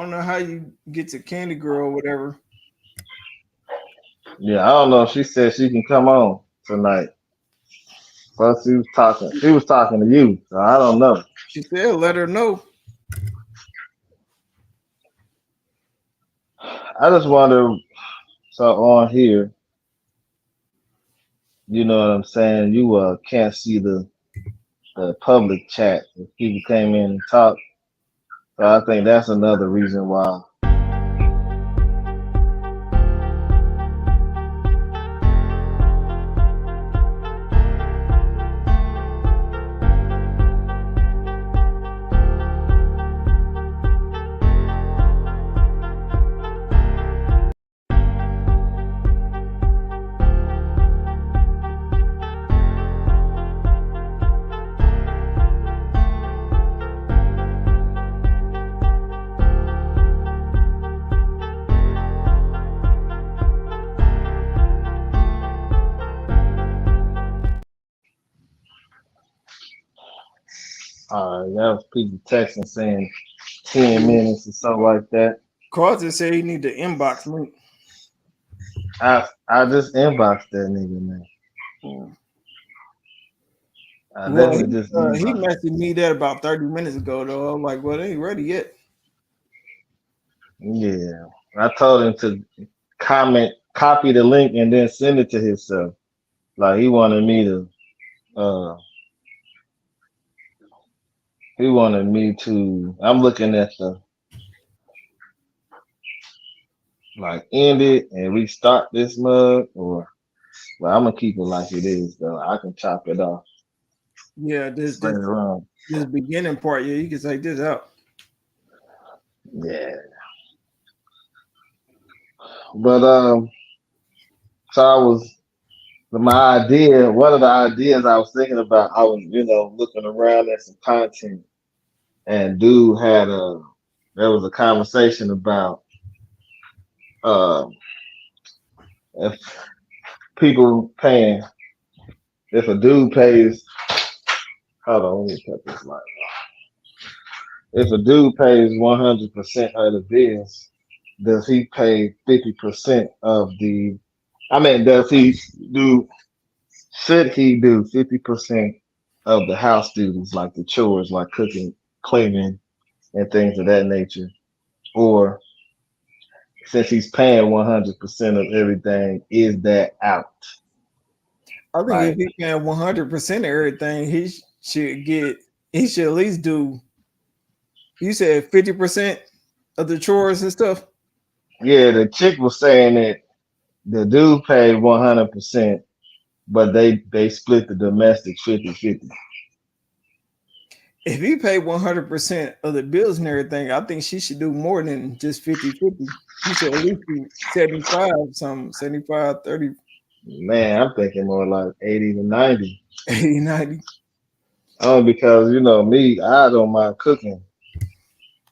don't know how you get to Candy Girl or whatever. Yeah, I don't know. She said she can come on tonight. Plus, she was talking. She was talking to you, so I don't know. She said, "Let her know." I just wonder. So on here, you know what I'm saying? You can't see the public chat if people came in and talked. So I think that's another reason why. That was people texting saying 10 minutes or something like that. Carter said he need the inbox link. I just inboxed that nigga, man. Mm. I Well, definitely just he inboxed. messaged me that about 30 minutes ago, though. I'm like, well, they ain't ready yet. Yeah, I told him to comment, copy the link, and then send it to himself. Like he wanted me to, uh, he wanted me to. I'm looking at the like end it and restart this mug, or well, I'm gonna keep it like it is though. I can chop it off Yeah, this this later on. this beginning part, yeah, you can take this out. Yeah, but so I was my idea. One of the ideas I was thinking about, I was looking around at some content, and dude had a there was a conversation about uh if people paying if a dude pays hold on, let me cut this light. If a dude pays 100% of the bills, does he pay 50% of the? I mean, does he do? Should he do 50% of the house duties, like the chores, like cooking, cleaning, and things of that nature, or since he's paying 100% of everything, is that out? I think if Like, he paying 100% of everything, should get. He should at least do. You said 50% of the chores and stuff. yeah, the chick was saying that the dude paid 100%, but they split the domestic 50-50. If he paid 100% of the bills and everything, I think she should do more than just 50-50. He should at least do 75 something, 75, 30, Man, I'm thinking more like 80 to 90. 80, 90. Only because, me, I don't mind cooking.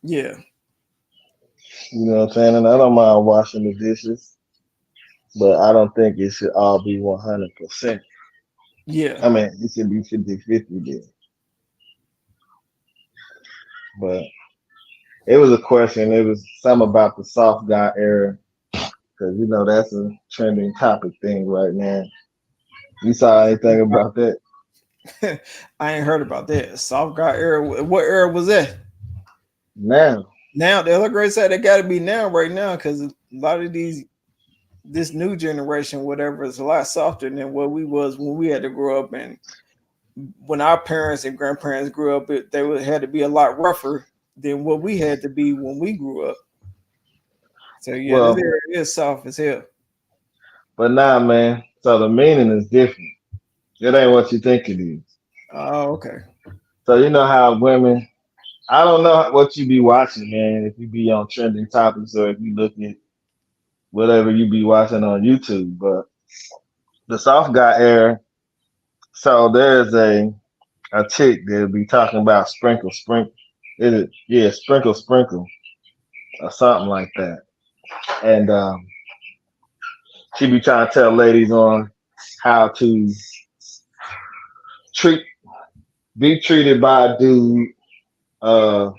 Yeah. You know what I'm saying? And I don't mind washing the dishes, but I don't think it should all be 100%. Yeah. I mean, it should be 50-50 then. But it was a question. It was something about the soft guy era, because, that's a trending topic thing right now. You saw anything about that? I ain't heard about that. Soft guy era. What era was that? Now, Now, the other great side, that got to be now, right now, because a lot of this new generation, whatever, is a lot softer than what we was when we had to grow up. And when our parents and grandparents grew up, had to be a lot rougher than what we had to be when we grew up. So yeah, this well, area is soft as hell. but now, man, so the meaning is different. It ain't what you think it is. Oh, okay. So you know how women, I don't know what you be watching, man, if you be on trending topics or if you look at whatever you be watching on YouTube, but the soft guy era, so there's a chick that'll be talking about sprinkle, sprinkle. Is it? Yeah, sprinkle, sprinkle, or something like that. And she be trying to tell ladies on how to treat, be treated by a dude, uh,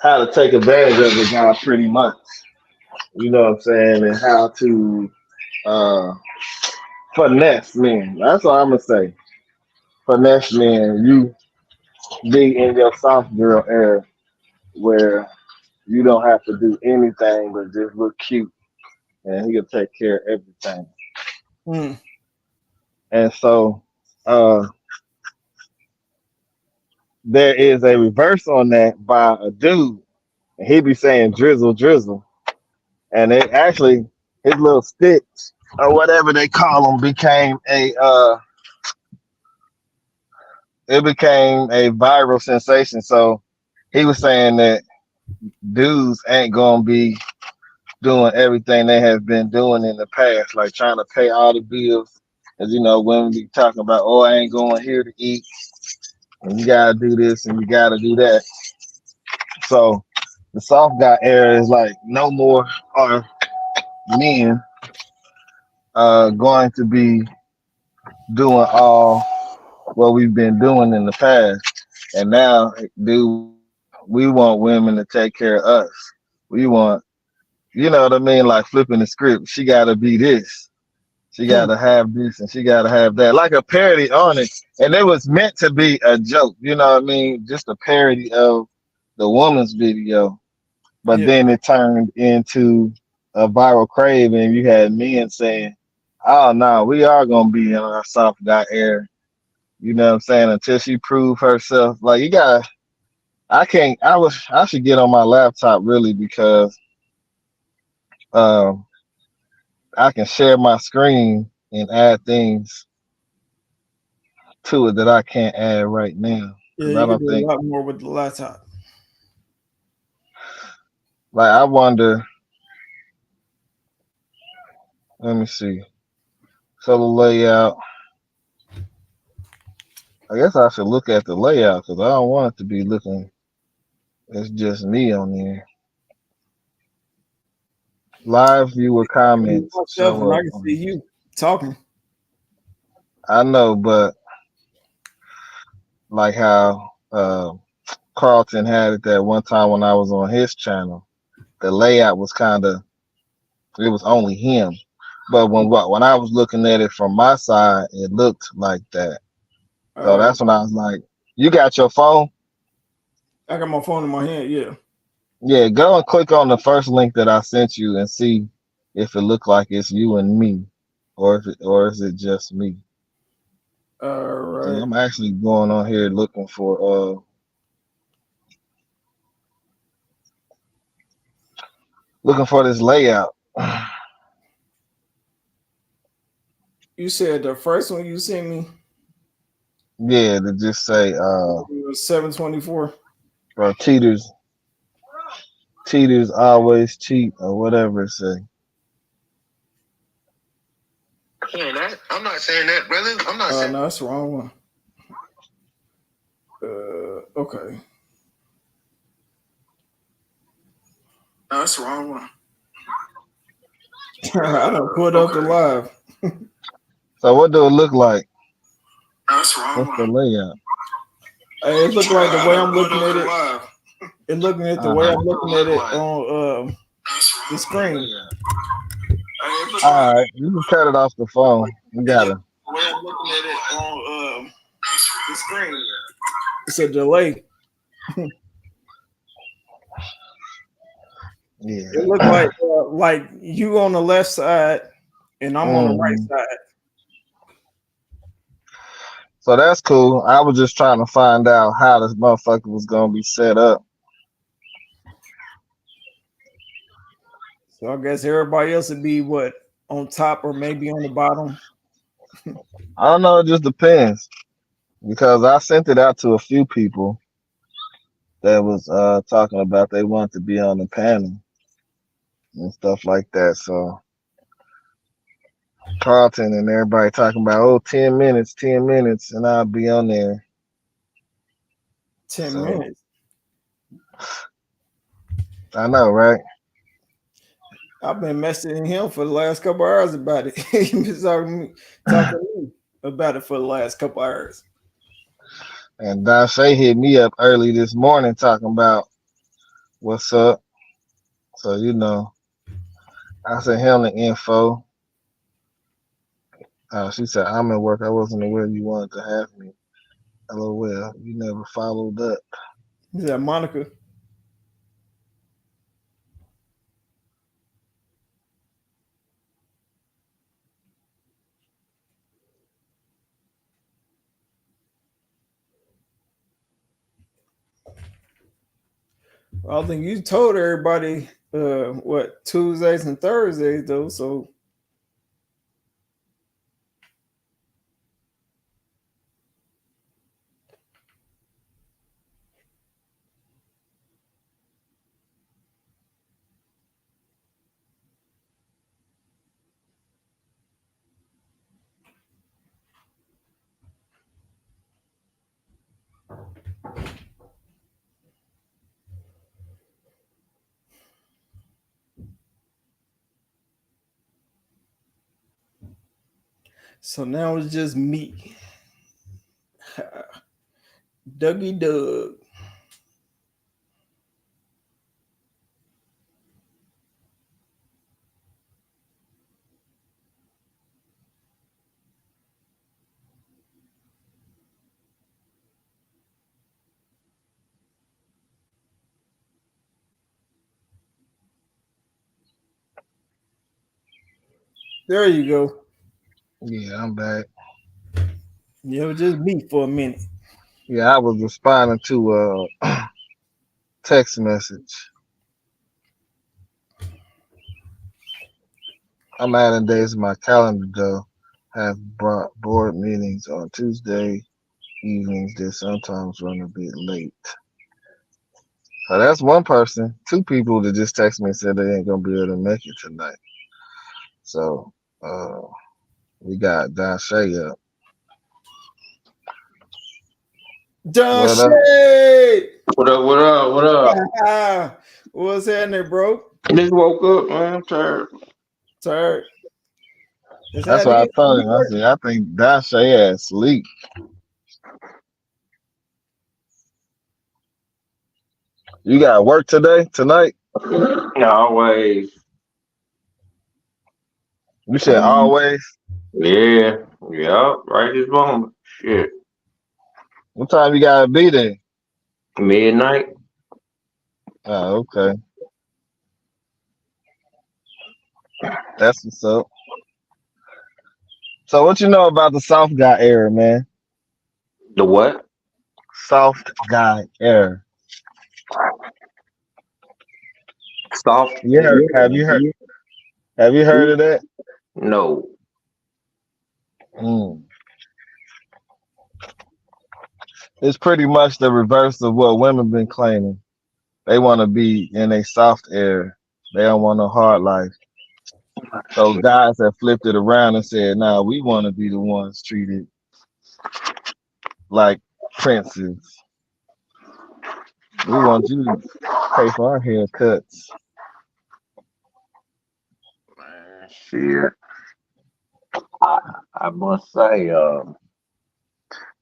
how to take advantage of the guy pretty much. You know what I'm saying? And how to uh finesse men. That's what I'm gonna say. Finesse men. You be in your soft girl era where you don't have to do anything but just look cute and he'll take care of everything. Mm. And so uh there is a reverse on that by a dude. And he be saying drizzle drizzle. And it actually his little stick or whatever they call them became a it became a viral sensation. So he was saying that dudes ain't gonna be doing everything they have been doing in the past, like trying to pay all the bills. As you know, women be talking about, oh, I ain't going here to eat, and you gotta do this and you gotta do that. So the soft guy era is like no more are men going to be doing all what we've been doing in the past. And now, dude, we want women to take care of us. We want, you know what I mean, like flipping the script. She got to be this. She got to have this and she got to have that. Like a parody on it. And it was meant to be a joke, you know what I mean? Just a parody of the woman's video. But Yeah. then it turned into a viral crave and you had men saying, oh, no, we are going to be in our soft guy era. You know what I'm saying? Until she prove herself. Like you got to I can't. I should get on my laptop really because um, I can share my screen and add things to it that I can't add right now. Yeah, Because I you can don't do a think. lot more with the laptop. Like I wonder. Let me see. So the layout. I guess I should look at the layout because I don't want it to be looking. It's just me on there. Live viewer comments Myself, and show I up. can see you talking. I know, but like how Carlton had it that one time when I was on his channel. The layout was kind of it was only him. But when I was looking at it from my side, it looked like that. So Uh, that's when I was like, "You got your phone? I got my phone in my hand. Yeah. Yeah, go and click on the first link that I sent you and see if it looked like it's you and me, or is it just me?" All So right. I'm actually going on here looking for this layout. You said the first one you sent me Yeah, to just say was 724. bro, cheaters always cheat or whatever it say. I'm not saying that, brother. I'm not saying. No, that's the wrong one. Okay. No, that's the wrong one. I don't put up the live. So what do it look like? No, that's the wrong What's the one. layout? It looked like the way I'm looking at it. It looking at the way Uh-huh. I'm looking at it on the screen. All right, you can cut it off the phone. You gotta. The way I'm looking at it on the screen. It's a delay. Yeah. It looked like you on the left side and I'm on the right Mhm. side. So that's cool. I was just trying to find out how this motherfucker was gonna be set up. So I guess everybody else would be what on top or maybe on the bottom. I don't know. It just depends because I sent it out to a few people that was talking about they wanted to be on the panel and stuff like that. So Carlton and everybody talking about 10 minutes, and I'll be on there. 10 So minutes. I know, right? I've been messaging him for the last couple hours about it. He been talking to me about it for the last couple hours. And Dashe hit me up early this morning talking about What's up? So I sent him the info. She said, I'm at work. I wasn't aware you wanted to have me. LOL. You never followed up. Is that Monica? I think you told everybody what Tuesdays and Thursdays though. So now it's just me, Dougie Doug. There you go. Yeah, I'm back. Yeah, it was just me for a minute. Yeah, I was responding to a text message. I'm adding days in my calendar though. Have brought board meetings on Tuesday evenings that sometimes run a bit late. So that's one person. Two people that just texted me and said they ain't gonna be able to make it tonight. So uh we got Don Shay up. John What up? Shade. What up? What up? What up? What's happening, bro? Just woke up, man. I'm tired. Tired. Is That's that what I it? told him. I said, I think Don Shay ass sleep. You got work today, tonight? Always. You said always. Yeah. Yup. Right this moment. Shit. What time you gotta be there? Midnight. Oh, okay. That's what's up. So what you know about the soft guy era, man? The what? Soft guy era. Soft. You heard have you heard of that? No. Mm. It's pretty much the reverse of what women been claiming. They want to be in a soft era. They don't want no hard life. So guys have flipped it around and said, "Nah, we want to be the ones treated like princes. We want you to pay for our haircuts." Man, shit. I, I must say,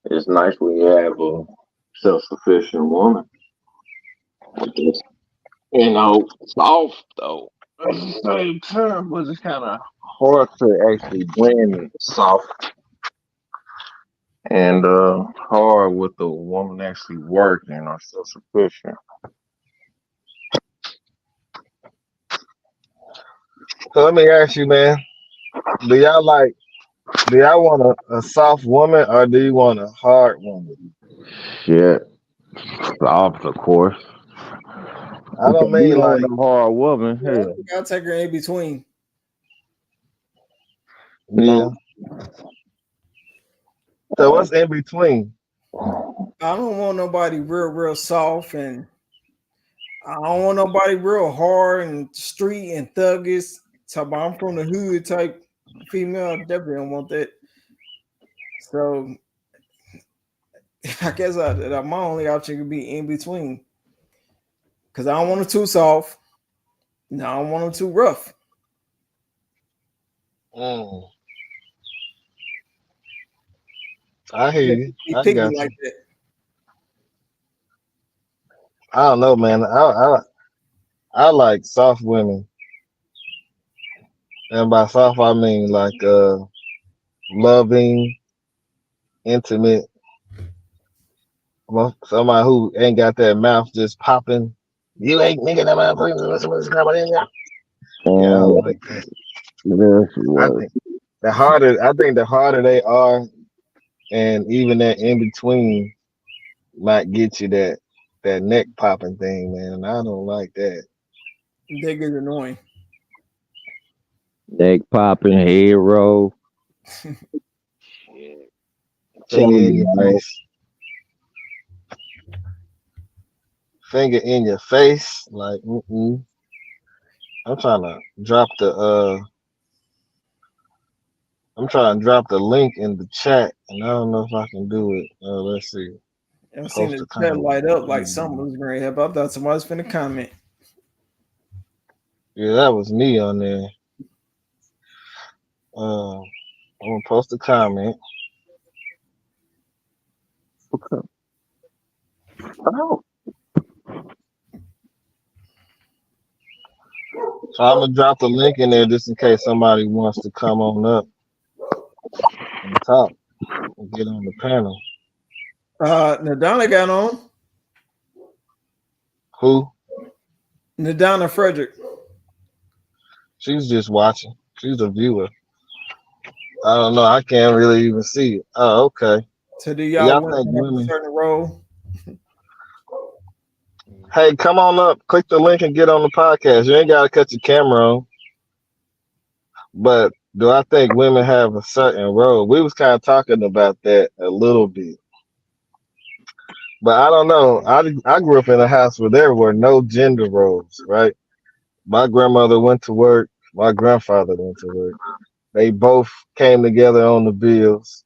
it's nice when you have a self-sufficient woman. Just, soft though. At the same time, but it's kind of hard to actually blend soft and hard with the woman actually working or self-sufficient. So let me ask you, man, do y'all like do y'all want a soft woman or do you want a hard woman? Shit, soft, of course. I don't You mean want like, them hard woman, Yeah, I hell. think I'll take her in between. yeah. No, So what's in between? I don't want nobody real soft, and I don't want nobody real hard and street and thuggish. Talk about I'm from the hood type female. Definitely don't want that. So I guess my only option could be in between because I don't want them too soft. No, I don't want them too rough. Mm, I hear Can't you. be I picky got like you. that. I don't know, man. I like soft women, and by soft I mean like loving, intimate, somebody who ain't got that mouth just popping. You ain't nigga that mouth. Yeah, I don't Um, like that. this I was think the harder they are, and even that in between might get you that neck popping thing, man. I don't like that. They get annoying. neck popping, head roll. Shit. Finger Telling in you, your bro. face, finger in your face. Like, I'm trying to drop the I'm trying to drop the link in the chat, and I don't know if I can do it. Let's see. I seen Post the a chat comment. light up like something was going to happen. I thought somebody was finna comment. Yeah, that was me on there. I'm gonna post a comment. Oh, So I'm gonna drop the link in there just in case somebody wants to come on up and talk and get on the panel. Nadana got on. Who? Nadana Frederick. She's just watching. She's a viewer. I don't know. I can't really even see it. Oh, okay. So do Do y'all y'all women think have a women? certain role? Hey, come on up. Click the link and get on the podcast. You ain't gotta cut your camera on. But do I think women have a certain role? We was kind of talking about that a little bit. But I don't know. I grew up in a house where there were no gender roles, right? My grandmother went to work. My grandfather went to work. They both came together on the bills.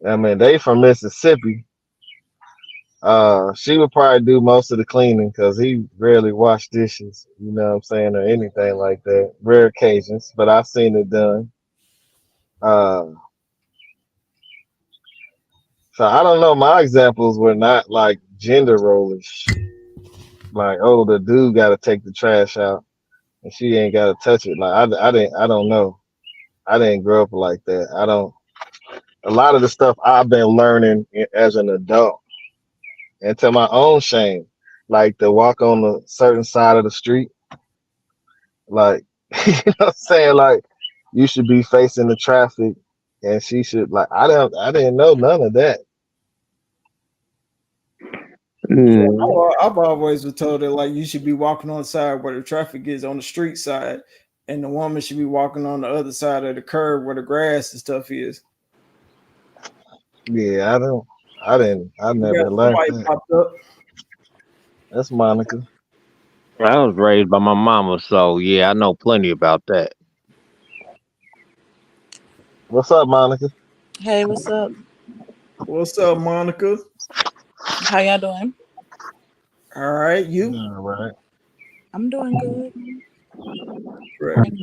I mean, they from Mississippi. She would probably do most of the cleaning because he rarely washed dishes, you know what I'm saying, or anything like that. Rare occasions, but I've seen it done. Uh, so I don't know. My examples were not like gender rolish. Like, oh, the dude got to take the trash out and she ain't got to touch it. Like, I don't know. I didn't grow up like that. I don't. A lot of the stuff I've been learning as an adult, and to my own shame, like to walk on a certain side of the street, like you know what I'm saying, like you should be facing the traffic, and she should like I didn't know none of that. Yeah, mm, I've always been told that like you should be walking on the side where the traffic is on the street side, and the woman should be walking on the other side of the curb where the grass and stuff is. Yeah, I don't. I We got never learned somebody that. popped up. That's Monica. I was raised by my mama, so yeah, I know plenty about that. What's up, Monica? Hey, what's up? What's up, Monica? How y'all doing? All right, you. All right. I'm doing good. Right.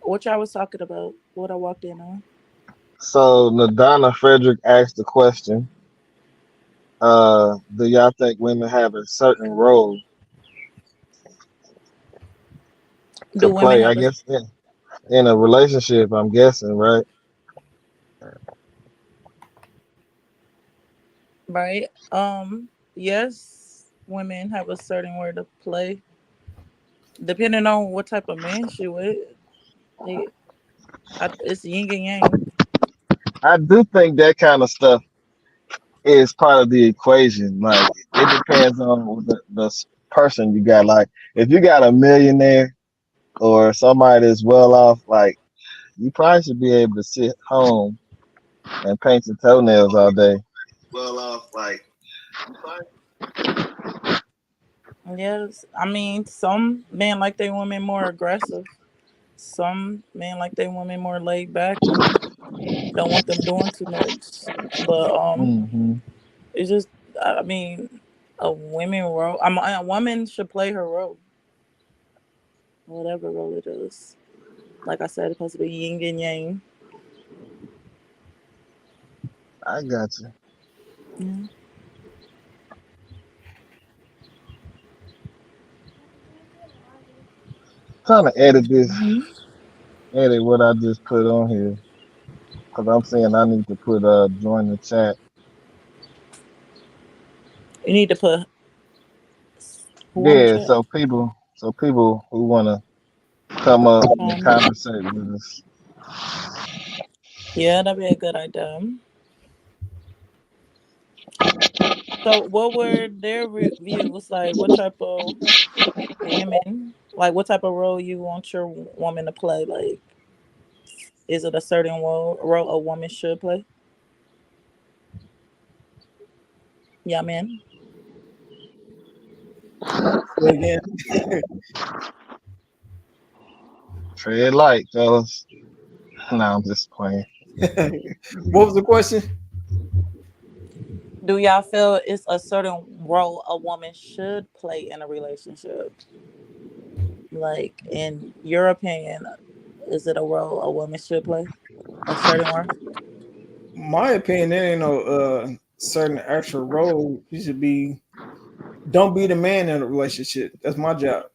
What y'all was talking about? What I walked in on? So Nadana Frederick asked the question. Do y'all think women have a certain role to Do women play? I have a guess in a relationship. I'm guessing, right? right? Yes, women have a certain word to play, depending on what type of man she with. They, it's yin and yang. I do think that kind of stuff is part of the equation. Like it depends on the person you got. Like if you got a millionaire or somebody that's well off, like you probably should be able to sit home and paint your toenails all day. Well off, like Yes, I mean some men like their women more aggressive. Some men like their women more laid back and don't want them doing too much. But hmm it's just I mean a women role. A woman should play her role, whatever role it is. Like I said, it's supposed to be yin and yang. I got Yeah. trying to edit this, Mhm. edit what I just put on here, because I'm saying I need to put join the chat. You need to put who on the Yeah, chat. so people who wanna come up and Um, conversate with us. yeah, that'd be a good idea. So, what were their views? Like, what type of women, like, what type of role you want your woman to play? Like, is it a certain role a woman should play? Yeah, man. Say again. Tread light, fellas. No, I'm just playing. What was the question? Do y'all feel it's a certain role a woman should play in a relationship? Like, in your opinion, is it a role a woman should play? A certain one? My opinion, there ain't no certain actual role. You should be. Don't be the man in a relationship. That's my job.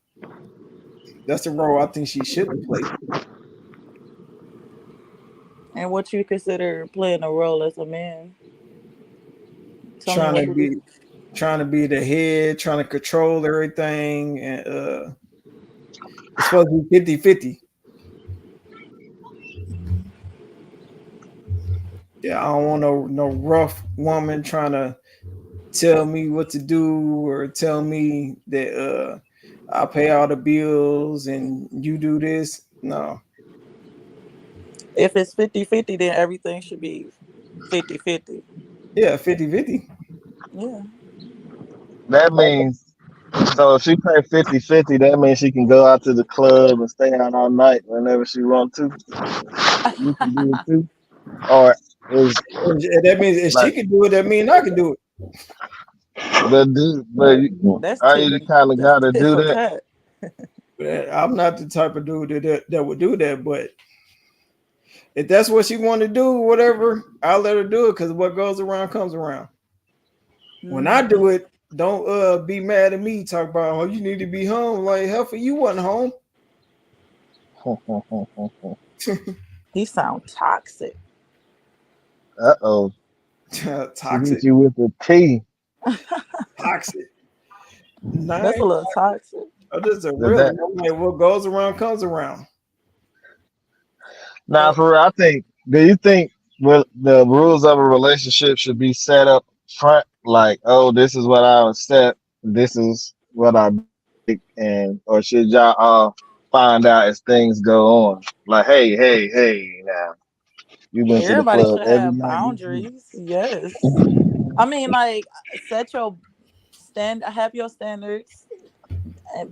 That's the role I think she should play. And what you consider playing a role as a man? Tell me Trying what to it is. be, trying to be the head, trying to control everything, and it's supposed to be 50-50. Yeah, I don't want no rough woman trying to tell me what to do or tell me that I pay all the bills and you do this. No. If it's 50-50, then everything should be 50-50. Yeah, 50-50. Yeah. That means so if she play 50-50, that means she can go out to the club and stay out all night whenever she want to. You can do it too. Or is And that means if she like can do it, that means I can do it. That's are you too the deep. kind of That's guy to tit do for that? tat. I'm not the type of dude that would do that, but if that's what she want to do, whatever, I'll let her do it because what goes around comes around. When I Hmm. do it, don't be mad at me. Talk about oh you need to be home. Like hell for you wasn't home. He sound toxic. Uh-oh. She hit Toxic, you with the T. toxic. That's a Nine. little toxic. Just a That, really that, like what goes around comes around. now, Uh, for real, do you think the rules of a relationship should be set up front? Like, oh, this is what I accept. This is what I break. And, or should y'all find out as things go on? Like, hey, now, you went to the Everybody club should every have night this week. boundaries. Yes. I mean, like, set your have your standards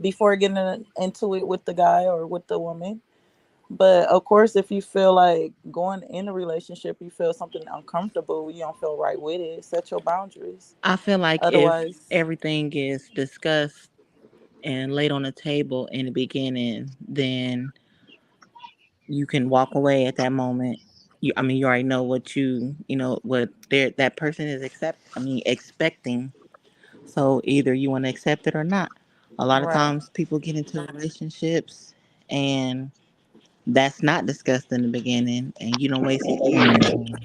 before getting into it with the guy or with the woman. But of course, if you feel like going in a relationship, you feel something uncomfortable, you don't feel right with it, set your boundaries. I feel like if Otherwise, everything is discussed and laid on the table in the beginning, then you can walk away at that moment. I mean, you already know what you know what that person is expecting. So either you want to accept it or not. A lot of right. times, people get into relationships and that's not discussed in the beginning, and you don't waste years, Mhm.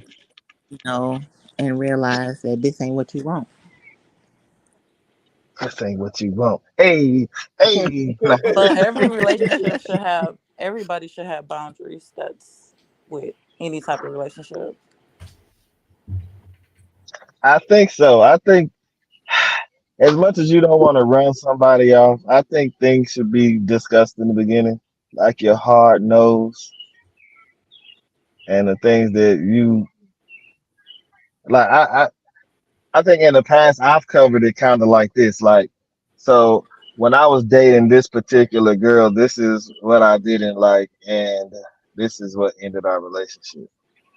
you know, and realize that this ain't what you want. This ain't what you want. Hey. But every relationship should have everybody should have boundaries. That's with any type of relationship. I think so. I think as much as you don't want to run somebody off, I think things should be discussed in the beginning, like your hard nose and the things that you like. I think in the past I've covered it kind of like this, like so when I was dating this particular girl, this is what I didn't like, and this is what ended our relationship.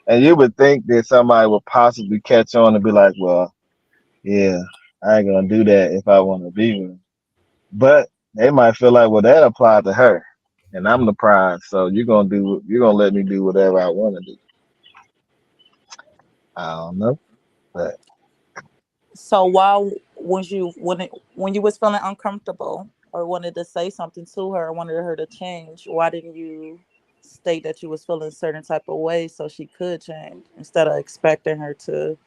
And you would think that somebody would possibly catch on and be like, well, yeah, I ain't gonna do that if I want to be with her. But they might feel like, well, that applied to her, and I'm the prize, so you're gonna let me do whatever I want to do. I don't know, but So while when you was feeling uncomfortable, or wanted to say something to her, or wanted her to change, why didn't you state that you was feeling a certain type of way so she could change instead of expecting her to,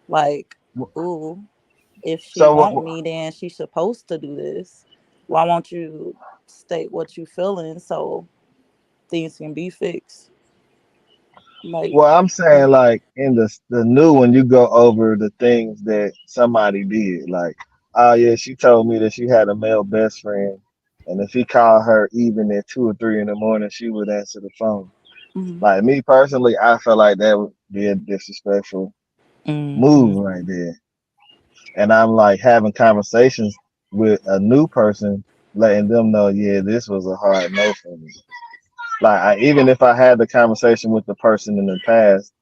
like, ooh, if she So want me, then she's supposed to do this. Why won't you state what you feeling so things can be fixed? Like, well, I'm saying like in the new one, you go over the things that somebody did. Like, oh yeah, she told me that she had a male best friend, and if he called her even at 2 or 3 in the morning, she would answer the phone. mm-hmm, Like me personally, I feel like that would be a disrespectful move Mm-hmm. right there. And I'm like having conversations with a new person, letting them know, yeah, this was a hard no for me. Like even if I had the conversation with the person in the past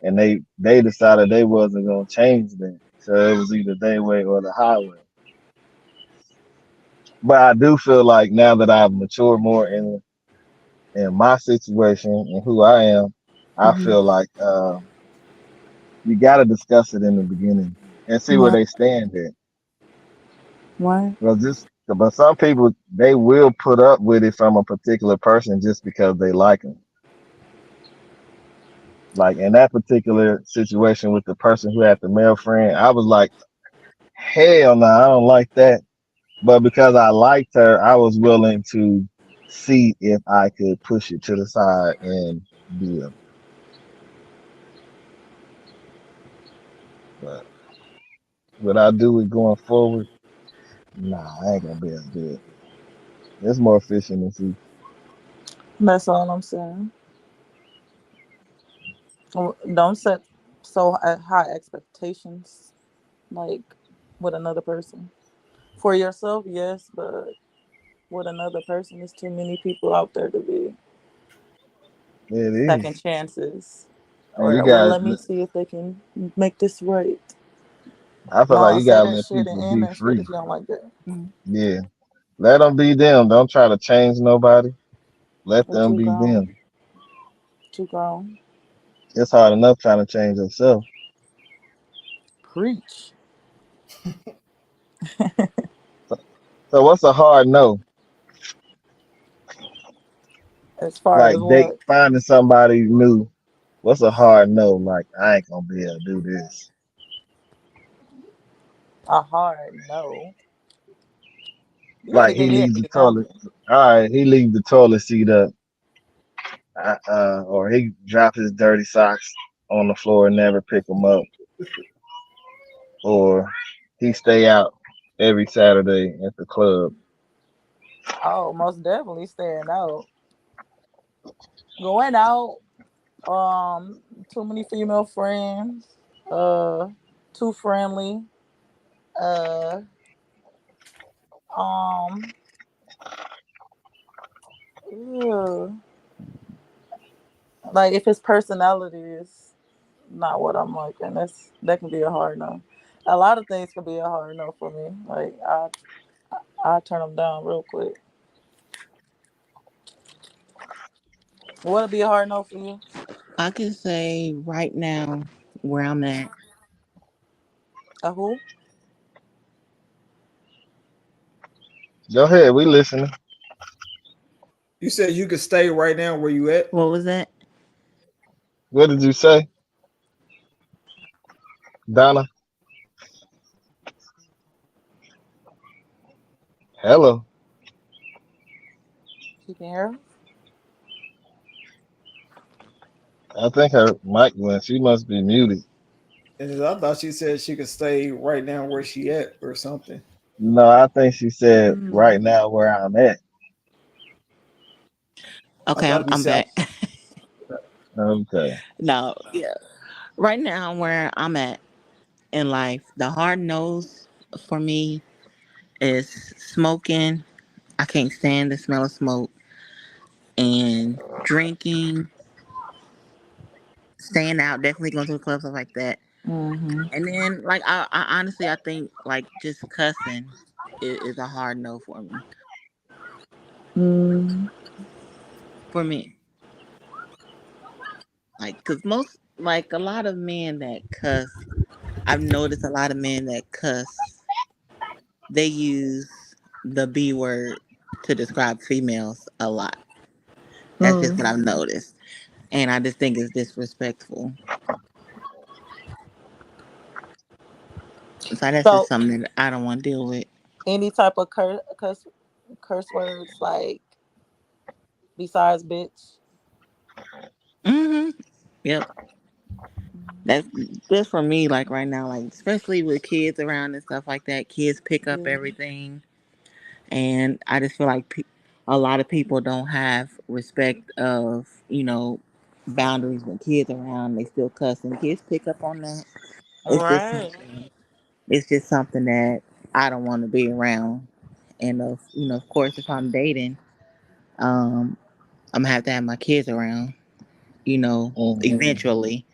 and they decided they wasn't gonna change that, so it was either their way or the highway. But I do feel like now that I've matured more in my situation and who I am, I mm-hmm. feel like you got to discuss it in the beginning and see where Right, they stand at. right. But some people they will put up with it from a particular person just because they like them. Like in that particular situation with the person who had the male friend, I was like, hell no, I don't like that. But because I liked her, I was willing to see if I could push it to the side and deal. But would I do it going forward? Nah, I ain't gonna be able to do it. It's more efficiency. That's all I'm saying. Don't set so high expectations, like, with another person. For yourself, yes, but with another person, there's too many people out there to be It second is. chances. And you Or, well, got, let me see if they can make this right. I feel like No, you say gotta that let shit and people end be that shit free. if you don't like that. Yeah. Let them be them. Don't try to change nobody. Let Or them too be grown. them. Too grown. It's hard enough trying to change yourself. Preach. So, so what's a hard no? As far Like as date what? finding somebody new. What's a hard no? Like I ain't gonna be able to do this. A hard no. You gotta Like give he me an leaves the toilet. example. All right, he leaves the toilet seat up, or he drop his dirty socks on the floor and never pick them up, or he stay out every Saturday at the club. Oh, most definitely staying out. Going out, too many female friends, uh, too friendly, uh, um, ew. Like if his personality is not what I'm liking, that can be a hard no. A lot of things can be a hard no for me. Like I turn them down real quick. What'd be a hard no for you? I can say right now where I'm at. A who? Go ahead, we listening. You said you could stay right now where you at. What was that? What did you say, Donna? Hello. She can hear? I think her mic went. She must be muted. And I thought she said she could stay right now where she at or something. No, I think she said right Mm. now where I'm at. I Okay, thought I'm it'd be I'm sound. back. Okay. No, yeah. Right now where I'm at in life, the hard nose for me is smoking. I can't stand the smell of smoke, and drinking, staying out, definitely going to the clubs, stuff like that. Mm-hmm. And then, like, I honestly, I think like just cussing is a hard no for me. Mm. For me, like, cause most, like, a lot of men that cuss, I've noticed a lot of men that cuss, they use the B word to describe females a lot. That's just what Mm. I've noticed. And I just think it's disrespectful. So that's just So something that I don't want to deal with. any type of curse words like besides bitch. Hmm. Yep. That's just for me, like right now, like especially with kids around and stuff like that. Kids pick up Yeah. everything. And I just feel like a lot of people don't have respect of, boundaries when kids around. They still cuss, and kids pick up on that. It's just Right. something. It's just something that I don't want to be around. And of course, if I'm dating, um, I'm gonna have to have my kids around. Hmm. Eventually,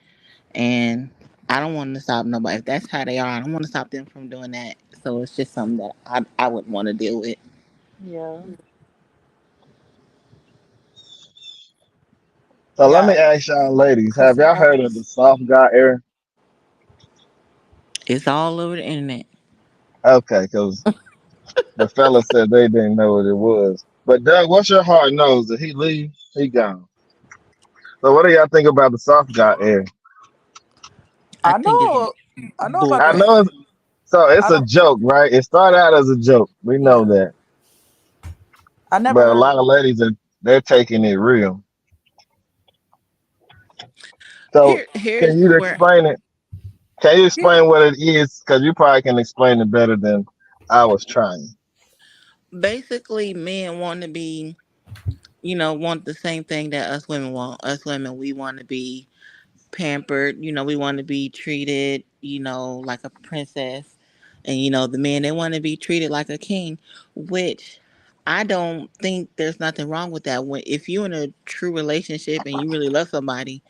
and I don't want to stop nobody. If that's how they are, I don't want to stop them from doing that. So it's just something that I wouldn't want to deal with. Yeah. So let me Got ask y'all ladies, have cussing y'all heard of the buddies. soft guy era? It's all over the internet. Okay, because the fella said they didn't know what it was. But Doug, what's your hard nose? Did he leave? He gone. So what do y'all think about the soft guy era? I I think it's know. I know about I this. know bullcrap. so it's I a don't. joke, right? It started out as a joke. We know Yeah. that. I never But a heard lot of of it. ladies they're taking it real. So Here's can you where explain it? Can you here, explain what it is? Because you probably can explain it better than I was trying. basically men want to be, want the same thing that us women want. Us women, we want to be pampered. We want to be treated, like a princess. And the men, they want to be treated like a king, which I don't think there's nothing wrong with that. When if you're in a true relationship and you really love somebody,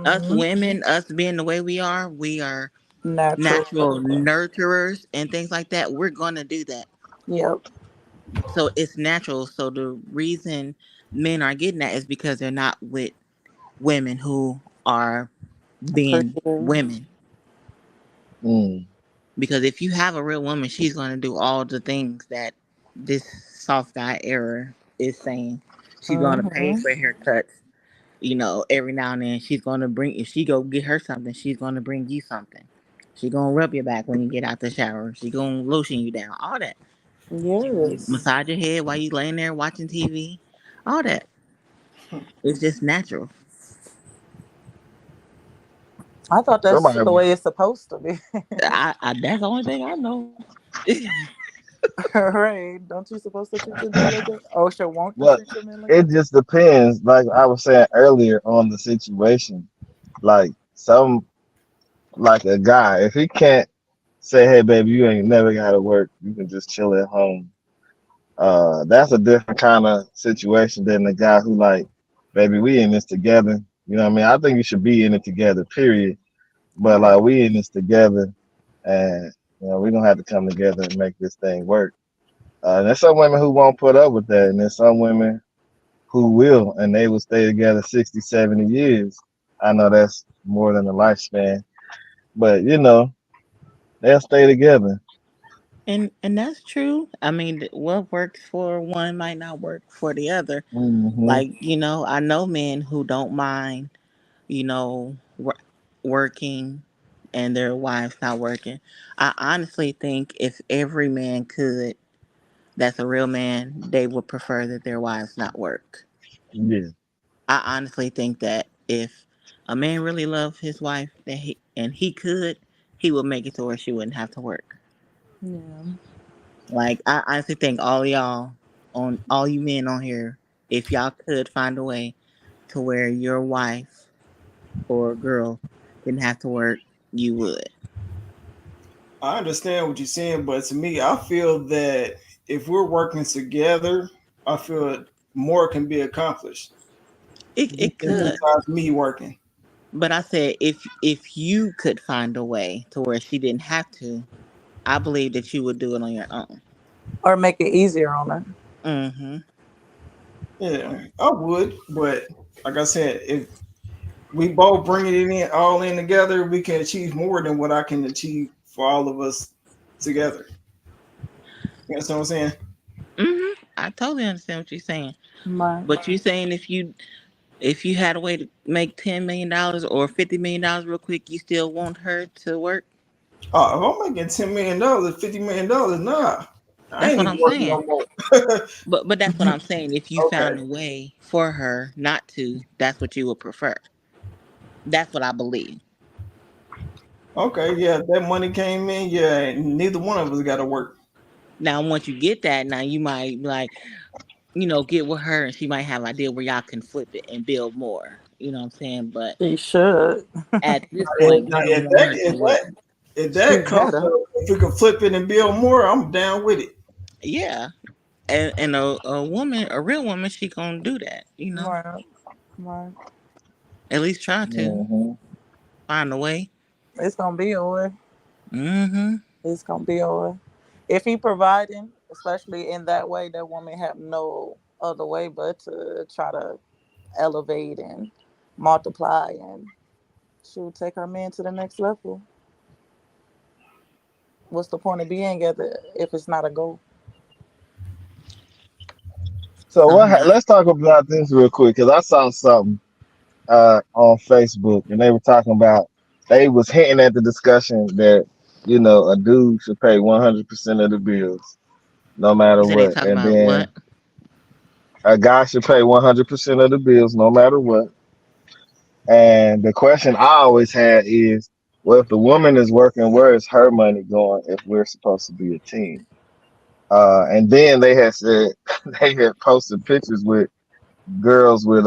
us Mm-hmm. women, us being the way we are Natural. natural nurturers and things like that. We're gonna do that. Yep. So it's natural. So the reason men are getting that is because they're not with women who are being Appreciative. women. Mm, Because if you have a real woman, she's gonna do all the things that this soft guy era is saying. She's gonna pay Mm-hmm. for haircuts. Every now and then she's gonna bring. If she go get her something, she's gonna bring you something. She gonna rub your back when you get out the shower. She gonna lotion you down. All that. She gonna Yes. massage your head while you laying there watching TV. All that. It's just natural. I thought that's somebody the way it's supposed to be. I that's the only thing I know. Right. Don't you supposed to treat your man like that? Oh, sure. Won't you well, treat your man like it that too? just depends. Like I was saying earlier on the situation. Like some like a guy, if he can't say, hey baby, you ain't never gotta work, you can just chill at home. That's a different kind of situation than the guy who like, baby, we in this together. You know what I mean? I think you should be in it together, period. But Right. like we in this together and we're gonna have to come together and make this thing work. There's some women who won't put up with that, and there's some women who will, and they will stay together 60, 70 years. I know that's more than a lifespan, but they'll stay together. And that's true. I mean, what works for one might not work for the other. Hmm. Like, I know men who don't mind, you know, wor- working and their wives not working. I honestly think if every man could, that's a real man, they would prefer that their wives not work. Yeah. I honestly think that if a man really loved his wife that he could, he would make it to where she wouldn't have to work. Yeah. Like I honestly think all you men on here, if y'all could find a way to where your wife or girl didn't have to work, you would. I understand what you're saying, but to me, I feel that if we're working together, I feel more can be accomplished It than could. sometimes me working. But I said if you could find a way to where she didn't have to, I believe that you would do it on your own. Or make it easier on her. Mm-hmm. Yeah, I would, but like I said, if we both bring it in all in together, we can achieve more than what I can achieve for all of us together. You know what I'm saying? I totally understand what you're saying. My, But you saying if you had a way to make $10 million or $50 million real quick, you still want her to work? Oh, if I'm making $10 million, $50 million, nah, I That's ain't what even I'm working saying. no more. But that's what I'm saying. If you Okay, found a way for her not to, that's what you would prefer. That's what I believe. okay, yeah, if that money came in, yeah, and neither one of us got to work. Now, once you get that, now you might like, get with her and she might have an idea where y'all can flip it and build more. You know what I'm saying? But she should. at this If, point, now, you don't if want that her to if work. that if She that comes better. up, if we can flip it and build more, I'm down with it. Yeah. And a woman, a real woman, she gonna do that, Right. Right. At least try to Hmm. find a way. It's gonna be a way. Mm-hmm. It's gonna be a way. If he providing, especially in that way, that woman have no other way but to try to elevate and multiply, and she'll take her man to the next level. What's the point of being at the if it's not a goal? So Um, let's talk about this real quick because I saw something on Facebook and they were talking about they was hinting at the discussion that a dude should pay 100% of the bills no matter so they what, talking and about then what? a guy should pay 100% of the bills no matter what. And the question I always had is, well, if the woman is working, where is her money going if we're supposed to be a team? And then they had said they had posted pictures with girls with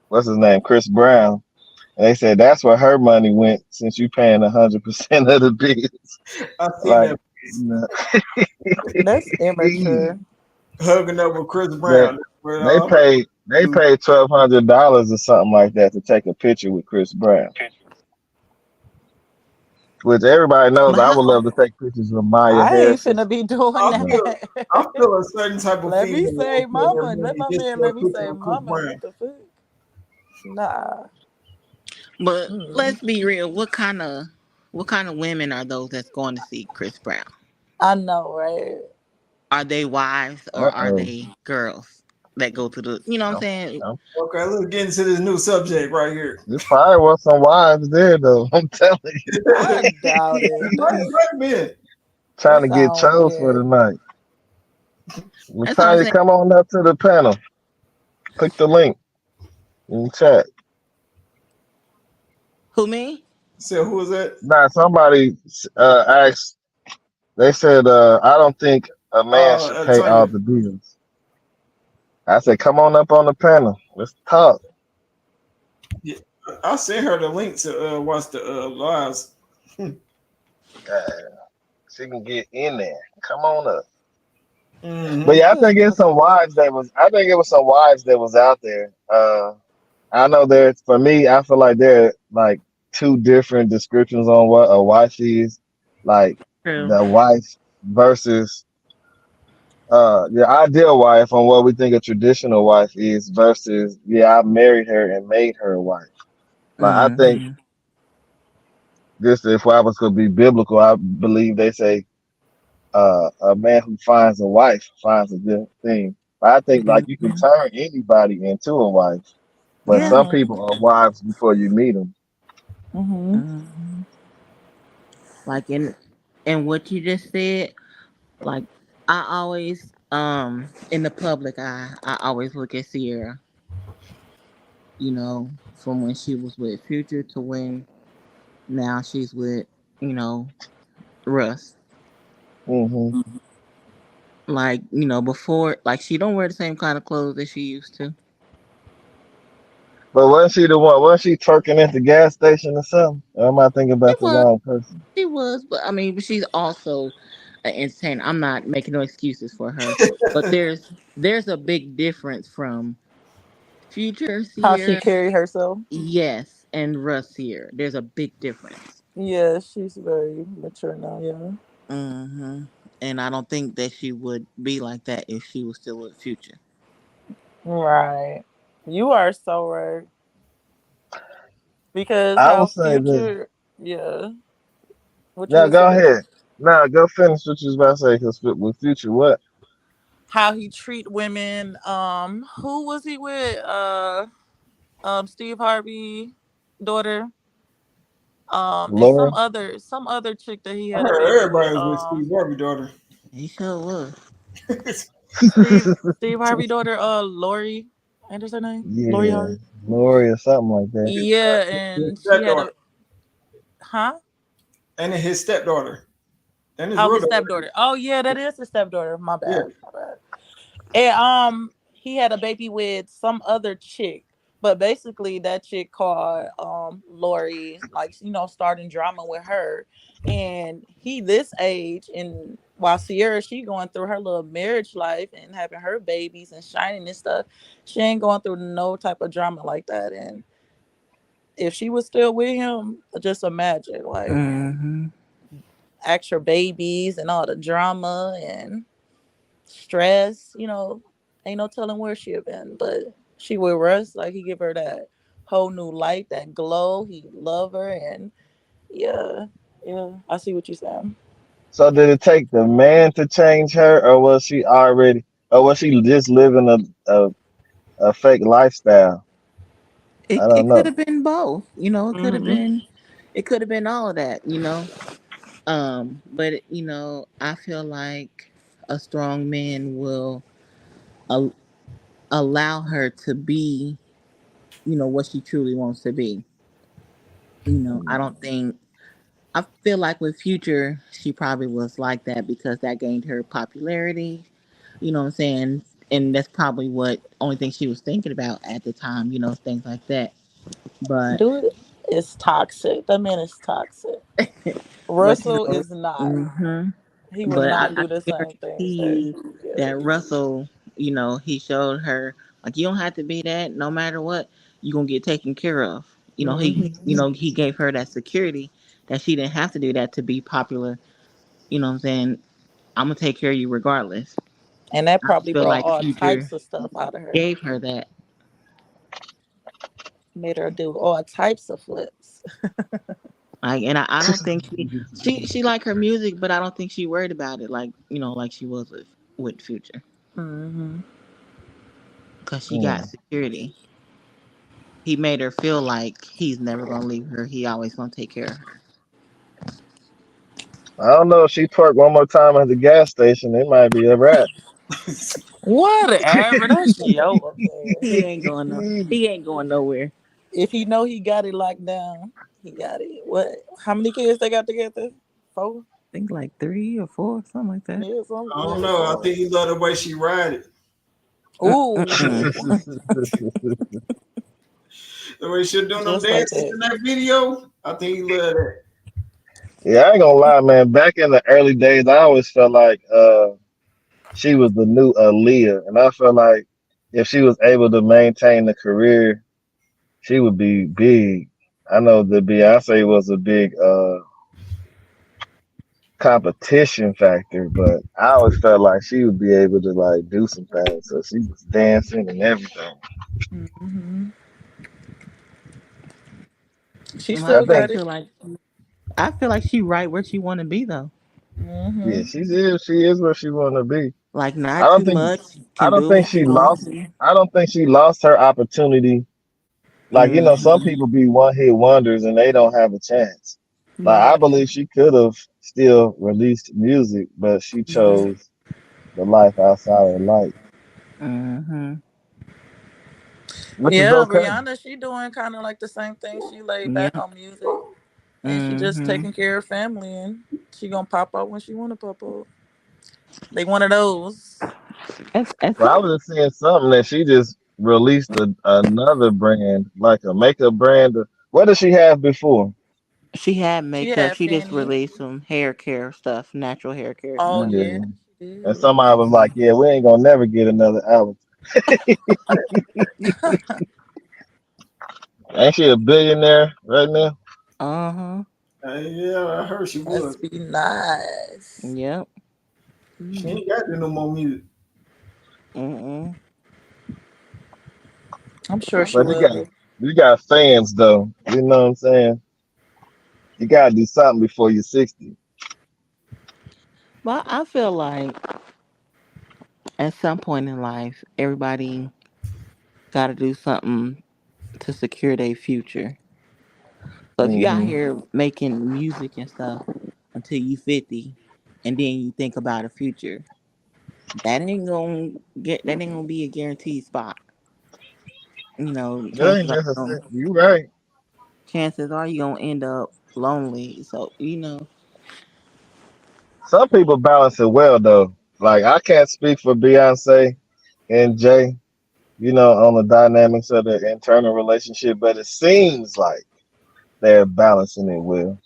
what's his name, Chris Brown. And they said that's where her money went since you paying 100% of the bills. I seen Like, that no. That's immature. hugging up with Chris they Brown. That's where it they all paid they do. paid $1,200 or something like that to take a picture with Chris Brown. Which everybody knows But I how? would love to take pictures with Maya I ain't Harrison. finna be doing I But feel I that. feel a certain type of Let me feeling when save putting my their money. Let money my just man for a let me picture save of Chris my money. Brown. What the fuck? Nah. But Mm. let's be real. What kind of women are those that's going to see Chris Brown? I know, right? Are they wives or are uh-oh. they girls that go to the? You know what I'm No, saying? no. Okay, let's get into this new subject right here. There probably was some wives there though. I'm telling I doubt you. it. That's Might have been. Trying that to get sound chose for the weird. night. That's what I'm Latanya, saying. come on up to the panel. Click the link in the chat. Who me? So who was that? Now, somebody asked, they said, I don't think a man should pay all Tanya. the bills. I said, come on up on the panel. Let's talk. Yeah, I sent her the link to watch the lives. Uh, she can get in there. Come on up. But Hmm. yeah, Just go to work. I think it was some wives that was out there. I know there's, for me, I feel like there are like two different descriptions on what a wife is. Like True. the wife versus the ideal wife on what we think a traditional wife is versus, yeah, I married her and made her a wife. Like I think Hmm. this, if I was going to be biblical, I believe they say a man who finds a wife finds a good thing. But I think like you can Hmm. turn anybody into a wife, but Yeah. some Mhm. people are wives before you meet them. Mhm. Hmm. Like in what you just said, like I always in the public eye, I always look at Sierra, from when she was with Future to when now she's with, you know, Russ. Hmm. Like, before, like she don't wear the same kind of clothes that she used to. But wasn't she the one? Wasn't she twerking at the gas station or something? Or am I thinking She about the was, wrong person? she was, but I mean, but she's also an entertainer. I'm not making no excuses for her, but there's a big difference from Future How she Sierra, carry herself. yes, and Russ Sierra. There's a big difference. Yeah, she's very mature now. Yeah. Hmm. And I don't think that she would be like that if she was still with Future. Right. You are so right. Because I how would say this. future, yeah. What you Now would go say? ahead. Now go finish what you was about to say. Cause with Future, what? how he treat women. Who was he with? Steve Harvey daughter. And Lori. some other chick that he I had a heard baby with. everybody was with Steve Harvey daughter. He sure was. Steve Harvey daughter. Lori. And her name Lori Yeah, Harvey. Lori or something like that. Yeah, His and she had stepdaughter. a huh? And then his stepdaughter. And his Oh, real his daughter. stepdaughter. Oh yeah, that is his stepdaughter. My Yeah. bad. My bad. And he had a baby with some other chick. But basically that chick called Lori, like, starting drama with her. And he this age, and while Sierra, she going through her little marriage life and having her babies and shining and stuff, she ain't going through no type of drama like that. And if she was still with him, just imagine, like, Mm-hmm. actual babies and all the drama and stress, ain't no telling where she have been. But she with Russ, like, he give her that whole new light, that glow. He love her, and yeah, yeah. I see what you saying. So did it take the man to change her, or was she just living a fake lifestyle? It I don't it could know. have been both. It could have Hmm. been. It could have been all of that. But I feel like a strong man will al- allow her to be, what she truly wants to be. I don't think. I feel like with Future, she probably was like that because that gained her popularity. You know what I'm saying? And that's probably what only thing she was thinking about at the time. Things like that. But Dude is toxic. That man is toxic. but Russell is not. hmm He would but not I do the same guarantee things that you he did. that Russell, he showed her like you don't have to be that. No matter what, you gonna get taken care of. Hmm. He gave her that security that she didn't have to do that to be popular. You know what I'm saying? I'm gonna take care of you regardless. And that I just probably feel brought like all Future types of stuff out of her. gave her that. Made her do all types of flips. Like, and I don't think she like her music, but I don't think she worried about it like like she was with Future Hmm. because she got Hmm. security. He made her feel like he's never gonna leave her. He always gonna take care of her. I don't know if she parked one more time at the gas station. It might be a wrap. Whatever. That's your opinion. He ain't going no. He ain't going nowhere. If he know he got it locked down, he got it. What? How many kids they got together? Four? I think like 3 or 4, something like that. Yeah, some. I don't Yeah, know. I some. think he love the way she ride it. Ooh, The way she doing them just like dances that. in that video. I think he love that. Yeah, I ain't gonna lie, man. Back in the early days, I always felt like she was the new Aaliyah, and I felt like if she was able to maintain the career, she would be big. I know the Beyonce was a big competition factor, but I always felt like she would be able to like do some things. So she was dancing and everything. Hmm. She Well, I still think, got it. I feel like she right where she want to be though. yeah, Hmm. she is where she want to be. Like I not don't too think, much. I Can don't do think what she she wants lost. to. I don't think she lost her opportunity. Like some Hmm. people be one hit wonders and they don't have a chance. Like I Right. believe she could have still released music, but she Hmm. chose the life outside of the light, Hmm. which is Yeah, okay. Rihanna, she doing kind of like the same thing. She laid back Yep. on music, and she just Hmm. taking care of family, and she gonna pop up when she wanna pop up. They one of those. That's Well, I it. was just seeing something that she just released another brand, like a makeup brand. What did she have before? She had She makeup. had She just Fanny. released some hair care stuff, natural hair care Oh stuff. yeah, Yeah. she And did. somebody was like, "Yeah, we ain't gonna never get another album." Ain't she a billionaire right now? Uh huh. Yeah, I heard she was. Must be nice. Yep. She Mm. ain't got to do no more music. Mm-mm. I'm sure she But will. you got fans though. You know what I'm saying? You gotta do something before you're 60. But I feel like At some point in life, everybody got to do something to secure their future. So if you out Hmm. here making music and stuff until you 50, and then you think about a future, that ain't gonna be a guaranteed spot. You know, Yeah, that's you right. chances are you gonna end up lonely. So Some people balance it well though. Like I can't speak for Beyonce and Jay, on the dynamics of the internal relationship, but it seems like they're balancing it well.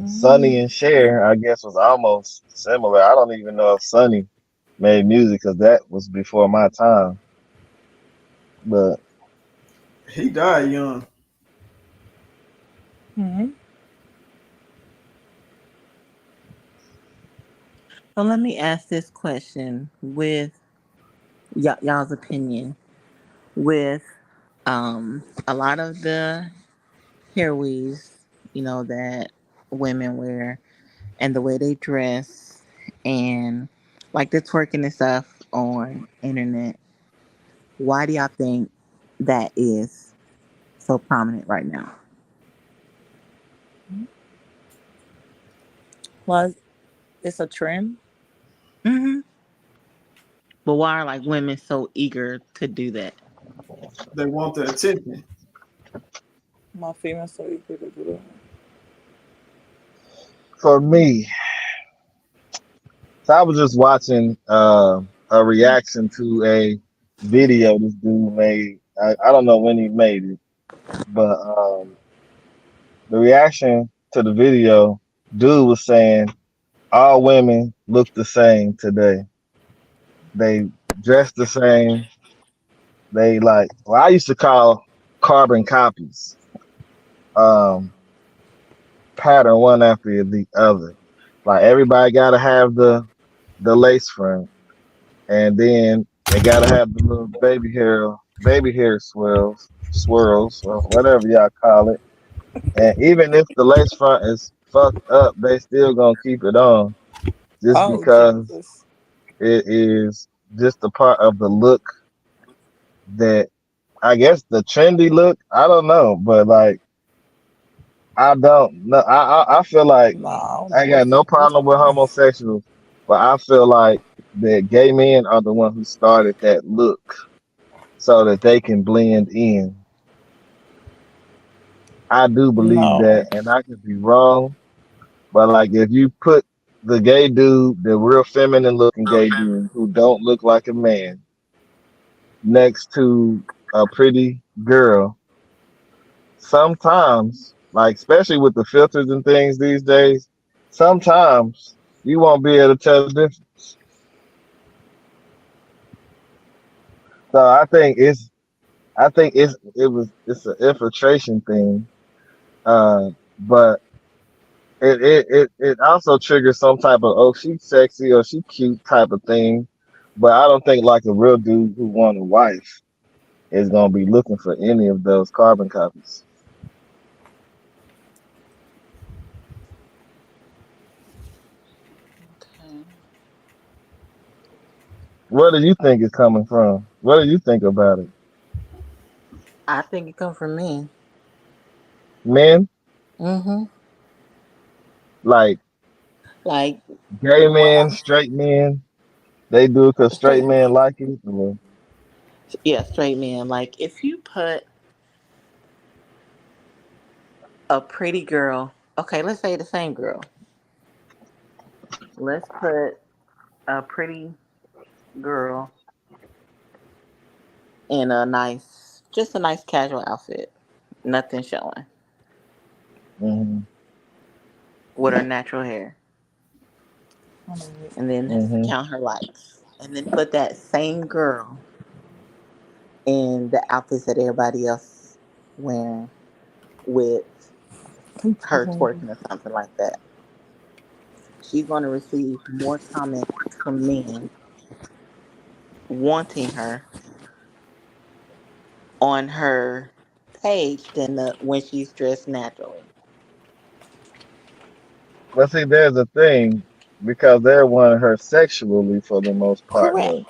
Sonny mm, and Cher, I guess, was almost similar. I don't even know if Sonny made music because that was before my time. But He died young. Hmm. so let me ask this question with y'all's opinion. With a lot of the hair weaves, that women wear, and the way they dress, and like the twerking and stuff on internet. Why do y'all think that is so prominent right now? Well, it's a trend. Hmm. But why are like women so eager to do that? They want the attention. My female so equal to do that. for me, so I was just watching a reaction to a video this dude made. I don't know when he made it, but the reaction to the video, dude was saying all women look the same today. They dress the same. They I used to call carbon copies, um, pattern one after the other. Like everybody got to have the lace front, and then they got to have the little baby hair swirls, or whatever y'all call it. And even if the lace front is fucked up, they still gonna keep it on just Oh because Jesus! it is just a part of the look that I guess the trendy look. I don't know, but like I don't know. I feel like Nah, I don't I know got no what's problem with homosexuals, but I feel like that gay men are the ones who started that look so that they can blend in. I do believe that, no, and I could be wrong, but like if you put the gay dude, the real feminine looking gay dude who don't look like a man, next to a pretty girl, sometimes, like especially with the filters and things these days, sometimes you won't be able to tell the difference. So it's an infiltration thing, but it also triggers some type of oh she's sexy or she cute type of thing, but I don't think like a real dude who want a wife is gonna be looking for any of those carbon copies. okay. Where do you think it's coming from? What do you think about it? I think it come from me. Men, Hmm. like Like gay when men, straight men, they do it because straight straight men men, like it. Or, yeah, straight men. Like if you put a pretty girl, okay, let's say the same girl. Let's put a pretty girl in just a nice casual outfit, nothing showing, hmm with her natural hair, I don't know. and then hmm count her likes, and then put that same girl in the outfits that everybody else wearing with her twerking or something like that. She's going to receive more comments from men wanting her on her page than when she's dressed naturally. But see, there's a thing. because they're wanting her sexually for the most part, Correct. though.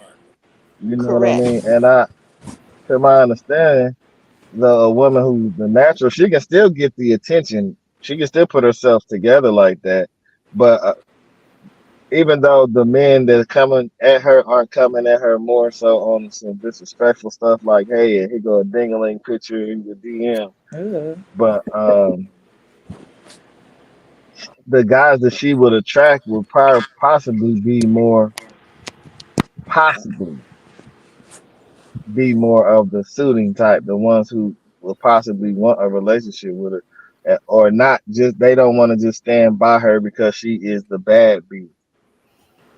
You know what I Correct. mean? And to my understanding, the woman who's the natural, she can still get the attention. She can still put herself together like that. But even though the men that are coming at her aren't coming at her more so on some disrespectful stuff like, hey, here go a dingling picture in your DM. Ugh. But the guys that she would attract would probably possibly be more, possibly be more of the suiting type, the ones who will possibly want a relationship with her, or not just they don't want to just stand by her because she is the bad bee,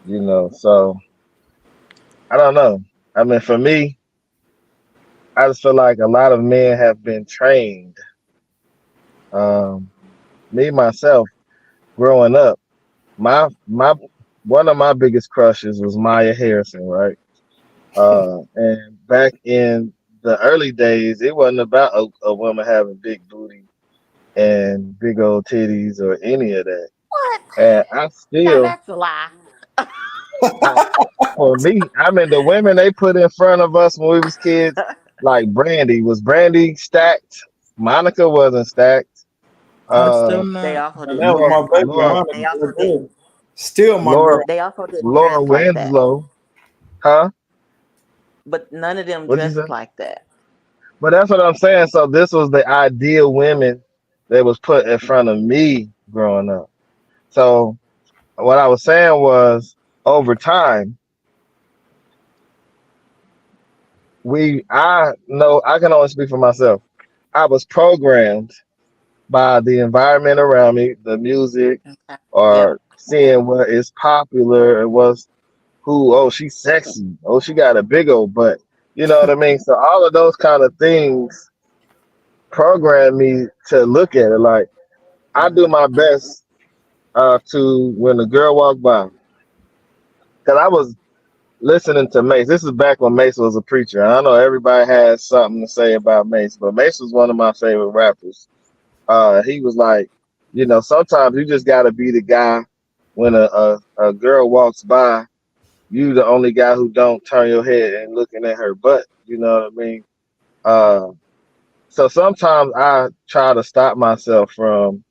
you know. So I don't know. I mean, for me, I just feel like a lot of men have been trained. Um, Me myself, growing up, my one of my biggest crushes was Maya Harrison, right? And back in the early days, it wasn't about a woman having big booty and big old titties or any of that. What? And I Now still, that's a lie. I, for me, I mean, the women they put in front of us when we was kids, like Brandy stacked. Monica wasn't stacked. I still Uh, They not. also And that didn't was Laura, my dress like baby Laura, that. Monica They also right there. didn't. Still my Laura, girl. They also didn't Laura dress like that. Winslow, huh? But none of them What'd you say? dressed like that. But that's what I'm saying. So this was the ideal women that was put in front of me growing up. So what I was saying was over time, I know I can only speak for myself. I was programmed by the environment around me, the music, Okay. Yep. or seeing what is popular and what's who, oh, she's sexy. Oh, she got a big old butt. You know what I mean? So all of those kind of things program me to look at it like I do Mm. my best to when the girl walked by. Cause I was listening to Mace. This is back when Mace was a preacher. And I know everybody has something to say about Mace, but Mace was one of my favorite rappers. He was like, sometimes you just gotta be the guy when a girl walks by, you the only guy who don't turn your head and looking at her butt. You know what I mean? Uh, so sometimes I try to stop myself from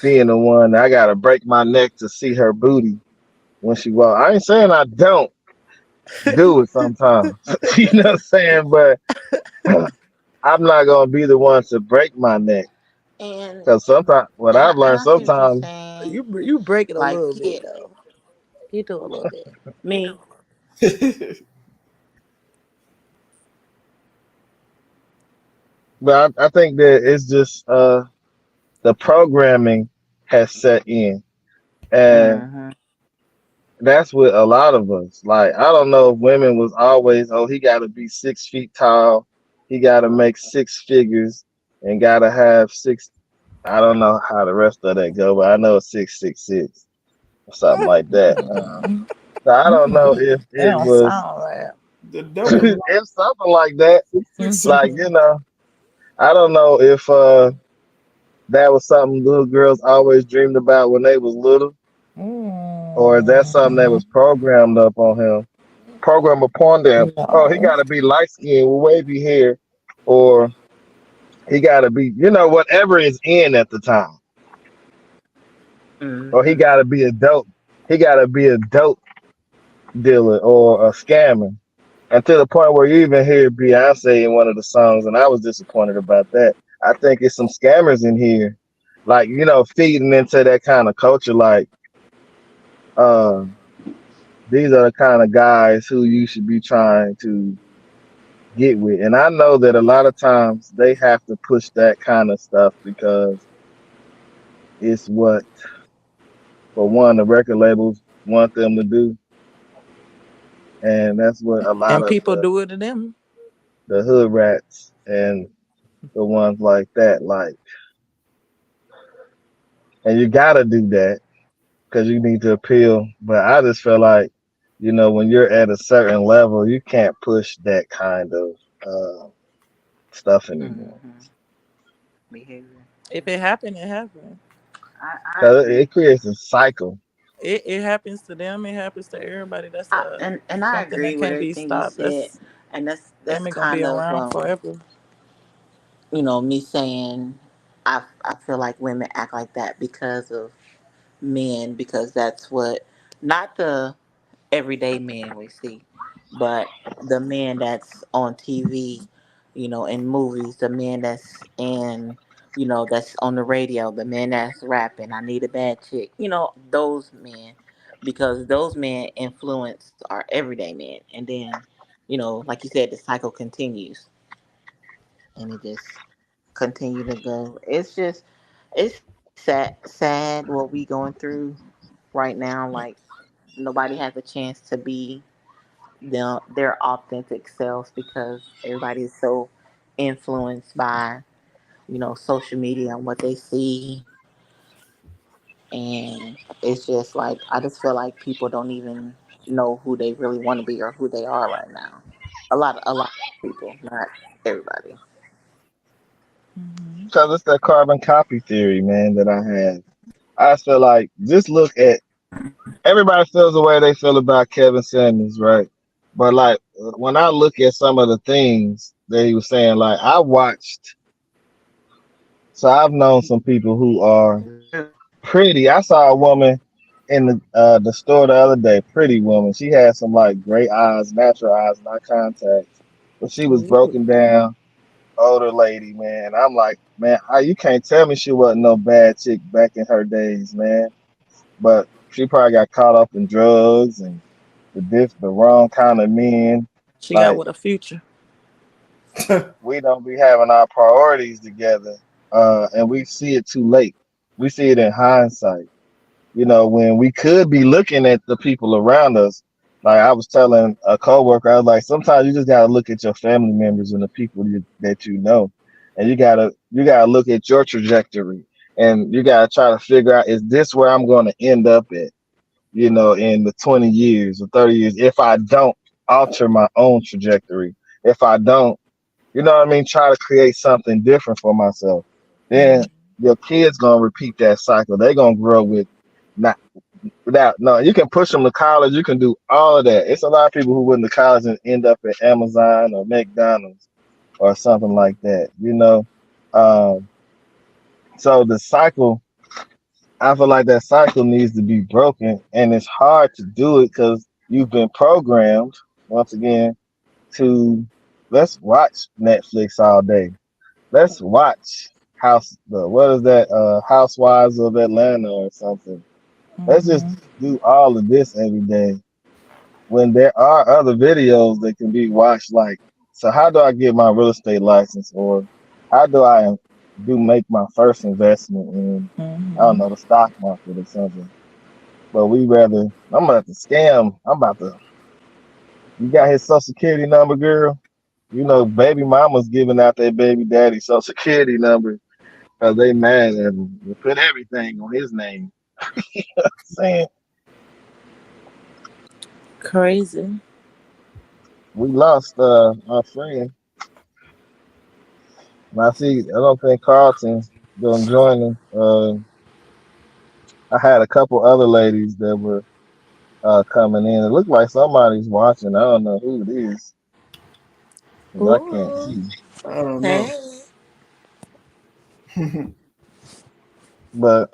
being the one that I gotta break my neck to see her booty when she walk. I ain't saying I don't do it sometimes. You know what I'm saying? But I'm not gonna be the one to break my neck. And Cause sometimes what and I, I've and learned I see what you're sometimes, saying. You break it a Like, little bit yeah, though. you do a little bit. Me, but I think that it's just the programming has set in. And hmm that's with a lot of us. Like I don't know if women was always, oh, he gotta be 6 feet tall, he gotta make six figures and gotta have six. I don't know how the rest of that go, but I know it's 666 or something like that. Mm. So I don't know if That it don't was sound right. The double if something like that. Like, Mhm. I don't know if that was something little girls always dreamed about when they was little, or is that something that Mm. was programmed up on him, programmed upon them. Oh, he No. gotta be light skinned with wavy hair, or he gotta be, whatever is in at the time. Or he hmm gotta be a dope. He gotta be a dope dealer or a scammer. And to the point where you even hear Beyonce in one of the songs, and I was disappointed about that. I think it's some scammers in here, like, feeding into that kind of culture. Like, uh, these are the kind of guys who you should be trying to get with. And I know that a lot of times they have to push that kind of stuff because it's what, for one, the record labels want them to do. And that's what a lot And of people do it to them. the hood rats and the ones like that, like, and you gotta do that because you need to appeal. But I just feel like, when you're at a certain level, you can't push that kind of stuff anymore. hmm Behavior. If it happened, it happened. I Cause agree. it creates a cycle. it happens to them. It happens to everybody. That's and I something agree that with can't be everything you stopped. said, That's and that's image gonna be kind of around forever. me saying I feel like women act like that because of men, because that's what, not the everyday men we see, but the men that's on TV, in movies, the men that's in, that's on the radio, the men that's rapping, I need a bad chick, those men, because those men influence our everyday men. And then, like you said, the cycle continues and it just continue to go. It's sad what we going through right now. Like, nobody has a chance to be their authentic selves because everybody is so influenced by social media and what they see. And it's just like, I just feel like people don't even know who they really want to be or who they are right now. A lot of people, not everybody. Hmm. Because it's that carbon copy theory, man, that I have. I feel like just look at everybody feels the way they feel about Kevin Samuels, right? But like when I look at some of the things that he was saying, like I watched, so I've known some people who are pretty. I saw a woman in the store the other day, pretty woman. She had some like great eyes, natural eyes, not contacts, but she was Ooh. broken down, older lady, man. I'm like, man, you can't tell me she wasn't no bad chick back in her days, man. But she probably got caught up in drugs and the wrong kind of men. She got Like with a future. we don't be having our priorities together, and we see it too late. We see it in hindsight. When we could be looking at the people around us. Like I was telling a coworker, I was like, sometimes you just gotta look at your family members and the people that you know, and you gotta look at your trajectory, and you gotta try to figure out, is this where I'm going to end up at? In the 20 years or 30 years, if I don't alter my own trajectory, if I don't, what I mean, try to create something different for myself, then Hmm. your kids gonna repeat that cycle. They're gonna grow with not without no. You can push them to college. You can do all of that. It's a lot of people who went to college and end up at Amazon or McDonald's or something like that. Um, so the cycle, I feel like that cycle needs to be broken, and it's hard to do it because you've been programmed once again to let's watch Netflix all day. Let's watch what is that? Housewives of Atlanta or something. Let's just Hmm. do all of this every day when there are other videos that can be watched. Like, so how do I get my real estate license, or how do I make my first investment in, I don't Hmm. know, the stock market or something? But I'm about to scam. You got his social security number, girl. Baby mama's giving out their baby daddy social security number because they mad at him. They put everything on his name. Saying Crazy. we lost our friend. And I don't think Carlton's gonna join him. I had a couple other ladies that were coming in. It looked like somebody's watching. I don't know who it is because I can't Ooh, see. I don't know. hey. But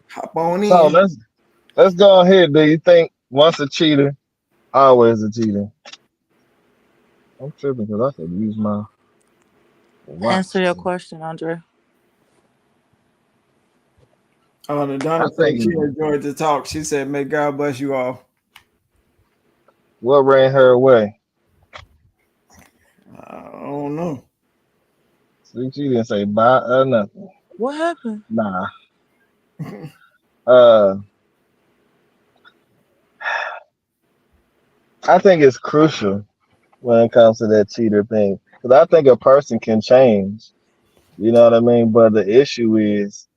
Hop on so in. let's go ahead. Do you think once a cheater, always a cheater? I'm tripping because I could use my Answer watch your too. question, Andre. The I Donna said she think enjoyed the talk. She said, "May God bless you all." what ran her away. I don't know. See, she didn't say bye or nothing. What happened? Nah. Uh, I think it's crucial when it comes to that cheater thing because I think a person can change. You know what I mean? But the issue is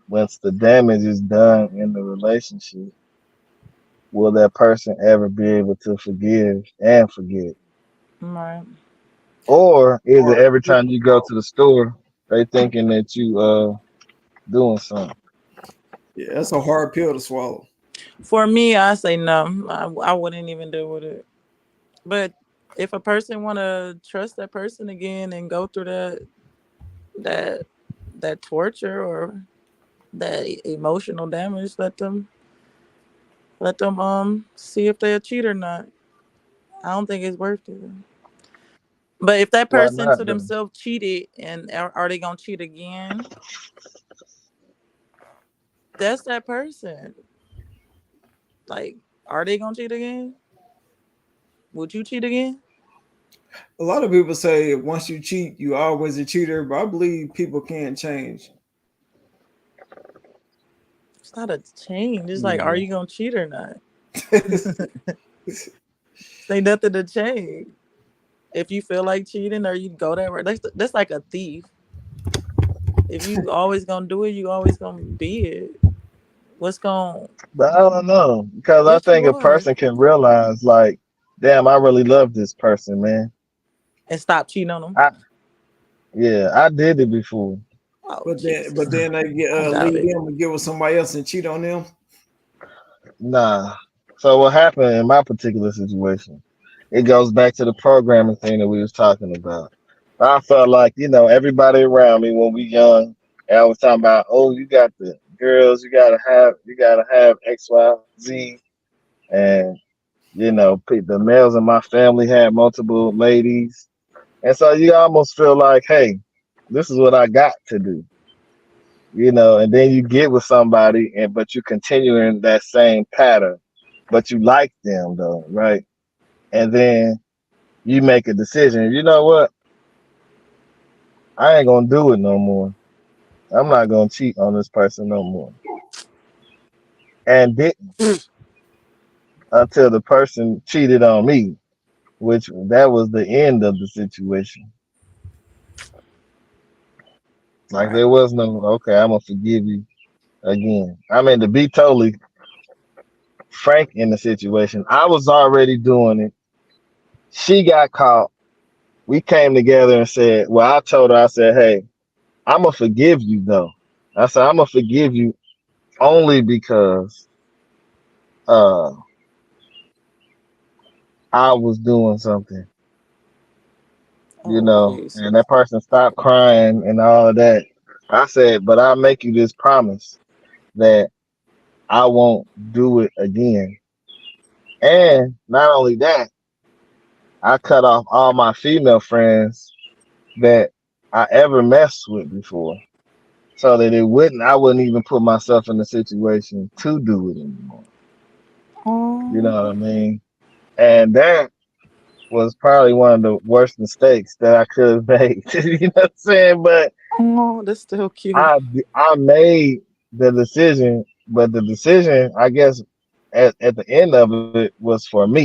once the damage is done in the relationship, will that person ever be able to forgive and forget? Right. Or is it Hard every pill time to you go swallow. to the store, they thinking that you doing something? Yeah, that's a hard pill to swallow. For me, I say no. I wouldn't even deal with it. But if a person want to trust that person again and go through that that torture or that emotional damage, let them see if they'll cheat or not. I don't think it's worth it. But if that Why person not to though? themselves cheated and are they gonna cheat again? That's that person. Like, are they gonna cheat again? Would you cheat again? A lot of people say once you cheat, you always a cheater, but I believe people can't change. It's not a change. It's like, are Yeah. you gonna cheat or not? Ain't nothing to change. If you feel like cheating or you go that way, that's like a thief. If you always gonna do it, you always gonna be it. What's gonna But I don't know because I what you think a are person can realize like, damn, I really love this person, man. and stop cheating on them? I Yeah, I did it before. Oh but then they get I doubt leave it. them and get with somebody else and cheat on them. Nah. So what happened in my particular situation? It goes back to the programming thing that we was talking about. I felt like, everybody around me when we young, and I was talking about, oh, you got the girls, you gotta have X, Y, Z, and the males in my family had multiple ladies, and so you almost feel like, hey, this is what I got to do, and then you get with somebody, and but you continue in that same pattern, but you like them though, right? And then you make a decision. You know what? I ain't gonna do it no more. I'm not gonna cheat on this person no more. And didn't until the person cheated on me, which that was the end of the situation. Like Right. there was no, okay, I'm gonna forgive you again. I mean, to be totally frank in the situation, I was already doing it. She got caught. We came together and said, well, I told her, I said, hey, I'm gonna forgive you though. I said, I'm gonna forgive you only because uh I was doing something, Oh and Jesus. that person stopped crying and all of that. I said, but I'll make you this promise that I won't do it again. And not only that, I cut off all my female friends that I ever messed with before. So that I wouldn't even put myself in a situation to do it anymore. You know what Oh, I mean? And that was probably one of the worst mistakes that I could have made. You know what I'm saying? But oh, that's still cute. I made the decision, but the decision, I guess, at the end of it was for me.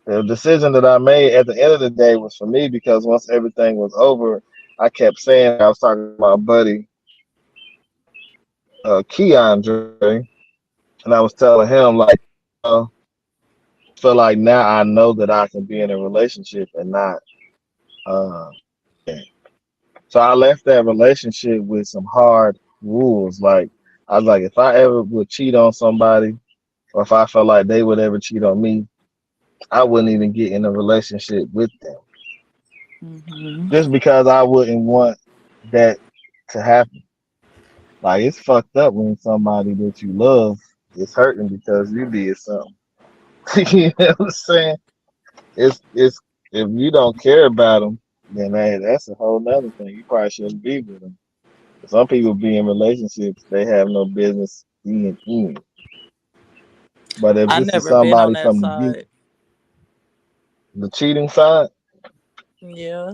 The decision that I made at the end of the day was for me because once everything was over, I kept saying I was talking to my buddy Keandre, and I was telling him like, I feel like now I know that I can be in a relationship and not uh so I left that relationship with some hard rules. Like I was like, if I ever would cheat on somebody, or if I felt like they would ever cheat on me, I wouldn't even get in a relationship with them, Hmm. just because I wouldn't want that to happen. Like it's fucked up when somebody that you love is hurting because you did something. You know what I'm saying? It's if you don't care about them, then hey, that's a whole nother thing. You probably shouldn't be with them. Some people be in relationships they have no business being in. But if I this is never been on somebody that from side. the cheating side, Yeah,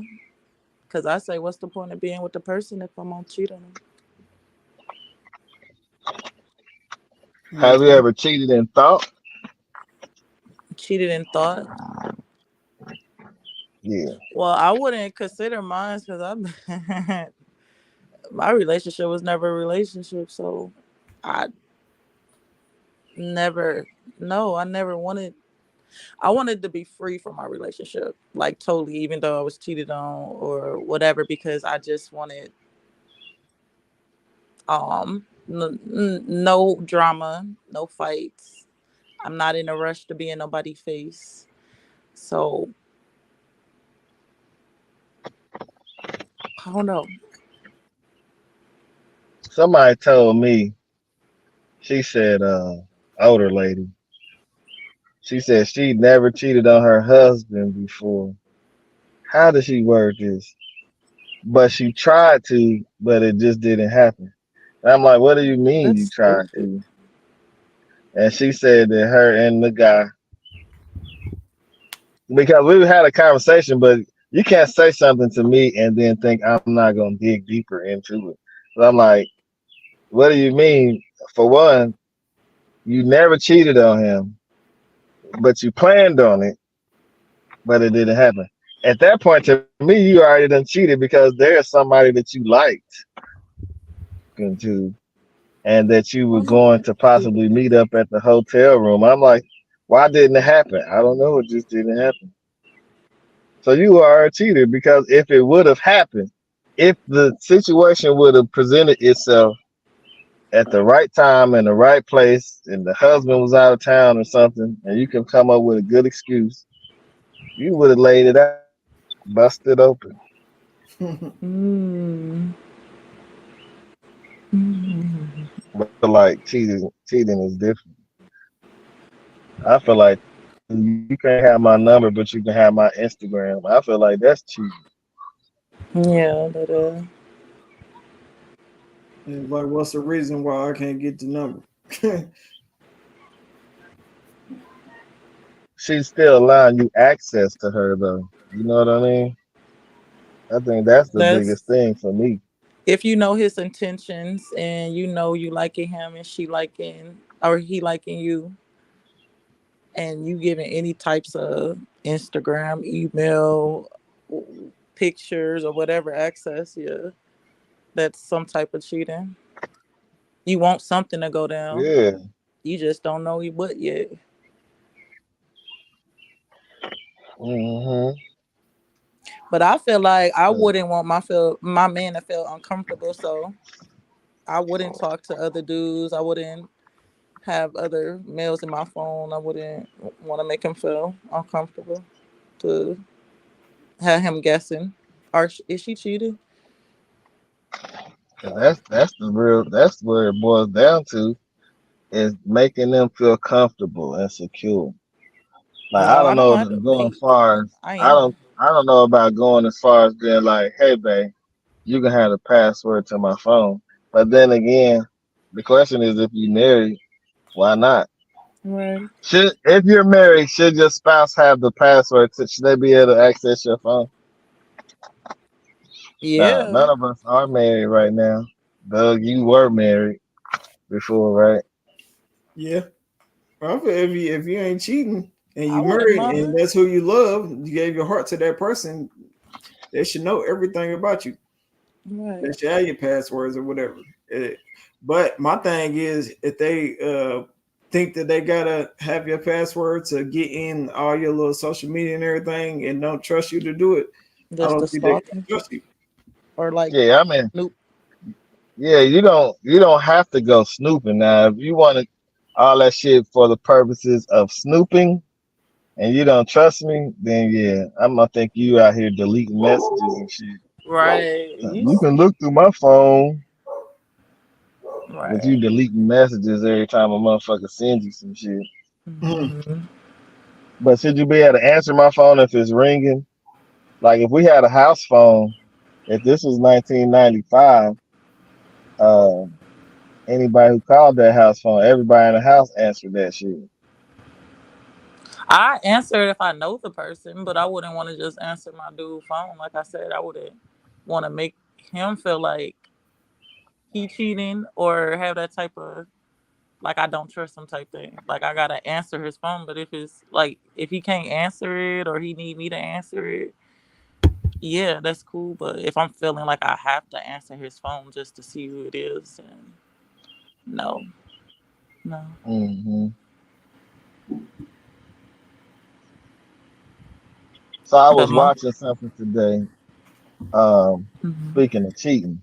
because I say, what's the point of being with the person if I'm gonna cheat on them? have you Mhm. ever cheated in thought? Cheated in thought. Yeah. Well, I wouldn't consider mine because I my relationship was never a relationship, so I never. No, I never wanted. I wanted to be free from my relationship, like totally, even though I was cheated on or whatever, because I just wanted No drama, no fights. I'm not in a rush to be in nobody's face. So I don't know. Somebody told me, she said, older lady, she said she never cheated on her husband before. How did she word this? But she tried to, but it just didn't happen. And I'm like, what do you mean That's you tried stupid. to? And she said that her and the guy, because we had a conversation, but you can't say something to me and then think I'm not gonna dig deeper into it. But I'm like, what do you mean? For one, you never cheated on him, but you planned on it, but it didn't happen. At that point, to me, you already done cheated because there's somebody that you liked into, and that you were Wasn't going to possibly stupid. meet up at the hotel room. I'm like, why didn't it happen? I don't know. It just didn't happen. So you are a cheater because if it would have happened, if the situation would have presented itself at the right time and the right place, and the husband was out of town or something, and you can come up with a good excuse, you would have laid it out, busted open. Mm. Mm. But I feel like cheating is different. I feel like you can't have my number, but you can have my Instagram. I feel like that's cheating. Yeah, And like, what's the reason why I can't get the number? She's still allowing you access to her, though. You know what I mean? I think that's the biggest that's thing for me. if you know his intentions and you know you liking him and she liking or he liking you and you giving any types of Instagram, email, pictures or whatever access, yeah, that's some type of cheating. You want something to go down. Yeah. You just don't know what yet. Hmm. But I feel like I So wouldn't want my man to feel uncomfortable, so I wouldn't talk to other dudes. I wouldn't have other males in my phone. I wouldn't want to make him feel uncomfortable to have him guessing. Is she cheating? that's the real. That's where it boils down to, is making them feel comfortable and secure. Like I No, I don't don't know have to going make. far as I am. I don't know about going as far as being like, hey babe, you can have the password to my phone. But then again, the question is, if you married, why not? Right. Should, if you're married, should your spouse have the password? Should they be able to access your phone? Now, Yeah. none of us are married right now. Doug, you were married before, right? Yeah. I feel if you ain't cheating and I you wouldn't married and mind. that's who you love, you gave your heart to that person, they should know everything about you. They Right. should have your passwords or whatever. But my thing is, if they think that they gotta have your password to get in all your little social media and everything, and don't trust you to do it, I Just the don't think they can stalking trust you. or like Yeah, I mean, Snoop. yeah, you don't have to go snooping now. If you want all that shit for the purposes of snooping and you don't trust me, then yeah, I'm gonna think you out here deleting messages and shit. Right. So you can look through my phone, but you Right. deleting messages every time a motherfucker sends you some shit. Mhm. Hmm. But should you be able to answer my phone if it's ringing? Like if we had a house phone, if this was 1995, uh, anybody who called that house phone, everybody in the house answered that shit. I answer if I know the person, but I wouldn't want to just answer my dude phone. Like I said, I wouldn't want to make him feel like he cheating or have that type of like I don't trust him type thing. Like I gotta answer his phone, but if it's like if he can't answer it or he need me to answer it, yeah, that's cool. But if I'm feeling like I have to answer his phone just to see who it is, then no, no. Hmm. So I Cause was most. watching something today. Mhm. Speaking of cheating,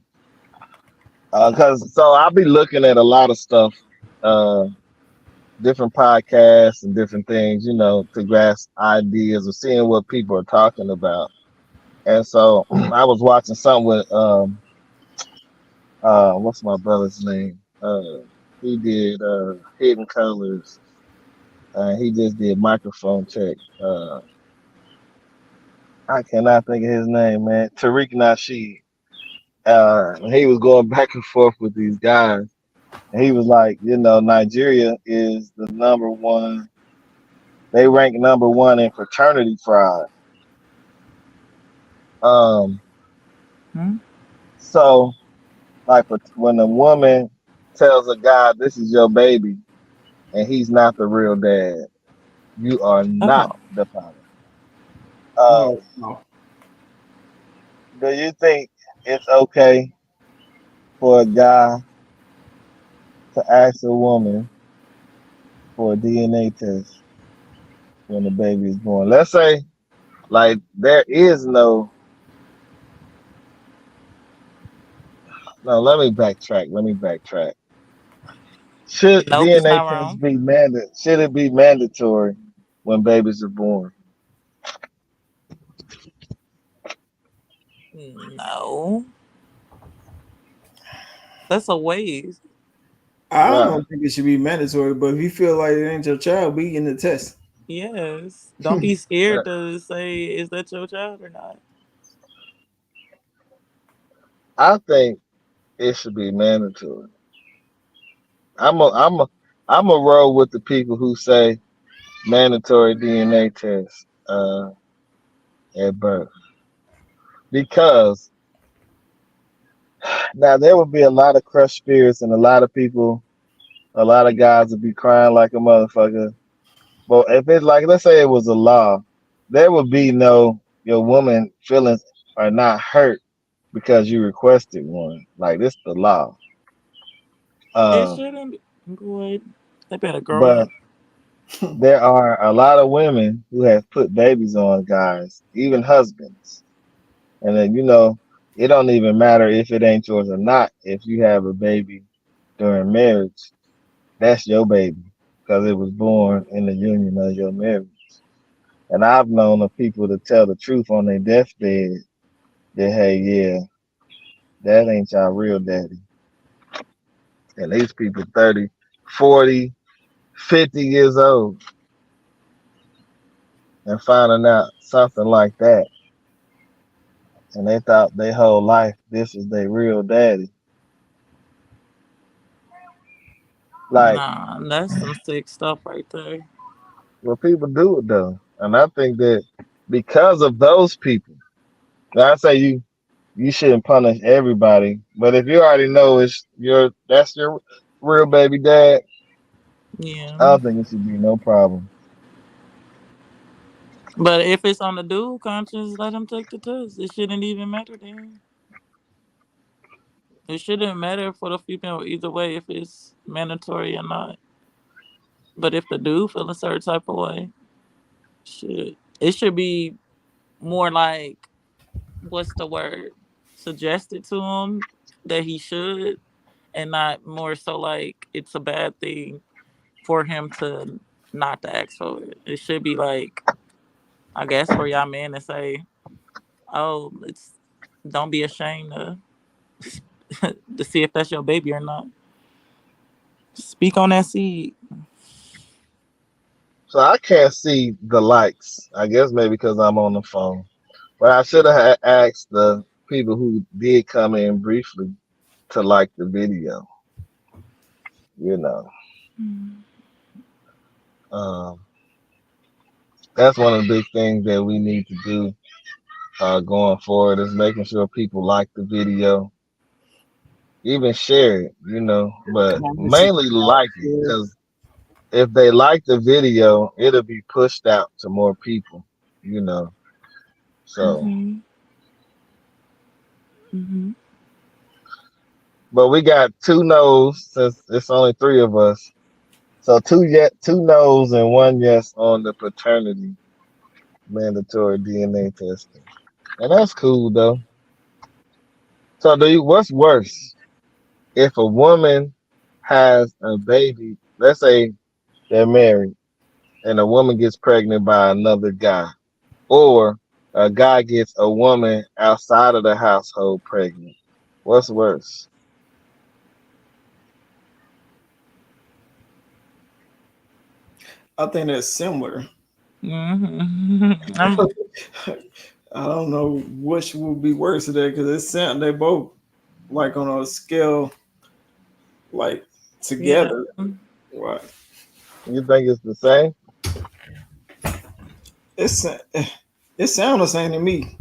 Cause so I'll be looking at a lot of stuff, uh, different podcasts and different things, to grasp ideas or seeing what people are talking about. And so I was watching something with what's my brother's name? He did Hidden Colors. He just did Microphone Check. I cannot think of his name, man. Tariq Nasheed. He was going back and forth with these guys. And he was like, Nigeria is the number one. They rank number one in fraternity fraud. Um, Hmm? so like when a woman tells a guy, "This is your baby," and he's not the real dad, you are not Oh, the father. Um, Oh, no. do you think it's okay for a guy to ask a woman for a DNA test when the baby is born? Let's say, like, there is no. Let me backtrack. Should nope, it's DNA not tests wrong. be mandated? Should it be mandatory when babies are born? No, that's a waste. I Right. don't think it should be mandatory, but if you feel like it ain't your child, be in the test. Yes. Don't be scared to say, is that your child or not? I think it should be mandatory. I'm a I'm a I'm a roll with the people who say mandatory DNA test at birth because now there would be a lot of crushed spirits and a lot of people, a lot of guys would be crying like a motherfucker. But if it's like, let's say it was a law, there would be no your woman feelings are not hurt because you requested one. Like this the law. It Uh, shouldn't be. Boy, they better grow but up. there are a lot of women who have put babies on guys, even husbands. And then, it don't even matter if it ain't yours or not. If you have a baby during marriage, that's your baby because it was born in the union of your marriage. And I've known of people to tell the truth on their deathbed that, hey, yeah, that ain't y'all real daddy. And these people 30, 40, 50 years old and finding out something like that. And they thought their whole life this is their real daddy. Like, Nah, that's some sick stuff right there. well, people do it though. And I think that because of those people, now I say you shouldn't punish everybody, but if you already know that's your real baby dad, Yeah. I don't think it should be no problem. But if it's on the dude conscience, let him take the test. It shouldn't even matter then. It shouldn't matter for the female either way if it's mandatory or not. But if the dude feel a certain type of way, shit. It should be more like, what's the word? Suggested to him that he should, and not more so like it's a bad thing for him to not to ask for it. It should be like, I guess, for y'all men to say, "Oh, it's don't be ashamed to to see if that's your baby or not. Speak on that seed." So I can't see the likes. I guess maybe because I'm on the phone. But I should have asked the people who did come in briefly to like the video. You know, um, that's one of the big things that we need to do going forward is making sure people like the video, even share it. But Comments and mainly like it shares. because if they like the video, it'll be pushed out to more people. You know, so. Mm-hmm. Mm-hmm. But we got two no's since it's only three of us. So two no's and one yes on the paternity mandatory DNA testing. And that's cool though. So what's worse? if a woman has a baby, let's say they're married, and a woman gets pregnant by another guy, or a guy gets a woman outside of the household pregnant, what's worse? I think that's similar. I'm, I don't know which would be worse today because it sound they both like on a scale like yeah. together. Right. You think it's the same? It's it sounds the same to me.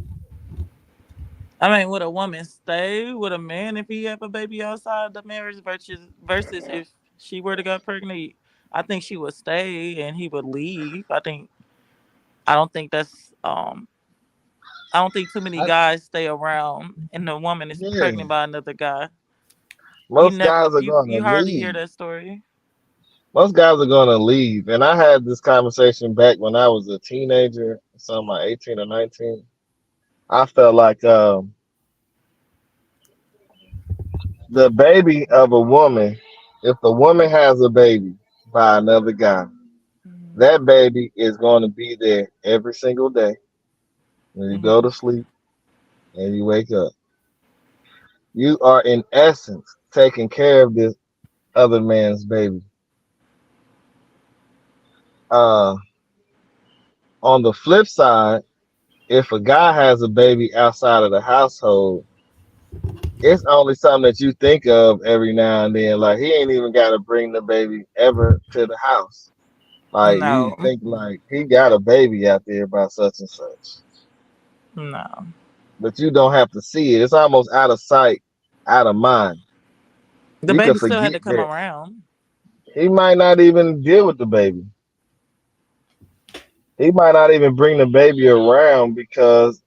I mean, would a woman stay with a man if he have a baby outside the marriage versus if she were to get pregnant? I think she would stay and he would leave. I don't think that's I don't think too many I, guys stay around and the woman is yeah, pregnant by another guy. most guys are going to You hardly hear leave. that story. Most guys are going to leave. And I had this conversation back when I was a teenager, something like 18 or 19. I felt like the baby of a woman, if the woman has a baby by another guy, that baby is going to be there every single day when you go Mm-hmm. to sleep and you wake up. You are, in essence, taking care of this other man's baby. Uh, on the flip side, if a guy has a baby outside of the household, it's only something that you think of every now and then. Like he ain't even got to bring the baby ever to the house. Like you No, think like he got a baby out there by such and such, no. but you don't have to see it. It's almost out of sight, out of mind. The You could baby still had forget to come that around. he might not even deal with the baby. He might not even bring the baby around because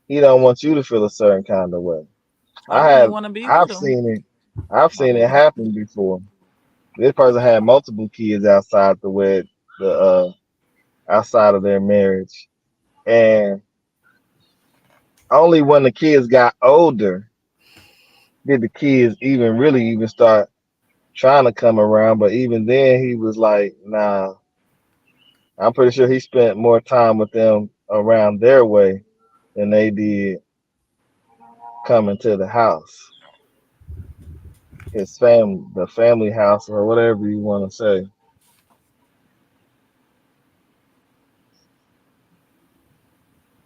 he don't want you to feel a certain kind of way. I I wouldn't have, want to be with I've him. seen it. I've I seen it wouldn't. happen before. This person had multiple kids outside the outside of their marriage, and only when the kids got older did the kids even really even start trying to come around. But even then, he was like, "Nah." I'm pretty sure he spent more time with them around their way than they did coming to the house, the family house, or whatever you want to say.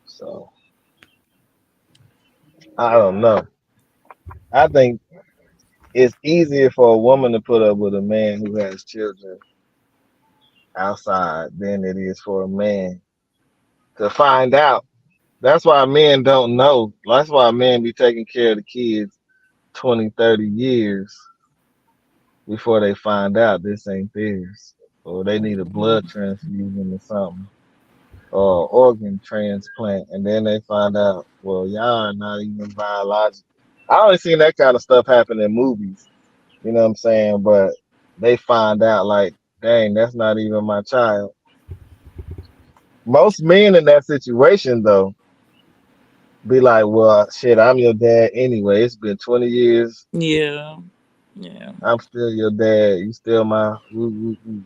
So I don't know. I think it's easier for a woman to put up with a man who has children outside than it is for a man to find out. That's why men don't know. That's why men be taking care of the kids 20, 30 years before they find out this ain't theirs. Or they need a blood transfusion or something. Or organ transplant. And then they find out, well, y'all are not even biological. I only seen that kind of stuff happen in movies. You know what I'm saying? But they find out like, dang, that's not even my child. Most men in that situation though be like, well, shit, I'm your dad anyway. It's been 20 years. Yeah, yeah. I'm still your dad. You still my woo, woo, woo.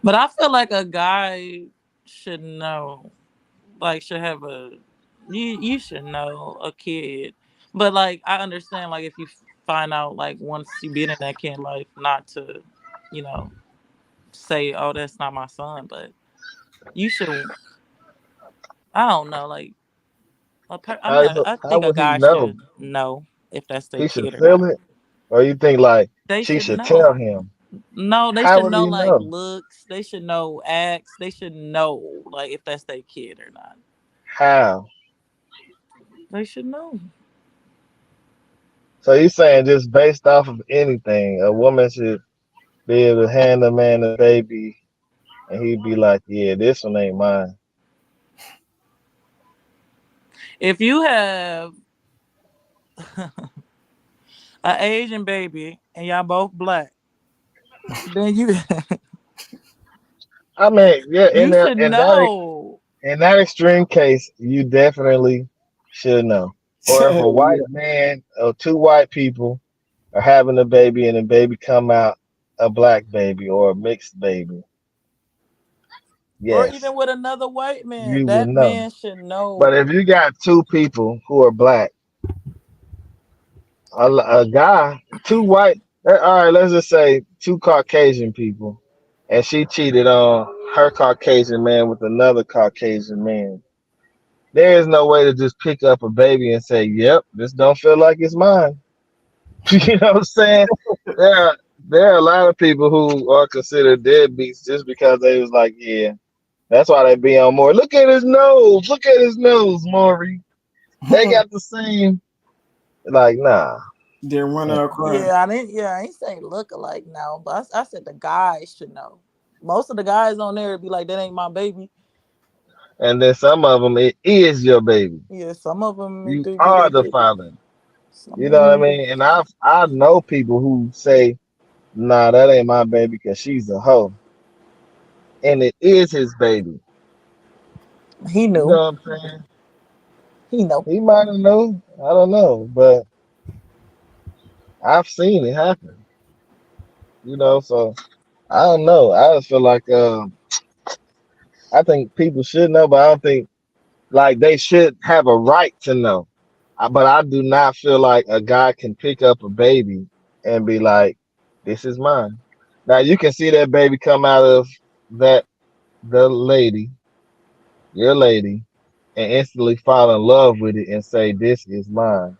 But I feel like a guy should know, like, should have a you should know a kid. But like, I understand, like, if you find out, like, once you been in that kid life, not to, you know, say, oh, that's not my son. But you should. I don't know, like, I mean, I How think a would he guy know? should know if that's their He should kid or feel not. it? Or you think like They she should should tell know. him? No, they How should would know he like know? looks. They should know acts. They should know like if that's their kid or not. How? They should know. So you saying just based off of anything, a woman should be able to hand a man a baby and he'd be like, yeah, this one ain't mine. If you have an Asian baby and y'all both black, then you I mean, yeah, you should know. in that extreme case, you definitely should know. Or if a white Yeah. man or two white people or having a baby and a baby come out a black baby or a mixed baby, Or yes, even with another white man, you will that know. man should But know. if you got two people who are black, a guy, two white, all right, let's just say two Caucasian people, and she cheated on her Caucasian man with another Caucasian man. There is no way to just pick up a baby and say, "Yep, this don't feel like it's mine." You know what I'm saying? There are there are a lot of people who are considered deadbeats just because they was like, yeah. That's why they be on more. Look at his nose. Look at his nose, Maury. They got the same. Like, nah. Then run out crying. Yeah, I didn't. Yeah, I ain't say look alike now, but I said the guys should know. Most of the guys on there be like, "That ain't my baby." And then some of them, it is your baby. Yeah, some of them You do be are that the baby. father. Some You of know what I them do. mean? And I know people who say, nah, that ain't my baby because she's a hoe. And it is his baby. He You knew. know what I'm saying? He know. He might have known. I don't know. But I've seen it happen. So I don't know. I just feel like I think people should know, but I don't think like they should have a right to know. But I do not feel like a guy can pick up a baby and be like, "This is mine." Now you can see that baby come out of that the lady, your lady, and instantly fall in love with it and say, "This is mine."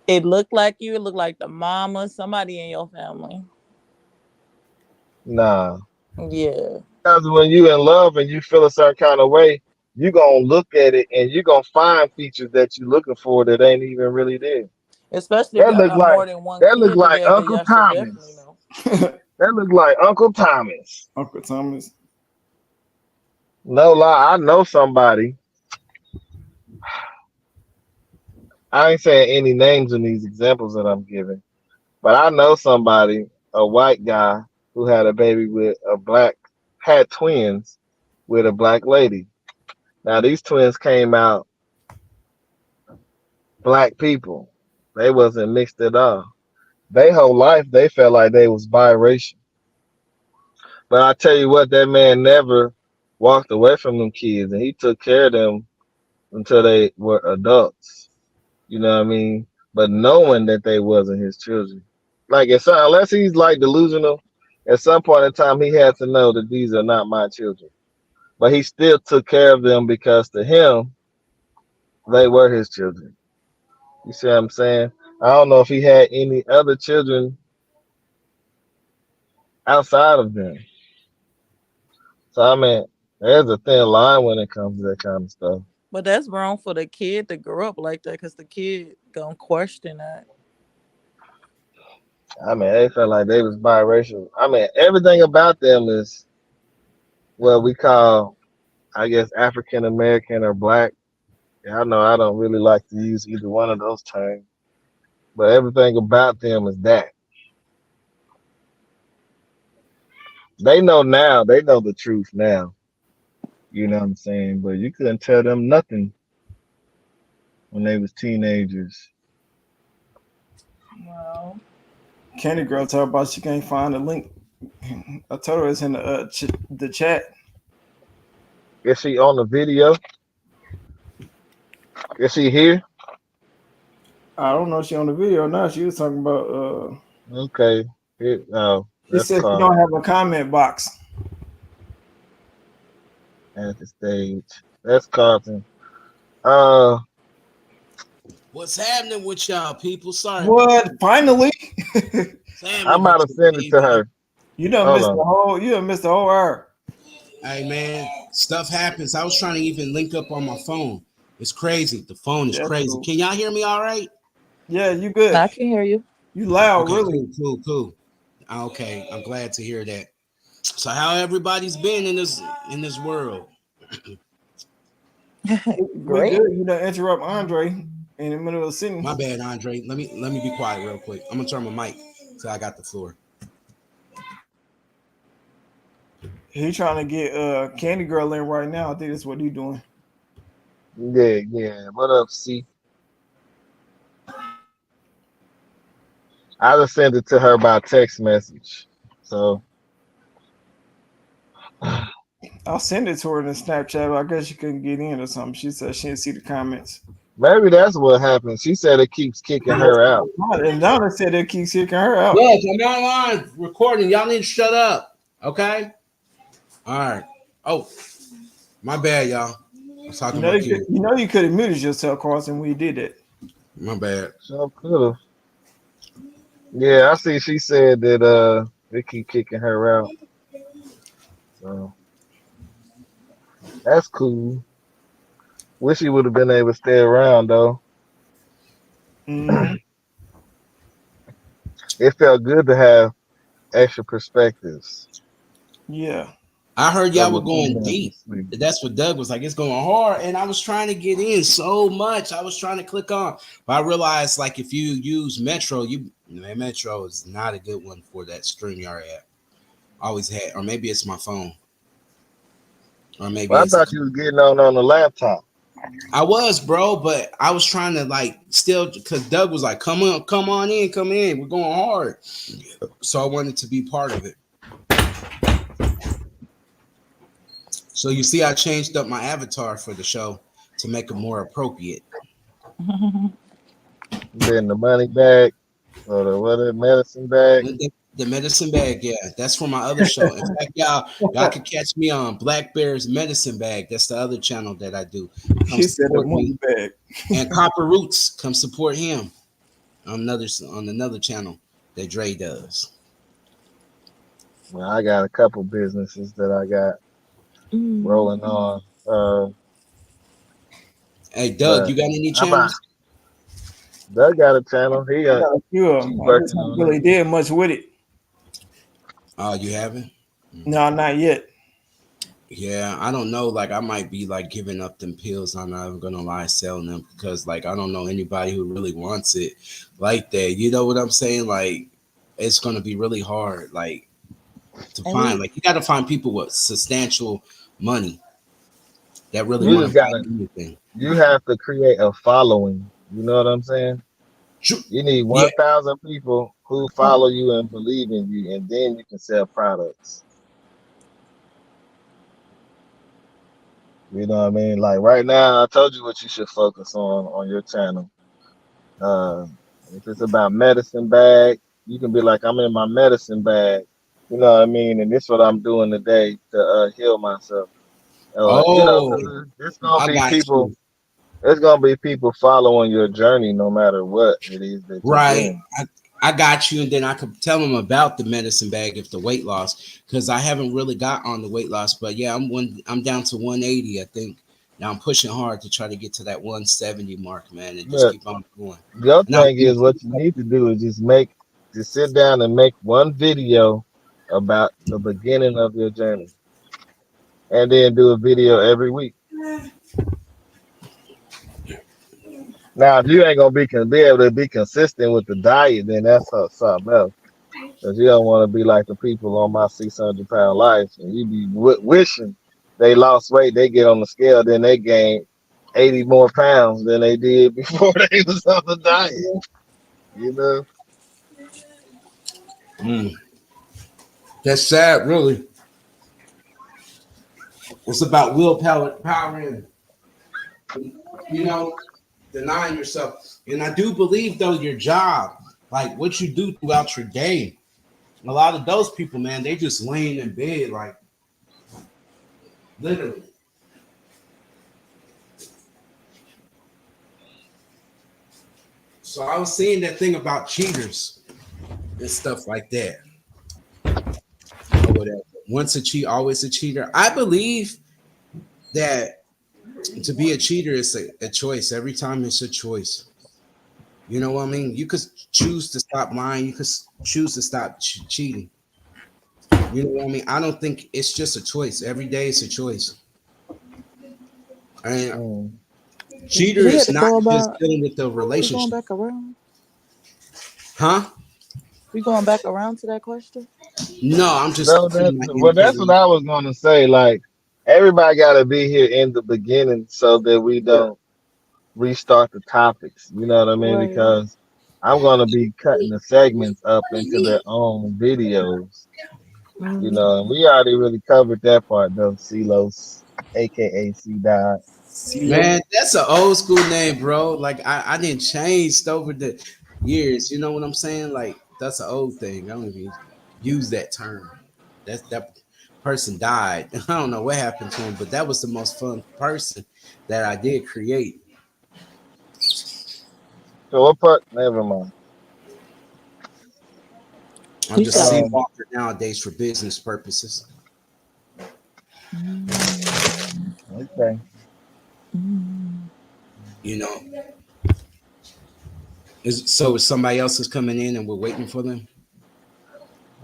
It looked like you. It looked like the mama, somebody in your family. Nah, Yeah, because when you in love and you feel a certain kind of way, you gonna look at it and you gonna find features that you looking for that ain't even really there. especially if That y'all look got like more than one that look kid like together, Uncle y'all should definitely Thomas. know. That look like Uncle Thomas. Uncle Thomas. No lie, I know somebody. I ain't saying any names in these examples that I'm giving, but I know somebody, a white guy who had a baby with a black, had twins with a black lady. Now these twins came out black people. They wasn't mixed at all. They whole life they felt like they was biracial. But I tell you what, that man never walked away from them kids, and he took care of them until they were adults. You know what I mean? But knowing that they wasn't his children. Like unless he's like delusional, at some point in time he had to know that these are not my children. But he still took care of them because to him they were his children. You see what I'm saying? I don't know if he had any other children outside of them. So I mean, there's a thin line when it comes to that kind of stuff. But that's wrong for the kid to grow up like that, because the kid gonna question that. I mean, they felt like they was biracial. I mean, everything about them is what we call, I guess, African American or black. Yeah, I know I don't really like to use either one of those terms, but everything about them is that. They know now, they know the truth now. You know what I'm saying? But you couldn't tell them nothing when they was teenagers. Well, Candy Girl talk about she can't find the link. I told her it's in the chat. Is she on the video? Is she here? I don't know if she on the video or not. She was talking about Okay. No, she that's said she don't Carlton have a comment box. at the stage. That's Carlton. Uh, What's happening with y'all people? Sorry about What? Finally? what's happening I'm about with to you send it to people. her. You done Hold missed on. the whole hour. Hey man, stuff happens. I was trying to even link up on my phone. It's crazy. The phone is Yeah, that's crazy. cool. Can y'all hear me all right? Yeah, you good. I can hear you. You loud, Okay, really. cool. Okay, I'm glad to hear that. So how everybody's been in this world? We Great. good. You done interrupt Andre in the middle of the My sentence. bad, Andre. Let me be quiet real quick. I'm gonna turn my mic till I got the floor. He trying to get Candy Girl in right now. I think that's what he doing. Yeah. What up, C? I just sent it to her by text message. So I'll send it to her in the Snapchat. But I guess she couldn't get in or something. She said she didn't see the comments. maybe that's what happened. She said it keeps kicking her out. And Donna said it keeps kicking her out. Yes, I'm online recording. Y'all need to shut up. Okay? All right. Oh, my bad, y'all. I was talking about you. You could have muted yourself, Carson, when you did that. My bad. So could have. Yeah, I see. She said that they keep kicking her out. So that's cool. Wish he would have been able to stay around though. Mm-hmm. It felt good to have extra perspectives. Yeah. I heard y'all From were the going female deep. perspective. That's what Doug was like. It's going hard. And I was trying to get in so much. I was trying to click on. But I realized, like, if you use Metro, Metro is not a good one for that StreamYard app. Always had. Or maybe it's my phone. Or maybe Well, I it's. thought you was getting on the laptop. I was, bro. But I was trying to, like, still. Because Doug was like, come on in, come in. We're going hard. So I wanted to be part of it. So you see, I changed up my avatar for the show to make it more appropriate. Getting the money back or the what medicine bag. The medicine bag, yeah, that's for my other show. In fact, y'all can catch me on Black Bear's Medicine Bag. That's the other channel that I do. Come She said the support money me. bag. And Copper Roots, come support him on another channel that Dre does. Well, I got a couple businesses that I got rolling on. Hey, Doug, But you got any how about channels? Doug got a channel? I got a few of She's them. I just working haven't on it. really did much with it. Oh, you haven't? No, not yet. Yeah, I don't know. Like, I might be like giving up them pills. I'm not even gonna lie, selling them because like I don't know anybody who really wants it like that. You know what I'm saying? Like, it's gonna be really hard, like to And find. we Like, you got to find people with substantial money that really You want to just buy gotta. anything. You have to create a following. You know what I'm saying? You need Yeah. 1,000 people who follow you and believe in you, and then you can sell products. You know what I mean? Like right now, I told you what you should focus on your channel. Uh, if it's about medicine bag, you can be like, I'm in my medicine bag. You know what I mean? And this is what I'm doing today to heal myself. Oh, Because it's gonna I be got people. you. There's gonna be people following your journey, no matter what it is that you're Right. doing. I got you, and then I could tell them about the medicine bag if the weight loss, because I haven't really got on the weight loss, but yeah, I'm down to 180, I think. Now I'm pushing hard to try to get to that 170 mark, man, and just But keep on going. the other And I thing is, what you need to do is just sit down and make one video about the beginning of your journey, and then do a video every week. Now, if you ain't gonna be able to be consistent with the diet, then that's something else. Because you don't want to be like the people on my 600-pound life, and you be wishing they lost weight. They get on the scale, then they gain 80 more pounds than they did before they was on the diet. You know, mm, that's sad, really. It's about willpower, power, and you know, denying yourself. And I do believe though your job, like what you do throughout your day, a lot of those people, man, they just laying in bed, like literally. So I was seeing that thing about cheaters and stuff like that, or whatever. Once a cheat, always a cheater. I believe that to be a cheater is a choice. Every time it's a choice. You know what I mean? You could choose to stop lying. You could choose to stop cheating. You know what I mean? I don't think it's just a choice. Every day it's a choice. And mm. cheater we had is to not go just about. dealing with the We going relationship, back around. huh? We going back around to that question. No, I'm just No, putting my that's input what in. I was gonna say. Like everybody got to be here in the beginning so that we don't restart the topics. You know what I mean? Right. Because I'm gonna be cutting the segments up into their own videos. You Mm. know, and we already really covered that part though. Celos, aka C Dot. CeeLo. Man, that's an old school name, bro. Like I didn't change over the years. You know what I'm saying? Like that's an old thing. I don't even use that term. That person died. I don't know what happened to him, but that was the most fun person that I did create. So what part? Never mind. I'm You just said, C Um, Walker nowadays for business purposes. mm, okay. mm. You know, is somebody else is coming in and we're waiting for them?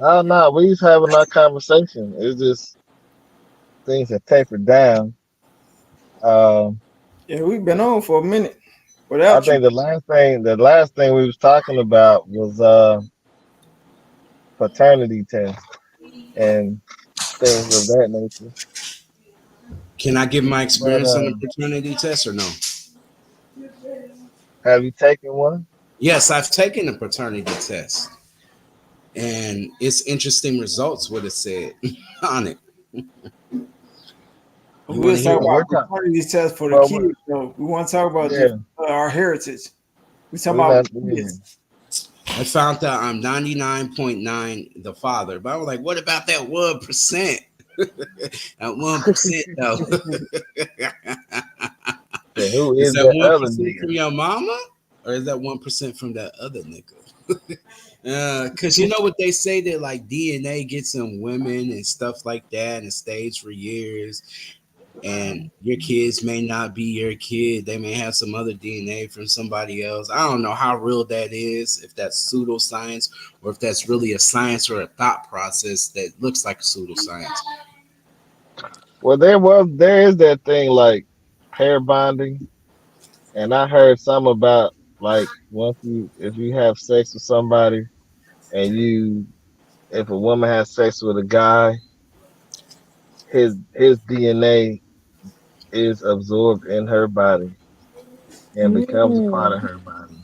Oh no, we just having our conversation. It's just things have tapered down. Um, Yeah, we've been on for a minute I without you. think the last thing we was talking about was paternity test and things of that nature. Can I give my But experience on the paternity test or no? have you taken one? Yes, I've taken a paternity test, and it's interesting results. What it said on it. You We want to was hear talking Well, it? we're about talking. paternity test for the Well, kids, though. We want to talk about yeah, just our heritage. We talking we about not. Yeah. kids. I found out I'm 99.9 the father, but I was like, what about that 1%? That 1% though. So who Is is that that one other percent from nigga? your mama, or is that 1% from that other nigga? Cause you know what they say that like DNA gets in women and stuff like that and stays for years, and your kids may not be your kid. They may have some other DNA from somebody else. I don't know how real that is, if that's pseudoscience or if that's really a science or a thought process that looks like a pseudoscience. Well, there is that thing like hair bonding, and I heard some about like once you if you have sex with somebody and you if a woman has sex with a guy, his DNA is absorbed in her body and becomes a part of Mm. her body.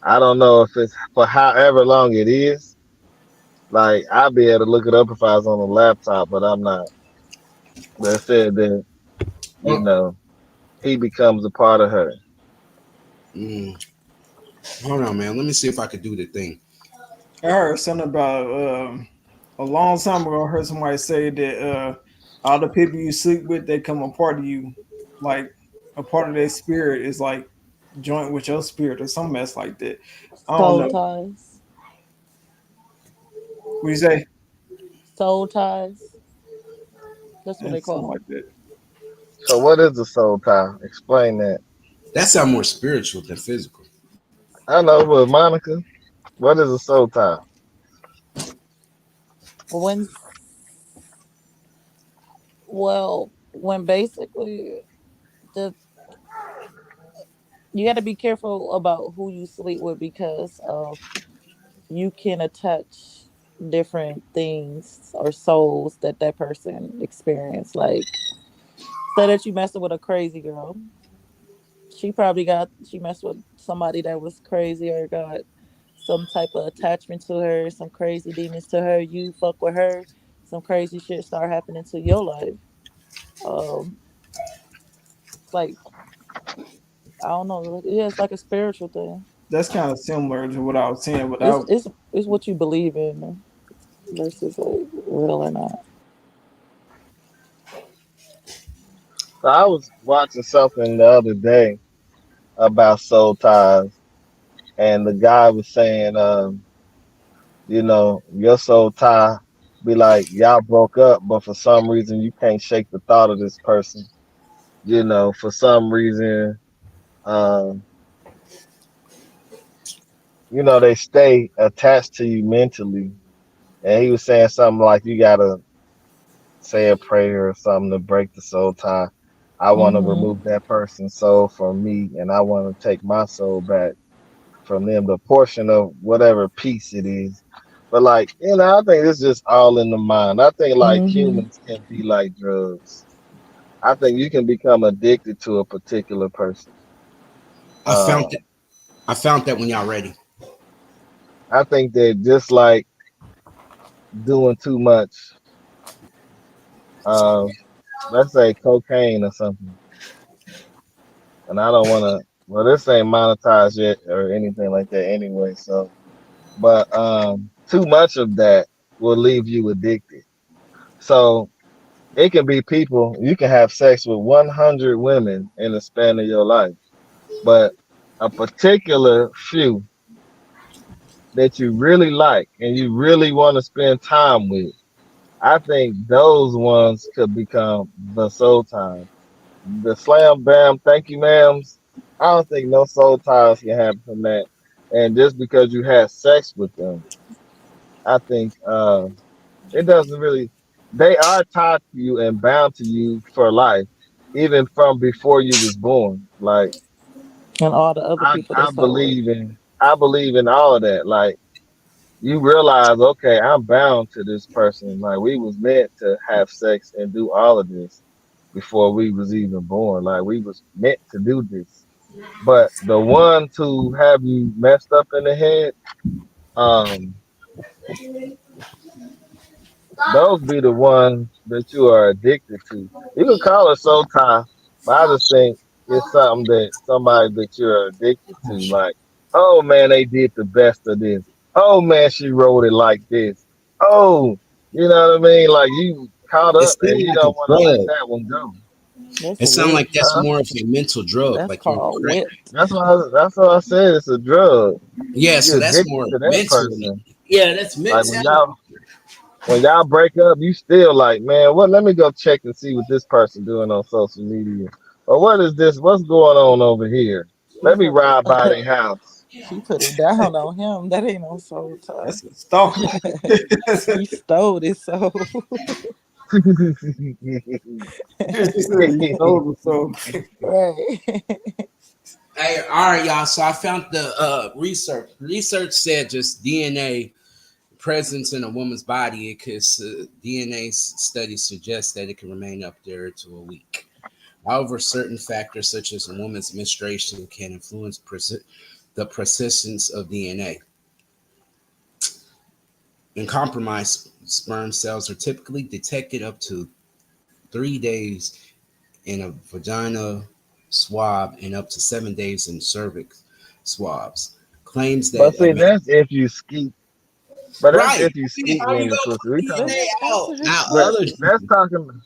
I don't know if it's for however long it is. Like I'd be able to look it up if I was on a laptop, but I'm not. But it said that you Oh, know he becomes a part of her. mm, hold on, man. Let me see if I could do the thing. I heard something about a long time ago. I heard somebody say that all the people you sleep with, they come a part of you, like a part of their spirit is like joint with your spirit or some mess like that. I don't Soul know. ties. What you say? Soul ties. That's what And they something call like that. So what is the soul tie? Explain that. That sounds more spiritual than physical. I know, but Monica, what is a soul tie? them. When basically the you got to be careful about who you sleep with because of you can attach different things or souls that that person experienced. Like, say that you messing with a crazy girl, she messed with somebody that was crazy or got some type of attachment to her, some crazy demons to her. You fuck with her, some crazy shit start happening to your life. Um, like I don't know, yeah, it's like a spiritual thing. That's kind of similar to what I was saying, but It's it's it's what you believe in versus like real or not. So I was watching something the other day about soul ties, and the guy was saying, your soul tie be like y'all broke up, but for some reason you can't shake the thought of this person. For some reason, um, they stay attached to you mentally. And he was saying something like you gotta say a prayer or something to break the soul tie. I want to Mm-hmm. remove that person's soul from me, and I want to take my soul back from them, the portion of whatever piece it is. But like, I think it's just all in the mind. I think like Mm-hmm. humans can be like drugs. I think you can become addicted to a particular person. I found Um, that. I found that when y'all ready. I think that just like doing too much, uh, let's say cocaine or something, and I don't want to. Well, this ain't monetized yet or anything like that anyway. So, but too much of that will leave you addicted. So it can be people. You can have sex with 100 women in the span of your life, but a particular few that you really like and you really want to spend time with, I think those ones could become the soul ties. The slam bam, thank you, ma'ams. I don't think no soul ties can happen from that. And just because you had sex with them, I think it doesn't really. They are tied to you and bound to you for life, even from before you was born. Like And all the other I, people I that's so with. believe in, I believe in all of that. Like you realize, okay, I'm bound to this person. Like we was meant to have sex and do all of this before we was even born. Like we was meant to do this. But the ones who have you messed up in the head, um, those be the ones that you are addicted to. You can call it soul tie, but I just think it's something that somebody that you're addicted to. Like, oh man, they did the best of this. Oh man, she wrote it like this. Oh, you know what I mean? Like you caught It up and sounds you like a don't want to let drug. that one go. That's It sounds whip. like that's Huh? more of a mental drug, That's like you're on called crack. whip. That's what I said. It's a drug. Yeah, so You're that's addicted more to that mentally. person. Yeah, that's meant. Like Sound like when y'all break up, you still like, man, what? Let me go check and see what this person doing on social media, or what is this? What's going on over here? She Let me put ride by their house. she put it down on him. That ain't no soul tie. That's a stalker. She stole it so She said he stole the soul. right. hey, all right, y'all. So I found the research. Research said just DNA presence in a woman's body, because DNA studies suggest that it can remain up there to a week. However, certain factors such as a woman's menstruation can influence the persistence of DNA. In compromised sperm cells are typically detected up to 3 days in a vagina swab and up to 7 days in cervix swabs. Claims But that see, that's if you skeet. But that's right. if you skeeting How in you the gonna pussy. put We That's talking, DNA that's out? what it Now but other says. that's talking,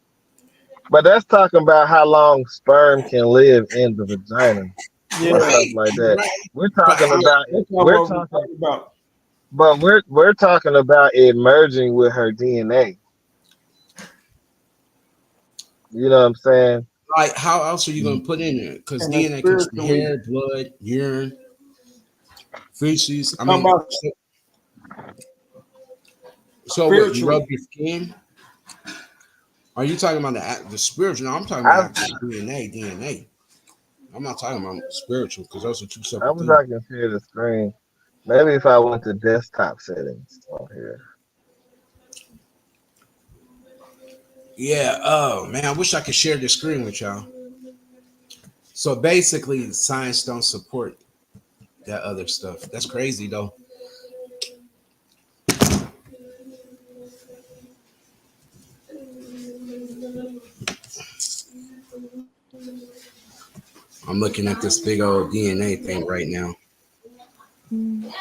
but that's talking about how long sperm can live in the vagina and Yeah, stuff right, like that. right. We're But talking how yeah. about That's it. not We're what we're talking, talking about. but we're talking about it merging with her DNA. You know what I'm saying? like how else are you gonna put in there? Because And a DNA comes from spiritual we. hair, blood, urine, feces. I Talking mean, about so what? You rub spiritually. your skin. Are you talking about the spiritual? No, I'm talking about I actual DNA. DNA. I'm not talking about spiritual because those are two I separate wish things. I can share the screen. Maybe if I went to desktop settings on here. Yeah. Oh man, I wish I could share the screen with y'all. So basically, science don't support that other stuff. That's crazy though. I'm looking at this big old DNA thing right now. Mm.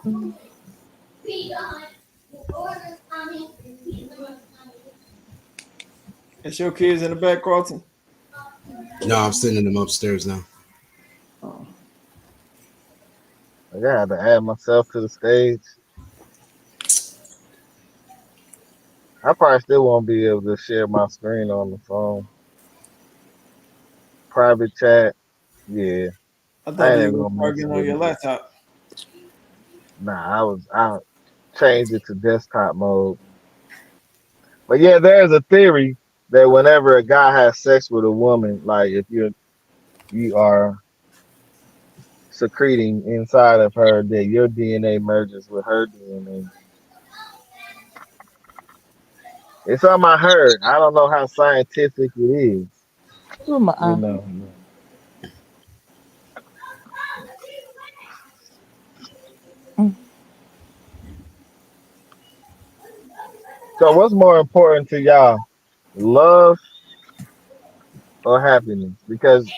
Mm. It's your kids in the back, Carlton. No, I'm sending them upstairs now. Oh. I got to add myself to the stage. I probably still won't be able to share my screen on the phone. Private chat, yeah. I I thought ain't you even were gonna mess targeting on with your it. laptop. Nah, I changed it to desktop mode. But yeah, there's a theory that whenever a guy has sex with a woman, like if you are secreting inside of her, that your DNA merges with her DNA. It's something I heard. I don't know how scientific it is, Who my you know. So what's more important to y'all, love or happiness? Because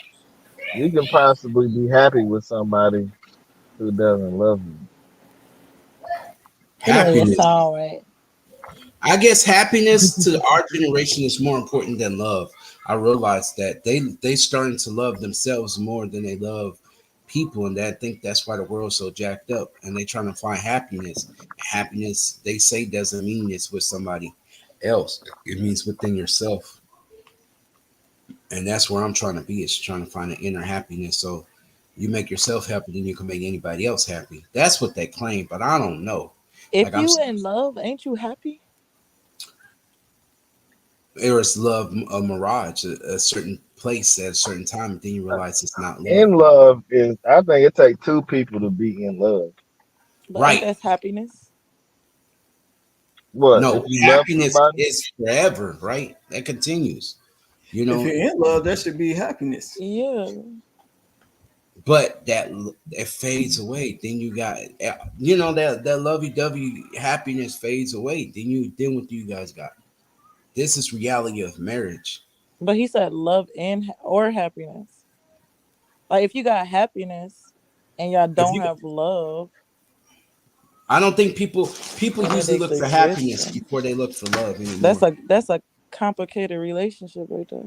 you can possibly be happy with somebody who doesn't love you. It don't even Happiness. sound right. I guess happiness to our generation is more important than love. I realized that they starting to love themselves more than they love people, and that I think that's why the world's so jacked up. And they trying to find happiness. Happiness, they say, doesn't mean it's with somebody else. It means within yourself, and that's where I'm trying to be. Is trying to find an inner happiness. So you make yourself happy, then you can make anybody else happy. That's what they claim, but I don't know. Like If I'm you in love, ain't you happy? Eros love a mirage, a certain place at a certain time, and then you realize it's not love. In love is, I think it takes two people to be in love. But ain't Right. that happiness? What if No, you love happiness somebody? is forever, right? That continues, you If know, you're in love, that should be happiness. Yeah. but it fades away. Then you got, that lovey-dovey happiness fades away. Then what do you guys got? This is reality of marriage. But he said love and or happiness. Like if you got happiness and y'all If don't you, have love, I don't think people then it usually is look for happiness existing. before they look for love anymore. That's a complicated relationship right there.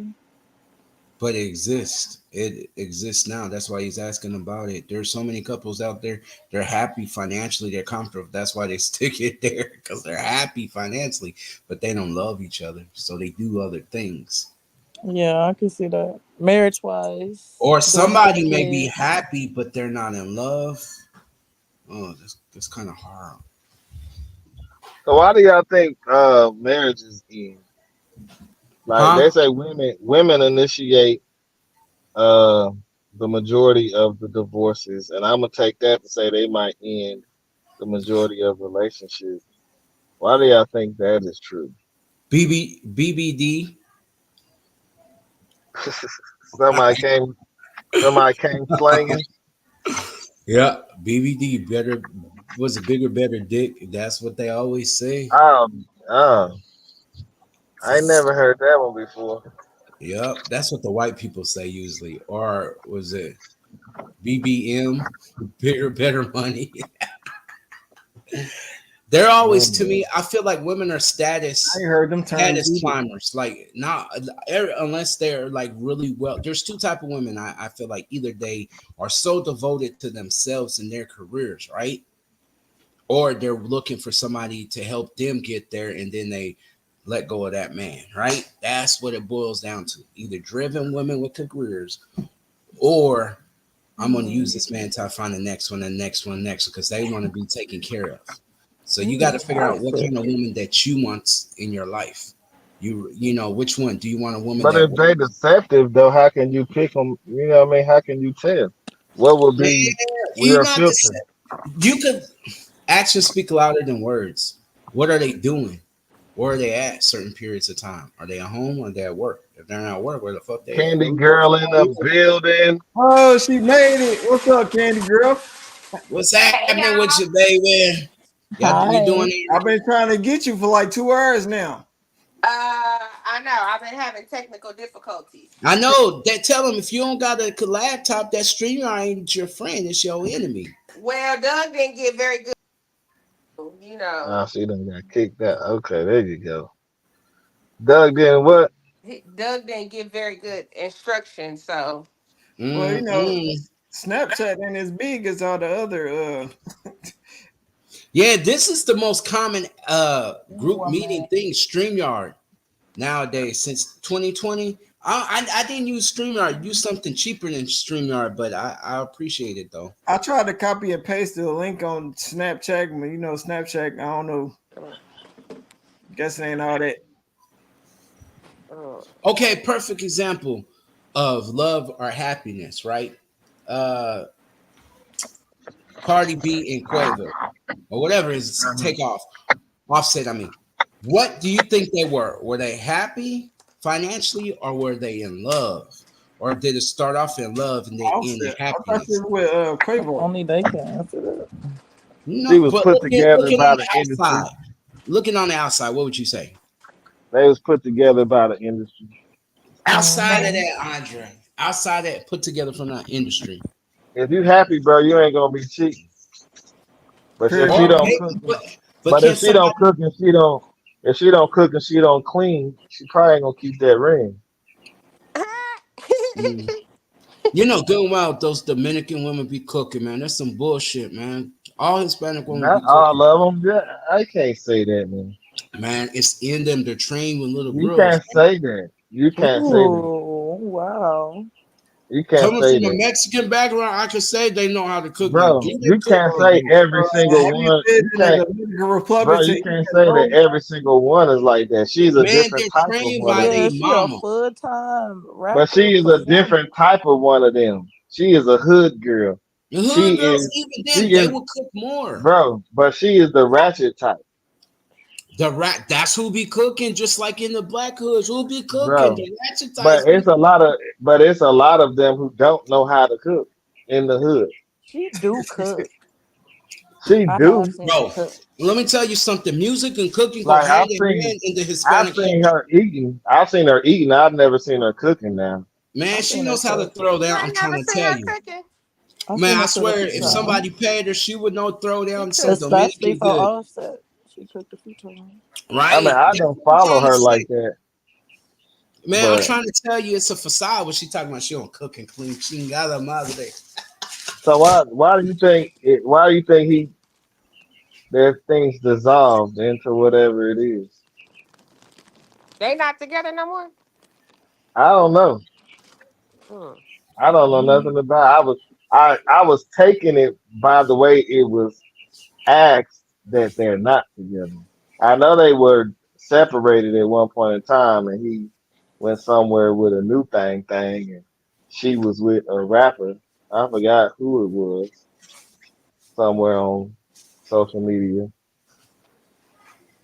But it exists. It exists now. That's why he's asking about it. There's so many couples out there. They're happy financially. They're comfortable. That's why they stick it there because they're happy financially, but they don't love each other. So they do other things. Yeah, I can see that. Marriage wise, Or doing it for the somebody may be kids. happy, but they're not in love. Oh, that's kind of hard. So why do y'all think marriages end? Like Huh? they say, women initiate uh the majority of the divorces, and I'm gonna take that to say they might end the majority of relationships. Why do y'all think that is true? BBD. Somebody came slanging. Yeah, BBD better was a bigger, better dick. That's what they always say. Um, uh, I ain't never heard that one before. Yep, that's what the white people say usually. Or was it BBM, bigger, better money? They're always to Mm. me. I feel like women are I ain't heard them terms status either. climbers. Like not unless they're like really well. There's two type of women. I feel like either they are so devoted to themselves and their careers, right? Or they're looking for somebody to help them get there, and then they let go of that man, right? That's what it boils down to. Either driven women with careers, or I'm going to use Mm, this man till I find the next one, the next one, next, because they want to be taken care of. So you got to figure out what toxic. kind of woman that you want in your life. You know which one. Do you want a woman But that if they deceptive though, how can you pick them? You know what I mean? How can you tell? What would man, be you your not the filter? you could actions speak louder than words. What are they doing? Where are they at certain periods of time? Are they at home or are they at work? If they're not at work, where the fuck they at? Candy girl in the building. Oh, she made it. What's up, Candy Girl? What's Hey happening with you, y'all. baby? You doing Hi. it? I've been trying to get you for like 2 hours now. I know I've been having technical difficulties. I know that. Tell them if you don't got a laptop, that streamer ain't your friend; it's your enemy. Well, Doug didn't get very good. You know, Ah, she done got kicked out. Okay, there you go. Doug then what? Doug didn't give very good instructions. So Well, Mm-mm. Snapchat ain't as big as all the other. Yeah, this is the most common group One meeting minute. thing. StreamYard nowadays since 2020. I didn't use StreamYard. Use something cheaper than StreamYard, but I appreciate it though. I tried to copy and paste the link on Snapchat, but Snapchat. I don't know. Guess it ain't all that. uh, Okay, perfect example of love or happiness, right? Uh Cardi B and Quavo, or whatever is take off. Offset, I mean. What do you think they were? Were they happy financially or were they in love? Or did it start off in love and then end in Offset. I thought happiness? you was with Quavo. Only they can answer that. She No, was but put look together looking by on the the industry. outside. Looking on the outside, what would you say? They was put together by the industry. Outside of Mm-hmm. that, Andre. Outside that, put together from that industry. If you happy, bro, you ain't gonna be cheating. But if she Period. don't Okay, cook, but but can if she don't somebody, cook and she don't, if she don't cook and she don't clean, she probably ain't gonna keep that ring. mm, good and well, those Dominican women be cooking, man. That's some bullshit, man. All Hispanic women Not be all cooking. of them. Yeah, I can't say that, man. Man, it's in them. They're trained with little You girls. can't say that. You can't say that. Ooh, wow. You can't Coming say from a that, Mexican background, I can say they know how to cook. Now, do bro. they You cook can't or say don't? every Have single you one. been You in can't, the Dominican Republic bro. to You eat can't that say that road? every single one is like that. She's a Man, different they're type of trained one by of their Yeah, them. she a mama. full-time But rapper, she is a performer. different type of one of them. She is a hood girl. The She hood girls, is. even She then, they is, will cook more. bro. But she is the ratchet type, The rat, that's who be cooking, just like in the black hoods. Who be cooking? bro. The ratchet types But be it's a lot of them who don't know how to cook in the hood. She do cook. She I have do. seen her bro. cook. Let me tell you something. Music and cooking go Like hand in hand in the I've Hispanic seen culture. her eating. I've seen her eating. I've never seen her cooking now. Man, I she seen her knows how to cook. throw You down. I'm ain't never trying to seen tell her you. cooking. I Man, seen I her cook a swear, few if Yeah. times. somebody paid her, she would know throw She down some cooked. Especially Dominican for good. Offset. She cooked a few times. I mean, Right? I That's don't what I'm follow trying to her like say. that, Man, I'm but trying to tell you it's a facade when she talking about she don't cook and clean. She got a madre. so why do you think why do you think he their things dissolved into whatever it is? They not together no more. I don't know. Mm. I don't know Mm, nothing about. I was taking it by the way it was asked that they're not together. I know they were separated at one point in time, and he went somewhere with a new thing, and she was with a rapper. I forgot who it was. Somewhere on social media,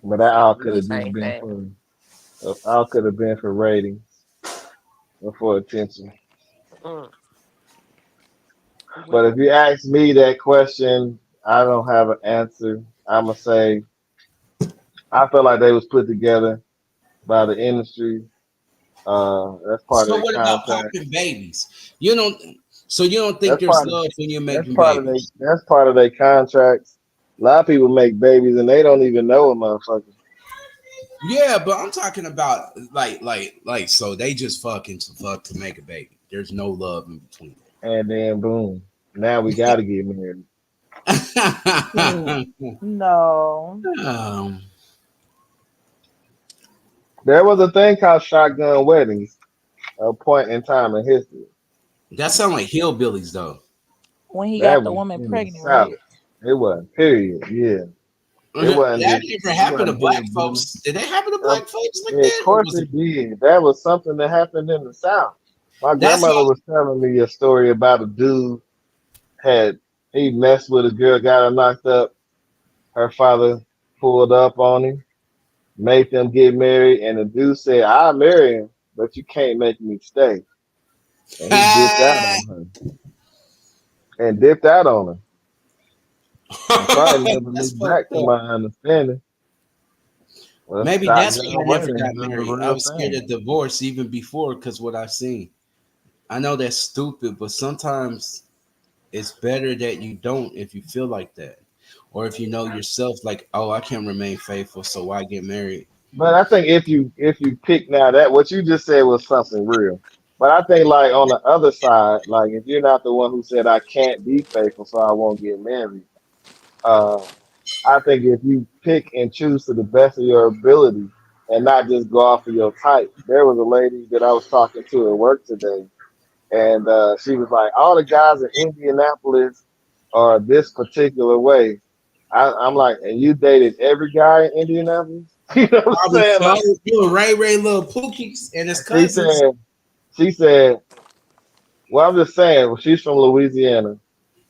but that all could New have just same been thing. for all could have been for ratings or for attention. Mm. But if Well, you ask me that question, I don't have an answer. I'm gonna say I feel like they was put together by the industry. That's part of So their what about contract. popping babies? You don't. So you don't think That's there's part of love when you're that's making part of they babies? that's part of their contracts. A lot of people make babies and they don't even know a motherfucker. Yeah, but I'm talking about like. So they just fucking to fuck to make a baby. There's no love in between. And then boom, now we gotta get married. mm, no. um, There was a thing called shotgun weddings, a point in time in history. that sound like hillbillies though. When he got That the was woman in the pregnant, South. right? It wasn't, period. Yeah. It wasn't That just, never it happened to wasn't black hillbilly. folks. Did they happen to Of, black folks like yeah, of that, or course was it? it did. That was something that happened in the South. My That's grandmother was telling me a story about a dude had he messed with a girl, got her knocked up. Her father pulled up on him, made them get married, and the dude said, "I'll marry him, but you can't make me stay." And he dipped out why. on her and dipped out on her and probably never That's looked fucked back to up. my understanding. Well, Maybe that's why I shotgun never weddings got is a married. I real was scared thing. of divorce even before because what I've seen. I know that's stupid, but sometimes it's better that you don't if you feel like that. Or if you know yourself, like, oh, I can't remain faithful, so why get married? But I think if you pick now that what you just said was something real. But I think like on the other side, like if you're not the one who said I can't be faithful, so I won't get married. Uh, I think if you pick and choose to the best of your ability and not just go off of your type. There was a lady that I was talking to at work today, and she was like, all the guys in Indianapolis are this particular way. I'm like, and you dated every guy in Indianapolis? You know what I'm Probably saying? so. Like, You were Ray little Pookies and his she cousins. said, she said, well, I'm just saying, well, she's from Louisiana,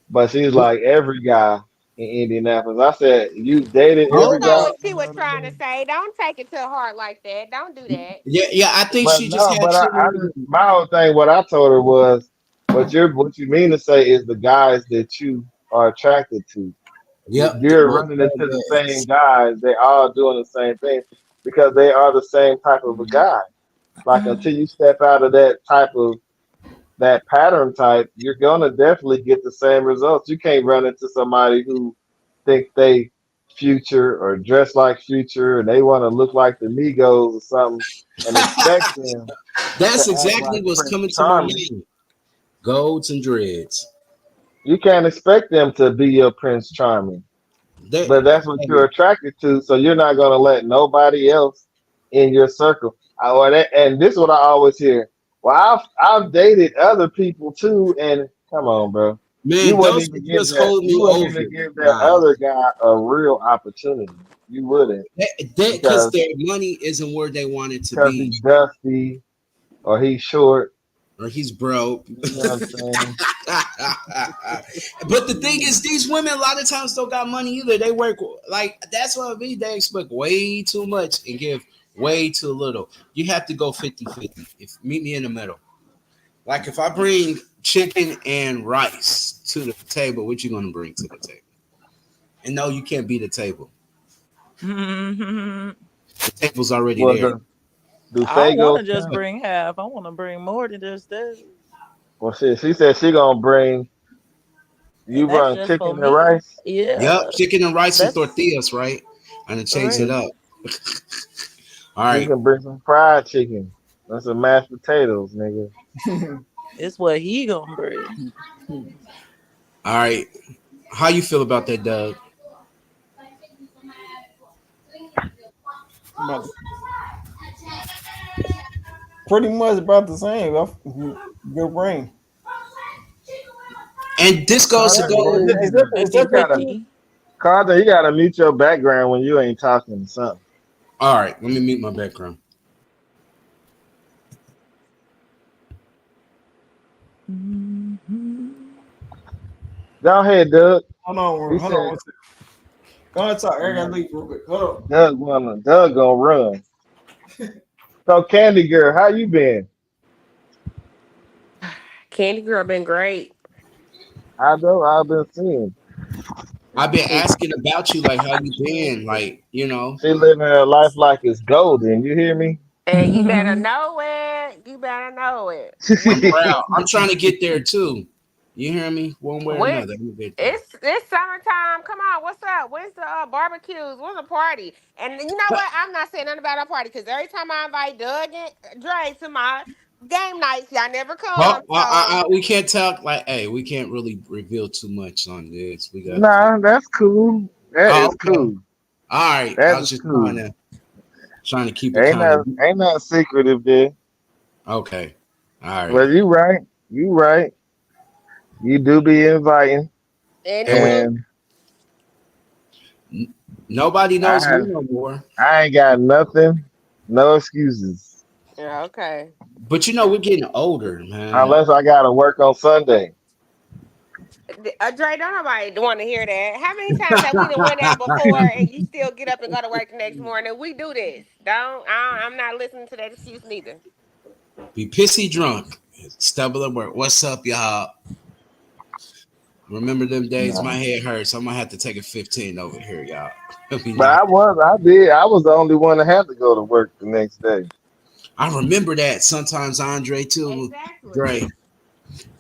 but she's like every guy in Indianapolis. I said, you dated you every Hold know guy up. what she in was the trying to Louisiana? say. Don't take it to heart like that. Don't do that. Yeah, yeah. I think But she just no, had but shit I in just my whole thing. What I told her was, what you mean to say is the guys that you are attracted to. Yep, the you're old running dog into the same days. guys. They all doing the same thing because they are the same type of a guy. Like until you step out of that type of that pattern type, you're gonna definitely get the same results. You can't run into somebody who think they future or dress like future and they want to look like the Migos or something and expect them to That's act exactly like what's Prince coming to my Charming. mind. Golds and dreads. You can't expect them to be your Prince Charming, They, but that's what you're attracted to. So you're not gonna let nobody else in your circle. And this is what I always hear. Well, I've dated other people too, and come on, bro. man, those would Give just that. hold You me wouldn't over. even give that Nah, other guy a real opportunity. You wouldn't that because because their money isn't where they want it to he's be, dusty or he's short. or he's broke. You know what I'm saying? But the thing is, these women a lot of times don't got money either. They work like that's what I mean. They expect way too much and give way too little. You have to go 50-50. If meet me in the middle. Like if I bring chicken and rice to the table, what you gonna bring to the table? And no, you can't be the table. I The table's already Well, there. do don't want Fago to just count? bring half. I want to bring more than just that. Well, shit, she said she gonna bring you And that's run just for chicken and me. rice. Yep, Yeah, chicken and rice and that's tortillas, right? And to change it right. up. All She right, can bring some fried chicken. That's some mashed potatoes, nigga. It's what he gonna bring. all right. How you feel about that, Doug? But pretty much about the same. Good brain. And this goes to Carter, go. you Except for gotta 50-50. Carter, you gotta mute your background when you ain't talking or something. All right, let me mute my background. Mhm. Go ahead, Doug. He hold on said one second. Go ahead and talk. I gotta leave real quick. Hold Doug gonna run. So Candy Girl, how you been? Candy Girl been great. I know I've been seeing. I've been She, asking about you, like how you been, like you know. she living her life like it's golden. You hear me? And you better know it. You better know it. I'm proud. I'm trying to get there too. You hear me? One way or When another, I'm gonna get there. it's summertime. Come on, what's up? When's the barbecues? When's the party? And you know what? I'm not saying nothing about a party because every time I invite Doug and Dre to my game nights, y'all never Well, come. So we can't talk like, hey, we can't really reveal too much on this. We got to. Nah, that's cool. That Oh, is okay. cool. All right. I That was is just cool. trying to keep it kind of Ain't not secretive there. okay. All right. But you right. You right. You do be inviting. And anywho, And nobody I knows me have no more. I ain't got nothing, no excuses. yeah, okay. But you know, we're getting older, man. Unless I gotta work on Sunday. Dre, don't nobody want to hear that. How many times have we done went out before and you still get up and go to work the next morning? We do this. I'm not listening to that excuse neither. Be pissy drunk. Stumble at work. What's up, y'all? Remember them days? My No. head hurts. I'm gonna have to take a 15 over here, y'all. It'll be But knocked. I was the only one that had to go to work the next day. I remember that sometimes Andre too. Exactly. Dre.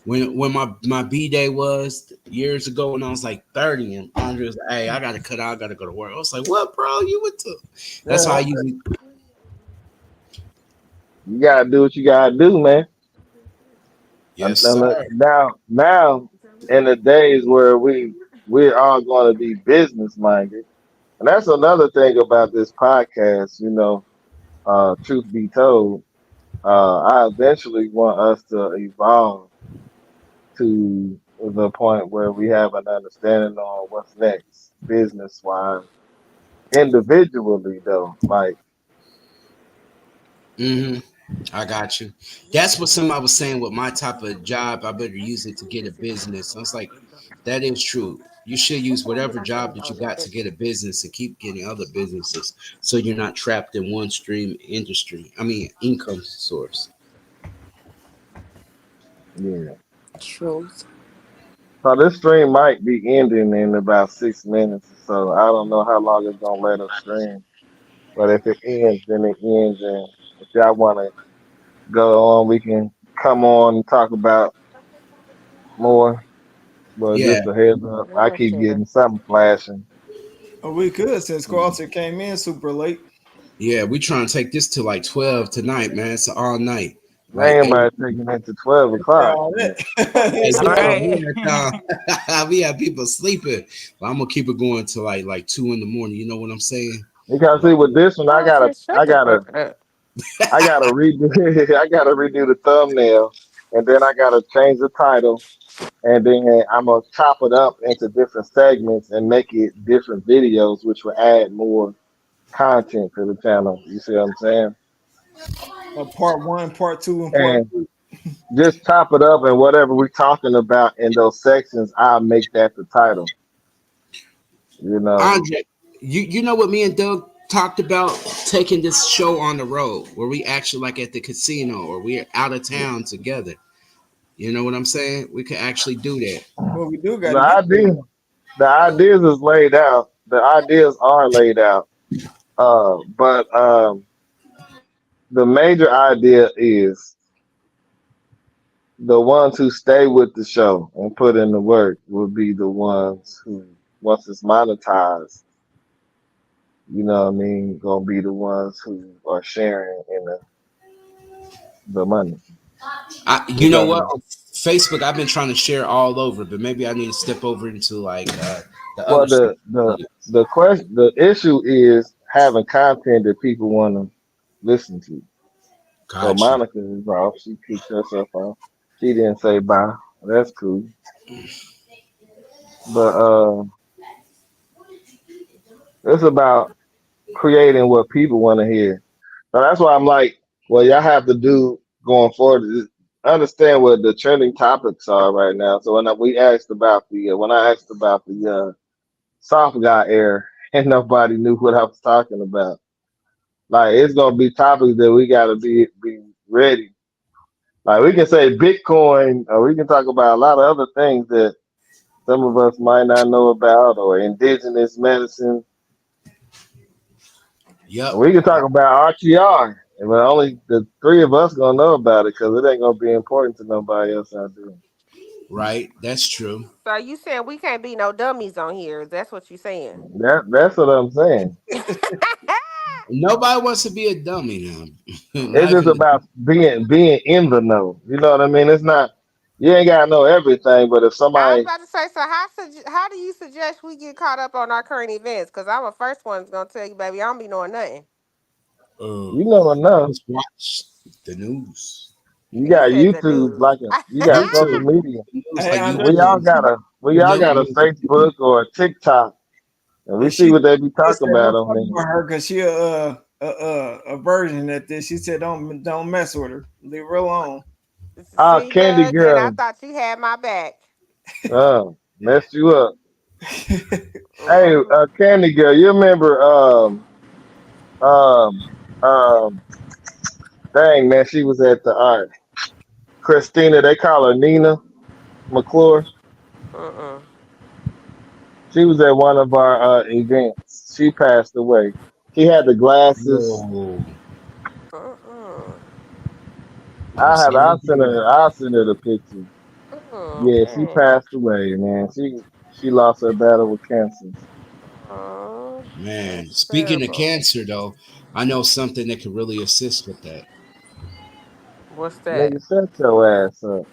When my B day was years ago when I was like 30 and Andre was like, hey, I gotta cut out, I gotta go to work. I was like, what, bro? You went to that's how I Yeah, usually you gotta do what you gotta do, man. yes, sir. Now, in the days where we're all going to be business minded, and that's another thing about this podcast. Truth be told, I eventually want us to evolve to the point where we have an understanding on what's next, business wise. Individually, though, like Hmm. I got you. That's what somebody was saying with my type of job. I better use it to get a business. I was like, that is true. You should use whatever job that you got to get a business and keep getting other businesses so you're not trapped in one stream industry. I mean, income source. yeah, Truth. So this stream might be ending in about 6 minutes or so. I don't know how long it's gonna let us stream. But if it ends, then it ends. And if y'all want to go on, we can come on and talk about more. But Yeah, just a heads up, I Real keep shit. getting something flashing. Oh, we could since Carlton came in super late. yeah. We trying to take this to like 12 tonight, man. It's all night. Like, They ain't hey, about taking it to 12 Yeah, o'clock. all Man. hey, that. we don't Right. hear that, y'all. We have people sleeping. But I'm gonna keep it going to like 2 in the morning. You know what I'm saying? Because see, Like, with this one, Oh, just shut the fuck up. I gotta redo, I gotta redo the thumbnail, and then I gotta change the title, and then I'm gonna chop it up into different segments and make it different videos, which will add more content to the channel. You see what I'm saying? Part one, part two, and part And three. just chop it up, and whatever we're talking about in those sections, I'll make that the title. You know, Andre, you know what me and Doug talked about taking this show on the road where we actually like at the casino or we're out of town together. You know what I'm saying? We could actually do that. Well, we do got the to get there. idea, the ideas is laid out. The ideas are laid out. But the major idea is the ones who stay with the show and put in the work will be the ones who, once it's monetized, you know what I mean, gonna be the ones who are sharing in the money. You know what? Because On Facebook, I've been trying to share all over, but maybe I need to step over into like the other well, social the media. the question, the issue is having content that people want to listen to. So Got you. Monica is off. She kicked herself off. She didn't say bye. That's cool. But it's about creating what people want to hear. So that's why I'm like, well, y'all have to do going forward is understand what the trending topics are right now. So we asked about when I asked about the soft guy air, and nobody knew what I was talking about. Like it's gonna be topics that we gotta be ready. Like we can say Bitcoin, or we can talk about a lot of other things that some of us might not know about, or indigenous medicine. Yep. We can talk about RTR, but only the three of us gonna know about it because it ain't gonna be important to nobody else out there. Right. That's true. So you saying we can't be no dummies on here? That's what you saying? That's what I'm saying. Nobody wants to be a dummy now. It's Not just even. about being in the know. You know what I mean? It's not you ain't gotta know everything, but if I was somebody about to say. So how do you suggest we get caught up on our current events? Because I'm the first one's gonna tell you, baby, I don't be knowing nothing. you know enough, Just watch the news. you He got said the YouTube, news. you got social YouTube. media. The news Hey, like Andre, YouTube. We You all know, got a Facebook or a TikTok, and we and see she what they be talking said about don't on talk there. about her because she a virgin at this. She said don't mess with her. Leave her alone. Ah, See, Candy Doug, and I Girl, thought you had my back. messed you up. Hey, Mm-hmm. Candy Girl, you remember um um dang man, she was at the Christina, they call her Nina McClure. Mm-mm. She was at one of our events. She passed away. She had the glasses. whoa. Mm-mm. I'm sorry to hear that. I'll send her the picture. Yeah, she Okay. passed away, man. She lost her battle with cancer. Oh, Man, that's speaking of terrible. cancer, though, I know something that could really assist with that. What's that? Nigga, shut your ass up.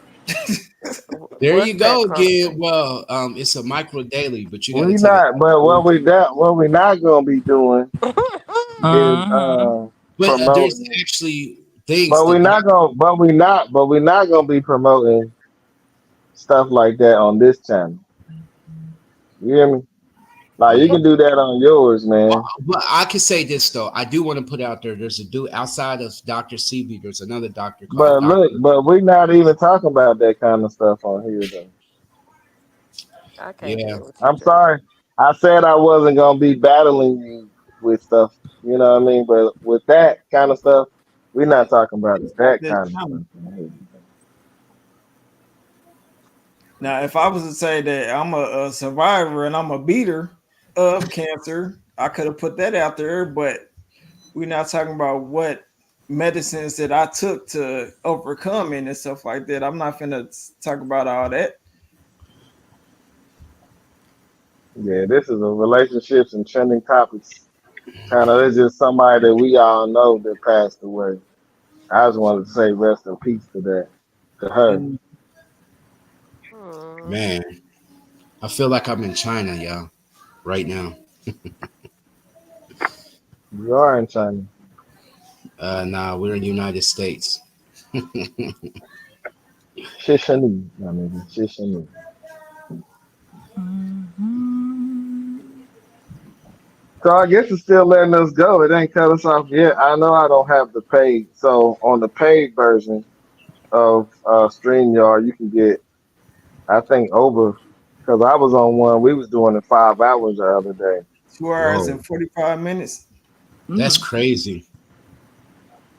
There What's you that, go again. Carlton? Well, it's a micro daily, but you got to We take it. not, but what we not gonna be doing is Mm-hmm. But there's promoting. actually things that But we not gonna be promoting stuff like that on this channel. You hear me? Like you yeah. can do that on yours, man. But I can say this though, I do want to put out there. There's a dude outside of Doctor CB. There's another doctor called But look, Doctor. but we not even talking about that kind of stuff on here though. I can't Yeah, deal with you, I'm Dre. sorry. I said I wasn't gonna be battling you with stuff, you know what I mean? But with that kind of stuff, we're not talking about that This kind of channel. stuff on here. Now, if I was to say that I'm a survivor and I'm a beater of cancer, I could have put that out there, but we're not talking about what medicines that I took to overcome it and stuff like that. I'm not gonna talk about all that. Yeah, this is a relationships and trending topics. Kind of, it's just somebody that we all know that passed away. I just wanted to say rest in peace to that, to her. And Hmm. Man, I feel like I'm in China, y'all, right now. You are in China. Nah, we're in the United States. Shishani, my nigga, Shishani. Mhm. So I guess it's still letting us go. It ain't cut us off yet. I know I don't have the paid. So on the paid version of StreamYard, you can get, I think, over, because I was on one, we was doing it 5 hours the other day. 2 hours Whoa, and 45 minutes. that's Mm. crazy.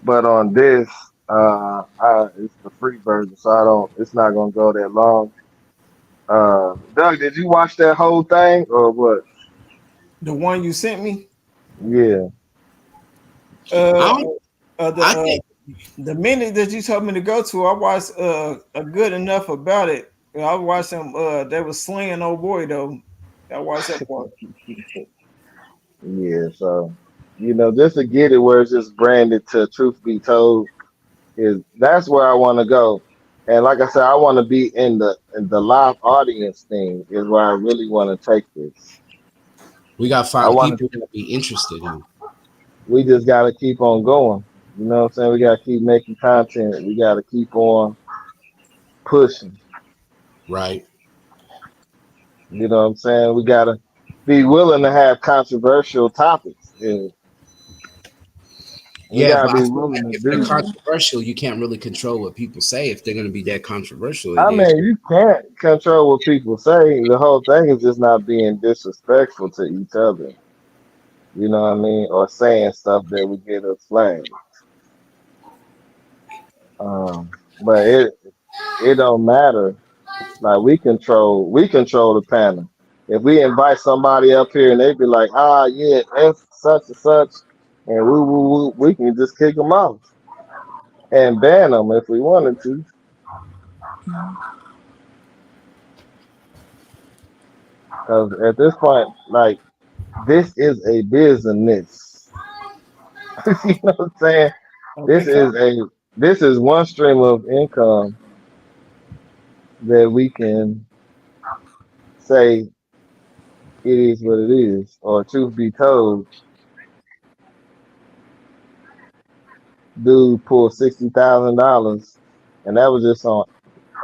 But on this, it's the free version, so I don't. It's not gonna go that long. Doug, did you watch that whole thing or what? The one you sent me, Yeah. I uh, don't. uh, I the think the minute that you told me to go to, I watched a good enough about it. I watched them. They was slaying old boy though. I watched that part. Yeah, so just to get it where it's just branded to truth be told is that's where I want to go. And like I said, I want to be in the live audience thing is where I really want to take this. we got to I find want to people that be interested in. we just got to keep on going. You know what I'm saying? We got to keep making content. We got to keep on pushing. Right. You know what I'm saying? We got to be willing to have controversial topics. And we Yeah, got to but I be feel willing like to if they're do that. controversial, you can't really control what people say if they're going to be that controversial. I Then mean, you can't control what people say. The whole thing is just not being disrespectful to each other. You know what I mean? Or saying stuff that would get us flagged. But it don't matter. Like we control the panel. If we invite somebody up here and they be like, yeah, that's such and such, and we can just kick them off and ban them if we wanted to. Because at this point, like this is a business. You know what I'm saying? This Okay, is a this is one stream of income that we can say it is what it is, or truth be told, dude pulled $60,000, and that was just on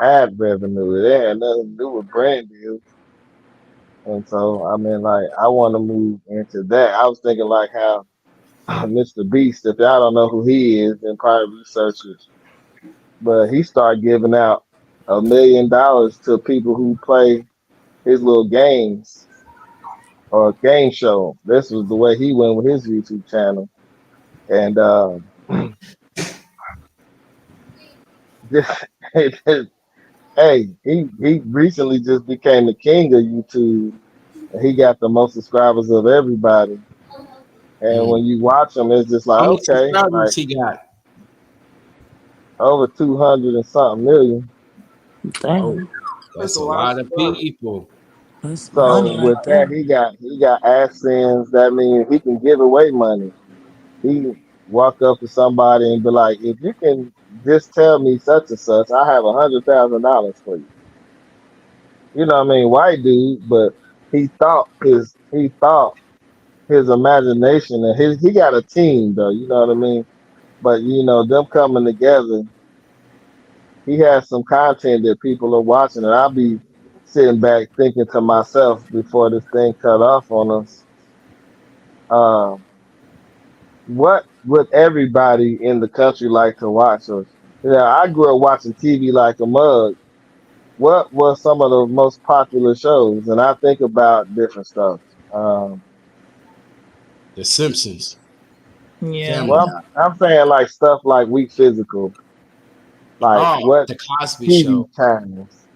ad revenue. It had nothing to do with brand deals. And so, I mean, like, I want to move into that. I was thinking like how Mr. Beast, if y'all don't know who he is, then probably research it. But he started giving out $1 million to people who play his little games or game show. This was the way he went with his YouTube channel. And just, hey, he recently just became the king of YouTube. And he got the most subscribers of everybody. And mm. when you watch him, it's just How like, many okay, subscribers like he got? over 200 and something million. Oh, Damn, that's that's a a lot of lot of subscribers. people. that's So money Oh, with right that, there. he got AdSense. That means he can give away money. He walk up to somebody and be like, if you can just tell me such and such, I have $100,000 for you. You know what I mean? White dude, but he thought his imagination and he got a team though, you know what I mean? But them coming together, he has some content that people are watching, and I'll be sitting back thinking to myself before this thing cut off on us, uh, what would everybody in the country like to watch? Or I grew up watching TV like a mug. What were some of the most popular shows? And I think about different stuff. Um, The Simpsons, Yeah. Family well, Guy. I'm saying like stuff like Weak Physical, like Oh, what The Cosby TV Show. channels?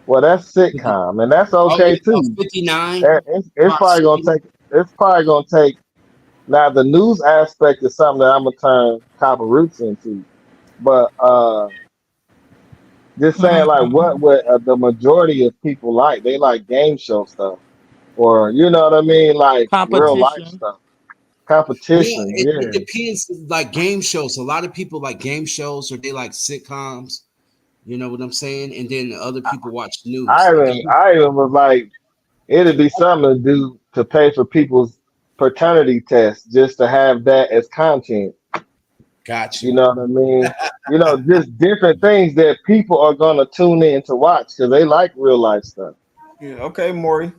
Well, that's sitcom, and that's Oh okay yeah, too. 59. It's Watch probably gonna 59. take. It's probably gonna take. Now the news aspect is something that I'm gonna turn copper roots into, but just saying like what Mhm. would the majority of people like? They like game show stuff, or you know what I mean, like real life Competition. stuff, Yeah, competition. it Yeah, depends. Like game shows, a lot of people like game shows, or they like sitcoms. You know what I'm saying? And then other people watch news. It depends. I even was like, it'd be something to do to pay for people's paternity tests just to have that as content. Got You you. know what I mean? You know, just different things that people are gonna tune in to watch because they like real life stuff. Yeah, okay, Maury.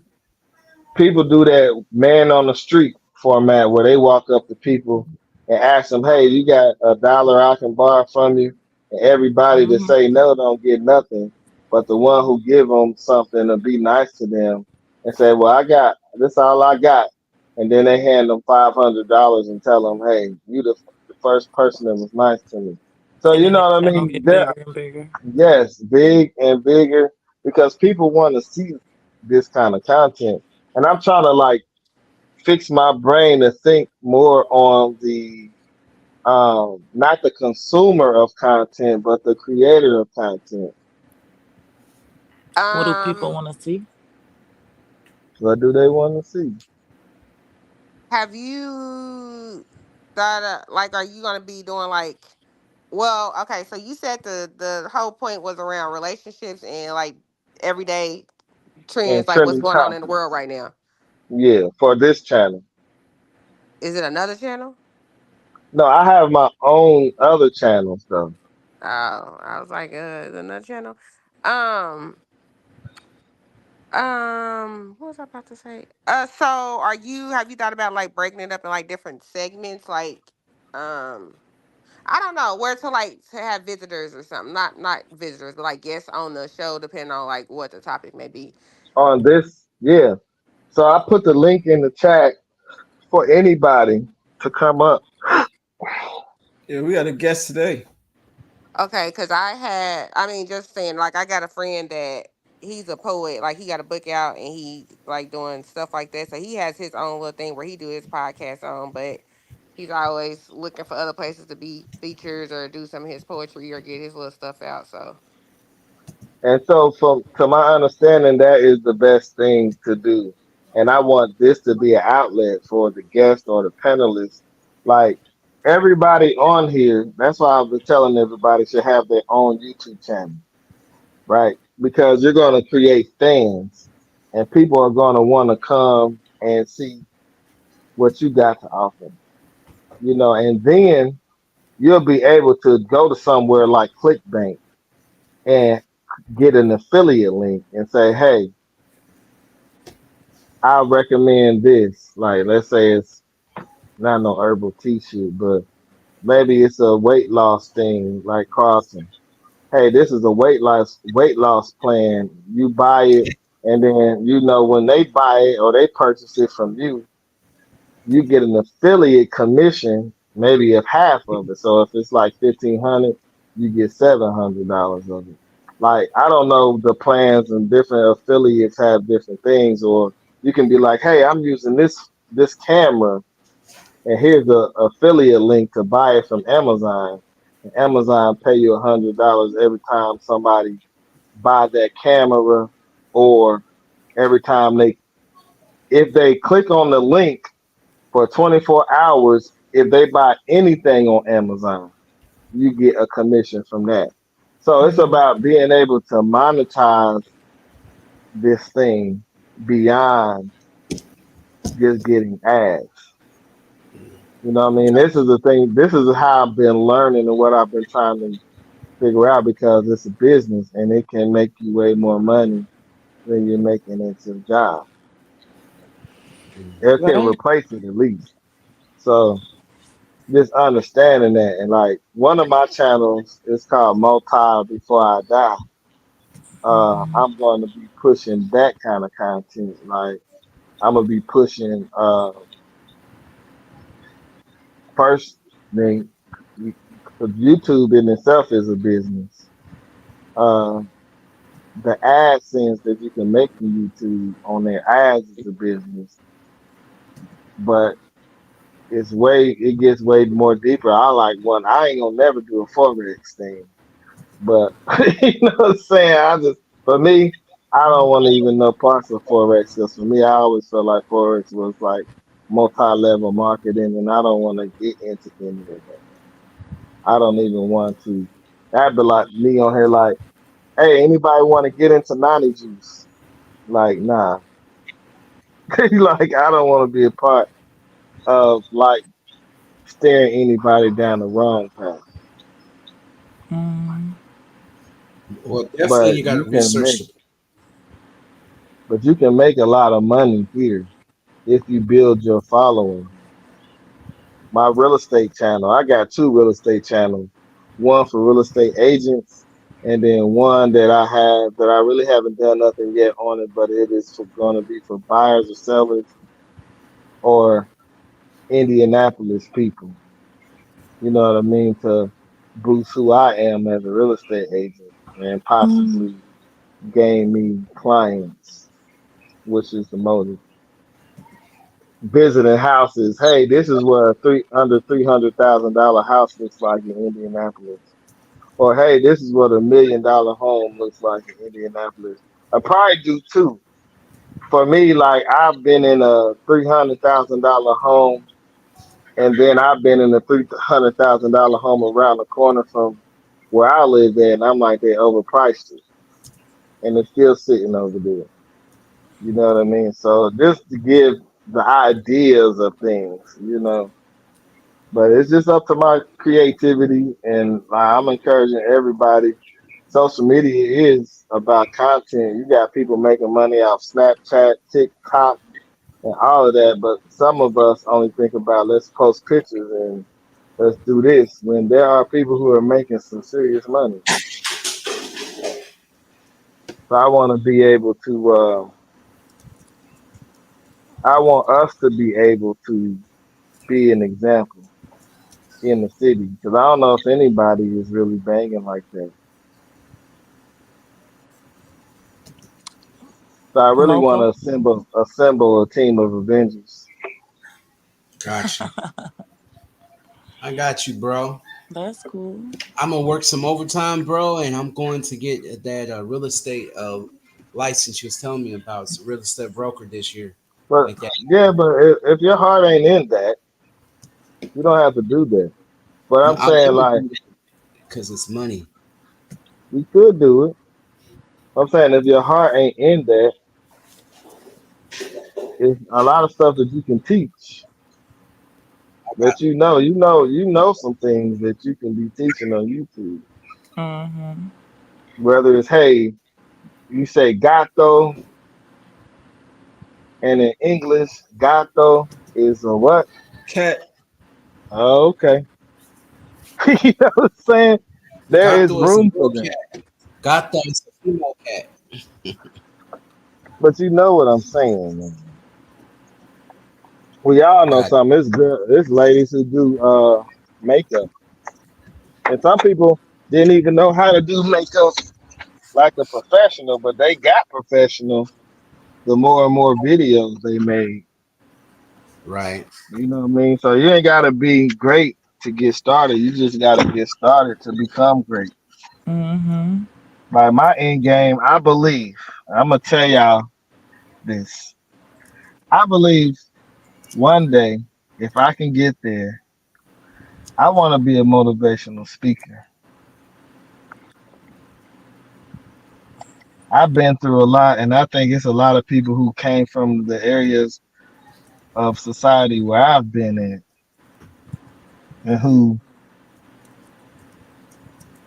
People do that man on the street format where they walk up to people and ask them, "Hey, you got $1 I can borrow from you?" And everybody that Mhm. say no don't get nothing, but the one who give them something to be nice to them and say, "Well, I got this, all I got," and then they hand them $500 and tell them, "Hey, you the first person that was nice to me." So And you then know the what I channel mean? get There, bigger and bigger. yes, big and bigger because people want to see this kind of content. And I'm trying to like fix my brain to think more on the not the consumer of content, but the creator of content. What do people Um, want to see? What do they want to see? have you thought like are you gonna be doing like well, okay, so you said the whole point was around relationships and like everyday And trends, like what's trending going on in the topics. world right now. Yeah, for this channel. Is it another channel? No, I have my own other channels though. Oh, I was like, is it another channel? Um, what was I about to say? So are you have you thought about like breaking it up in like different segments, like um I don't know where to like to have visitors or something. Not visitors, but like guests on the show, depending on like what the topic may be. On this, yeah. So I put the link in the chat for anybody to come up. Yeah, we got a guest today. Okay, because I mean, just saying, like, I got a friend that he's a poet, like, he got a book out and he, like, doing stuff like that. So he has his own little thing where he do his podcast on, but he's always looking for other places to be features or do some of his poetry or get his little stuff out. So, And so, from to my understanding, that is the best thing to do. And I want this to be an outlet for the guest or the panelists. Like everybody on here, that's why I've been telling everybody should have their own YouTube channel, right? Because you're going to create fans, and people are going to want to come and see what you got to offer, you know. And then you'll be able to go to somewhere like ClickBank and get an affiliate link and say, "Hey, I recommend this." Like, let's say it's not no herbal tea shoot, but maybe it's a weight loss thing, like Carlton. Hey, this is a weight loss plan. You buy it, and then you know when they buy it or they purchase it from you, you get an affiliate commission, maybe of half of it. So if it's like 1,500, you get $700 of it. Like I don't know the plans and different affiliates have different things, or you can be like, hey, I'm using this camera, and here's the affiliate link to buy it from Amazon. And Amazon pay you $100 every time somebody buy that camera, or every time if they click on the link for 24 hours, if they buy anything on Amazon, you get a commission from that. So it's Mhm. about being able to monetize this thing beyond just getting ads. You know what I mean? This is the thing. This is how I've been learning and what I've been trying to figure out because it's a business and it can make you way more money than you're making into a job. It can Right. replace it at least. So just understanding that, and like one of my channels is called Multi Before I Die. I'm going to be pushing that kind of content. Like I'm gonna be pushing first thing, because YouTube in itself is a business. Uh, the AdSense that you can make from YouTube on their ads is a business, but it gets way more deeper. I like one. I ain't gonna never do a forex thing, but you know what I'm saying. For me, I don't want to even know parts of forex because for me, I always felt like forex was like multi-level marketing, and I don't want to get into any of that. I don't even want to. That'd be like me on here, like, hey, anybody want to get into 90 juice? Like, nah. Like, I don't want to be a part of like staring anybody down the wrong path. Mm. Well, definitely But you got to research the. you can make a lot of money here if you build your following. My real estate channel, I got two real estate channels. One for real estate agents, and then one that I have that I really haven't done nothing yet on it, but it is going to be for buyers or sellers or Indianapolis people. You know what I mean? To boost who I am as a real estate agent and Mm. possibly gain me clients, which is the motive. Visiting houses. Hey, this is what a under $300,000 house looks like in Indianapolis. Or hey, this is what $1 million home looks like in Indianapolis. I probably do too. For me, like I've been in a $300,000 home, and then I've been in a $300,000 home around the corner from where I live at, and I'm like they overpriced it, and it's still sitting over there. You know what I mean? So just to give the ideas of things, you know. But it's just up to my creativity, and I'm encouraging everybody. Social media is about content. You got people making money off Snapchat, TikTok, and all of that. But some of us only think about let's post pictures and let's do this when there are people who are making some serious money. So I want to be able to. I want us to be able to be an example in the city because I don't know if anybody is really banging like that. So I really want Local. to assemble a team of Avengers. Got you. I got you, bro. That's cool. I'm gonna work some overtime, bro, and I'm going to get that real estate license you was telling me about. It's a real estate broker this year. But Make that yeah, but if your heart ain't in that, you don't have to do that. But no, I'm I saying will like do it because it's money. we could do it. I'm saying if your heart ain't in that, it's a lot of stuff that you can teach. I got That you know some things that you can be teaching on YouTube. Mm-hmm. Whether it's hey, you say gato, and in English, gato is a what? Cat. Oh, okay. You know what I'm saying? There is Gato is a room for male that. cat. Gata is a female cat. But you know what I'm saying, man. We all I know got some. It's ladies who do makeup. And some people didn't even know how to do makeup like a professional, but they got professional the more and more videos they made. right. You know what I mean? So you ain't gotta be great to get started. You just gotta get started to become great. Mm-hmm. By my end game, I believe, I'm gonna tell y'all this. I believe one day, if I can get there, I want to be a motivational speaker. I've been through a lot, and I think it's a lot of people who came from the areas of society where I've been in and who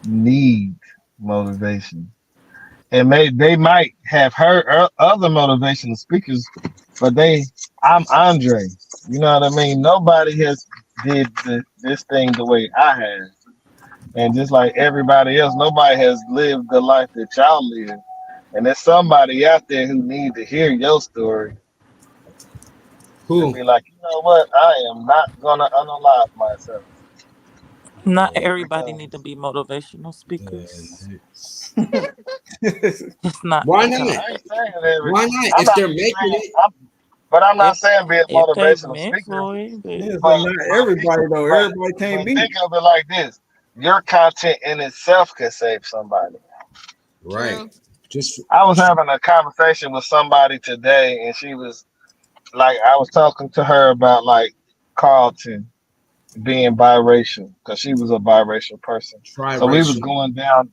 need motivation. And they might have heard other motivational speakers, but I'm Andre. You know what I mean? Nobody has did this thing the way I have. And just like everybody else, nobody has lived the life that y'all live. And there's somebody out there who needs to hear your story and Who? be like, you know what? I am not gonna unalive myself Not Oh, everybody need to because be motivational speakers. goodness. It's not Why not? I ain't saying every. Why not? I'm If not they're even making saying. it, But I'm not if saying be a if they motivational meant speaker. for it, but Yeah, but But not but everybody though. but Everybody can't but be. think of it like this: your content in itself could save somebody. right? True. Just I was having a conversation with somebody today, and she was like, I was talking to her about like Carlton being biracial because she was a biracial person. So triracial.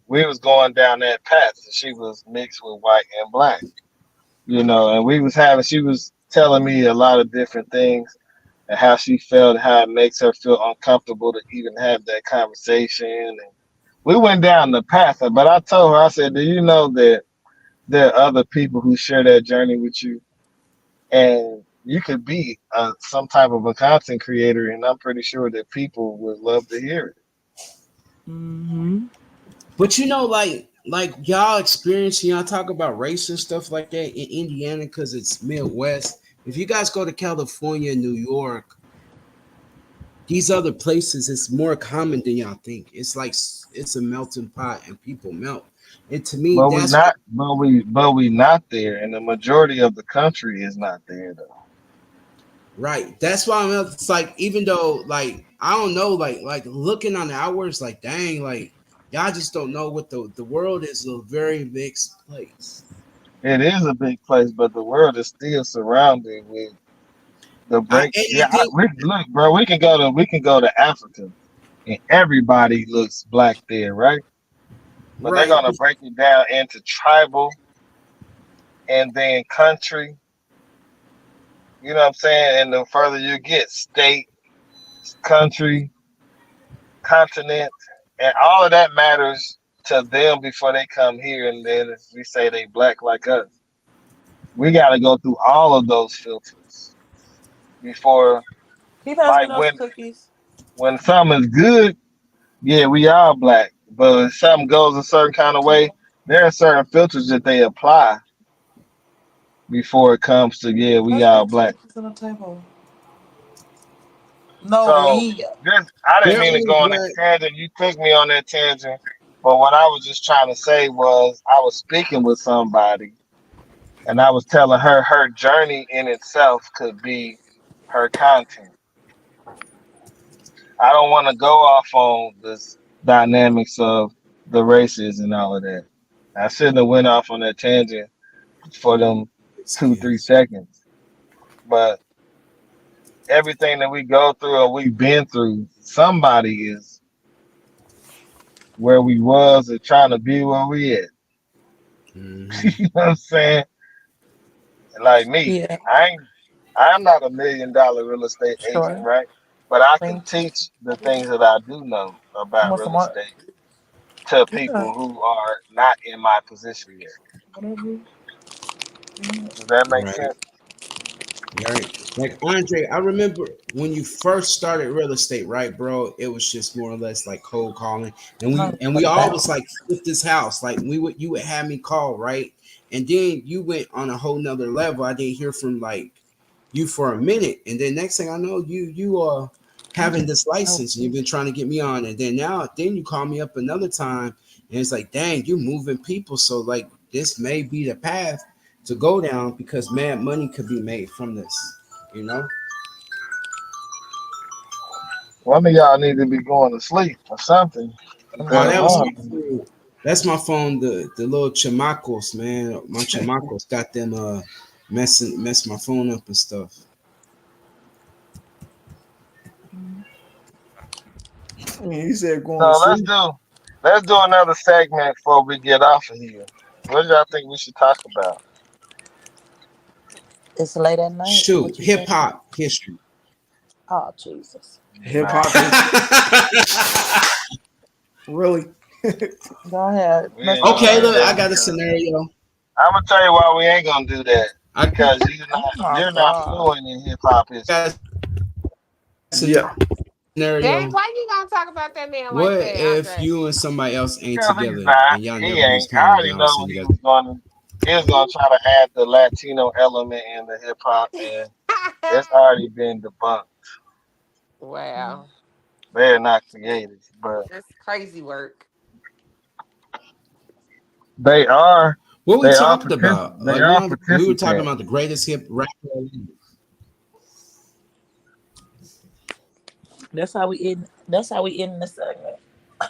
we was going down that path. So she was mixed with white and black, and she was telling me a lot of different things and how she felt, how it makes her feel uncomfortable to even have that conversation. And we went down the path, but I told her, I said, do you know that there are other people who share that journey with you? And you could be some type of a content creator, and I'm pretty sure that people would love to hear it. mm-hmm. But like y'all experiencing, y'all talk about race and stuff like that in Indiana because it's Midwest. If you guys go to California, New York, these other places, it's more common than y'all think. It's like it's a melting pot and people melt. And to me, But that's what we not there, and the majority of the country is not there though. right. That's why it's like even though like I don't know, like looking on the hours, like dang, like y'all just don't know what the world is a very mixed place. It is a big place, but the world is still surrounded with the break. And Yeah, I think we look, bro. We can go to Africa, and everybody looks black there, right? But they're right. gonna break it down into tribal and then country. You know what I'm saying? And the further you get, state, country, continent, and all of that matters to them before they come here. And then if we say they black like us, we got to go through all of those filters before, He passed me like those cookies. when something is good, yeah, we are black. But if something goes a certain kind of way, there are certain filters that they apply before it comes to, yeah, we Pass me are those black. cookies on the table. No, So Leah. I didn't They're mean to only go on that black. tangent. You took me on that tangent. But what I was just trying to say was I was speaking with somebody and I was telling her her journey in itself could be her content. I don't want to go off on this dynamics of the races and all of that. I shouldn't have went off on that tangent for them It's 2 3 kids. seconds. But everything that we go through or we've been through, somebody is where we was and trying to be where we at. Hmm. You know what I'm saying? Like me, Yeah, I'm not $1 million real estate agent, sure. right? But I can Thank you. teach the things that I do know You about want some real more? estate to Yeah, people who are not in my position yet. whatever. Does that make Right. sense? Right. Like Andre, I remember when you first started real estate, right, bro? It was just more or less like cold calling. And No, we put it all back. was like flip this house. Like you would have me call, right? And then you went on a whole nother level. I didn't hear from like you for a minute. And then next thing I know, you are having this Oh, license and you've been trying to get me on. And then you call me up another time and it's like, dang, you moving people. So like this may be the path to go down because mad money could be made from this, you know? One of y'all need to be going to sleep or something. I'm Oh, That that was sorry. alarm. my phone. That's my phone. The little chamacos, man. My chamacos got them mess my phone up and stuff. I mean, he said going to So sleep. let's do another segment before we get off of here. What do y'all think we should talk about? It's late at night. Shoot, What you hip think? hop history. Oh, Jesus. Hip Nah, hop history. Really? Go ahead. we Let's ain't talk gonna Okay, about do hip look, that I hop. got a because scenario. I'm gonna tell you why we ain't gonna do that I because Oh my you're not God. fluent in hip hop history. got a Yeah. scenario. Dang, why you gonna talk about that man What like that, if Andre? you and somebody else ain't Because he's together not. and y'all He never use ain't. I condoms already and all of a know sudden you he guys was gonna. He was gonna try to add the Latino element in the hip hop, and it's already been debunked. Wow, They're not creative, but that's crazy work. They are What we they are talking about? they Like are we were talking participants. about the greatest hip rapper. That's how we end. That's how we end the segment.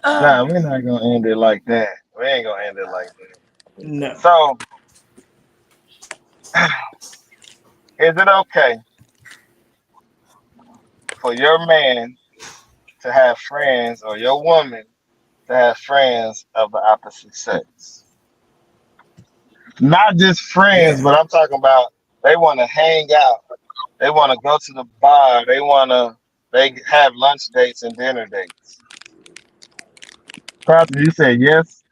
Nah, we're not gonna end it like that. We ain't gonna end it like that. No. So, is it okay for your man to have friends or your woman to have friends of the opposite sex? Not just friends, Yeah. but I'm talking about they want to hang out. They want to go to the bar. They have lunch dates and dinner dates. Carter, you said yes.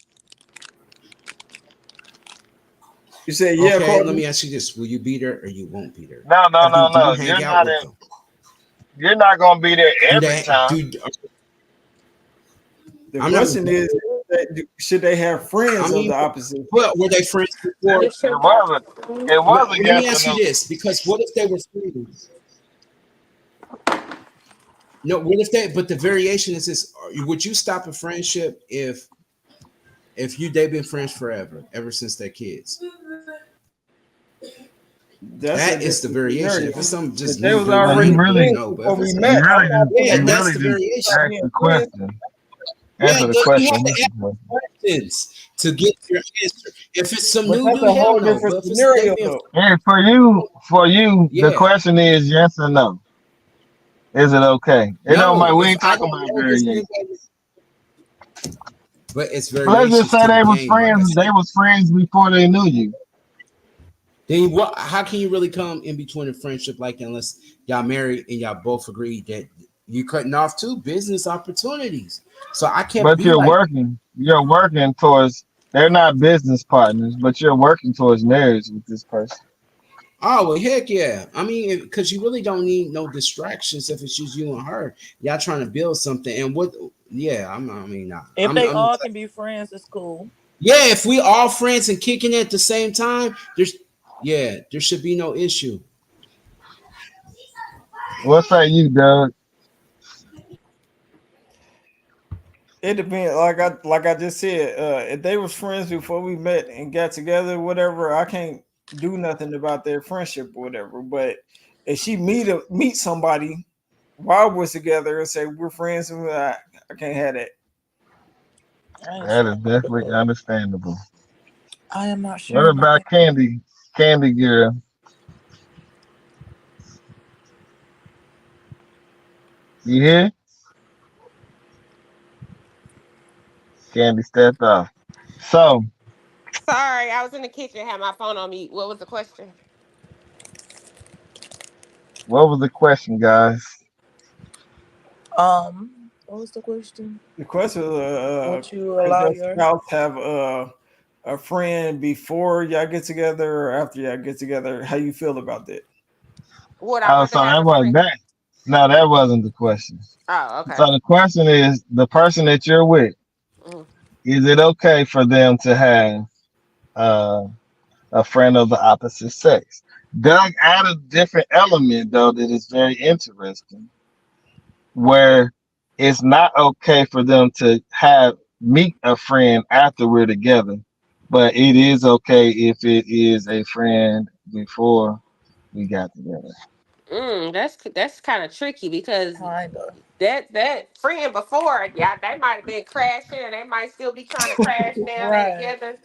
You said yeah, Okay, let Courtney. me ask you this: will you beat her or you won't beat her? No, no, no, Do you no. hang out with them? You're not gonna be there Do every they time. do? The I'm not. question is, should they have I friends of mean, the opposite? well, were they friends before? You It should. wasn't. It was a Let yes me or ask you no. this: because what if they were friends? No, what if they? But the variation is this: would you stop a friendship if they've been friends forever, ever since they're kids? That's a That is the different variation. scenario. If it's some just If they new was dude, So then already you you wouldn't really, friends know. But before if we it's met, I'm not gonna yeah, you just that's really the just variation. start asked being the friends. question. Yeah, Answer the you question. have to This ask is what. questions to get your answer. If it's some But new that's dude, a hell whole no. different But if it's they've scenario, been, though. And for you, the yeah, question is yes or no. Is it okay? It don't matter. no. We If ain't I talking don't about know this variation. anybody, but it's But let's just variations say to the they was game. Like I friends. They said, was friends before they knew you. then what? How can you really come in between a friendship like that unless y'all married and y'all both agree that you cutting off two business opportunities? So I can't But be like, you're working towards. They're not business partners, but you're working towards marriage with this person. oh well, heck yeah. I mean, because you really don't need no distractions if it's just you and her. Y'all trying to build something, and what? Yeah, I mean, nah. If they I'm all can be friends, it's cool. yeah. If we all friends and kicking it at the same time, there should be no issue. What say you, Doug? It depends. Like I just said, if they was friends before we met and got together, whatever, I can't do nothing about their friendship or whatever. But if she meet somebody while we're together and say we're friends, I can't have that. I ain't That sure is about definitely that. understandable. I am not What sure about about that. Candy? Candy girl, you here? Candy stepped off. So, Sorry, I was in the kitchen, had my phone on mute. What was the question? what was the question, guys? What was the question? The question is, Would you could allow your your spouse have a friend before y'all get together or after y'all get together? How you feel about that? Would I Oh, rather so have that a wasn't friend? that. No, that wasn't the question. Oh, okay. So the question is, the person that you're with, Mhm. is it okay for them to have uh, a friend of the opposite sex? Doug added a different element though that is very interesting, where it's not okay for them to have meet a friend after we're together, but it is okay if it is a friend before we got together. That's kind of tricky because kinda? that friend before, yeah, they might have been crashing and they might still be trying to crash now they Right. together.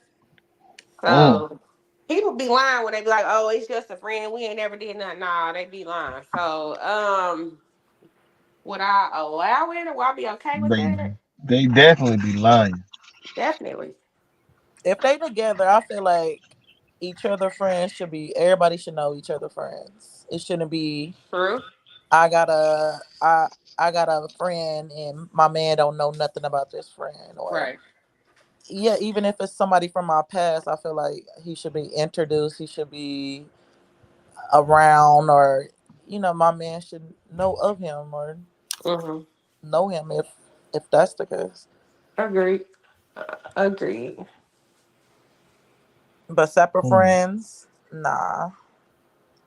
Mm, So people be lying when they be like, "Oh, it's just a friend. We ain't never did nothing." Nah, they be lying. So would I allow it or would I be okay with they that? they definitely be lying. Definitely. If they together, I feel like each other friends should be. Everybody should know each other friends. It shouldn't be. True. I got a I got a friend and my man don't know nothing about this friend or Right. yeah, even if it's somebody from my past, I feel like he should be introduced. He should be around, or my man should know of him or Mm-hmm. know him if that's the case. Agreed. Agreed. But separate Mm. friends, nah.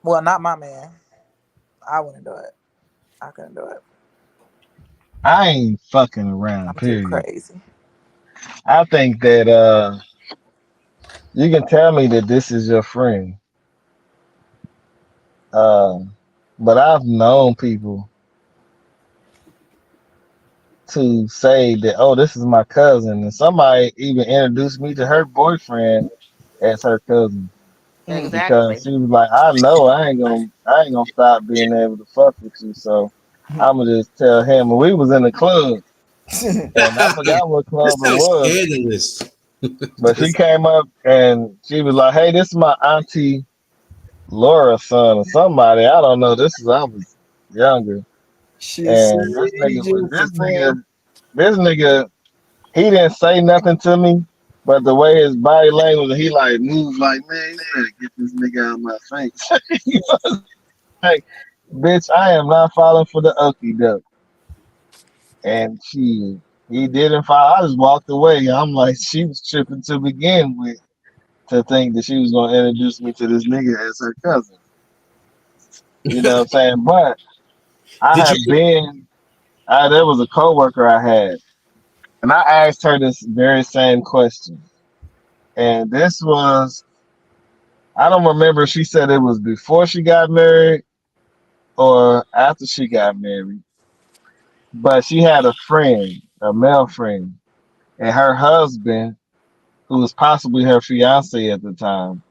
Well, not my man. I wouldn't do it. I couldn't do it. I ain't fucking around, I'm too period. crazy. I think that you can tell me that this is your friend, uh, but I've known people to say that, oh, this is my cousin, and somebody even introduced me to her boyfriend as her cousin Mm. because Exactly. she was like, I know I ain't gonna stop being able to fuck with you, so I'm gonna just tell him. And we was in the club, and I forgot what This club it sounds was, scandalous. but she came up and she was like, hey, this is my auntie Laura's son or somebody. I don't know. I was younger, She said and this nigga he's was your friend. this nigga. He didn't say nothing to me, but the way his body language, he like moved like, man, you better get this nigga out of my face. He was like, bitch, I am not falling for the okie doke. And he didn't fall. I just walked away. I'm like, she was tripping to begin with to think that she was gonna introduce me to this nigga as her cousin. You know what I'm saying? But I Did you? have been, there was a coworker I had, and I asked her this very same question. And this was, I don't remember if she said it was before she got married or after she got married, but she had a friend, a male friend, and her husband, who was possibly her fiance at the time,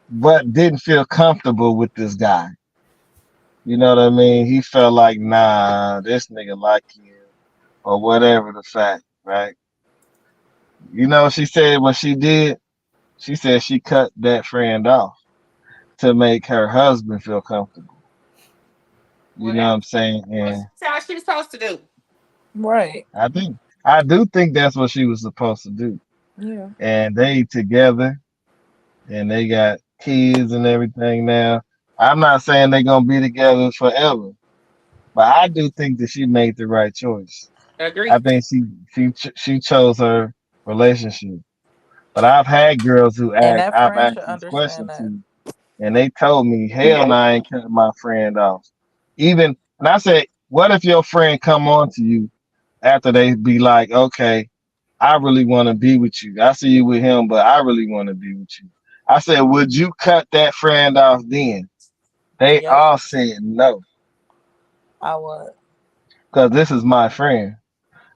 but didn't feel comfortable with this guy. You know what I mean? He felt like, nah, this nigga like him, or whatever the fact, right? You know, she said what she did. She said she cut that friend off to make her husband feel comfortable. You Well, know what that, I'm saying? well, And that's how she's supposed to do. Right. I think I do think that's what she was supposed to do. Yeah. And they together and they got kids and everything now. I'm not saying they're gonna be together forever, but I do think that she made the right choice. I Agree. think she chose her relationship. But I've had girls who And ask that I've friend asked should this understand question that. to, and they told me, hell no, I ain't cutting my friend off. Even and I said, what if your friend come on to you after they be like, okay, I really want to be with you. I see you with him, but I really want to be with you. I said, would you cut that friend off then? They Yep. all said no, I would. because this is my friend.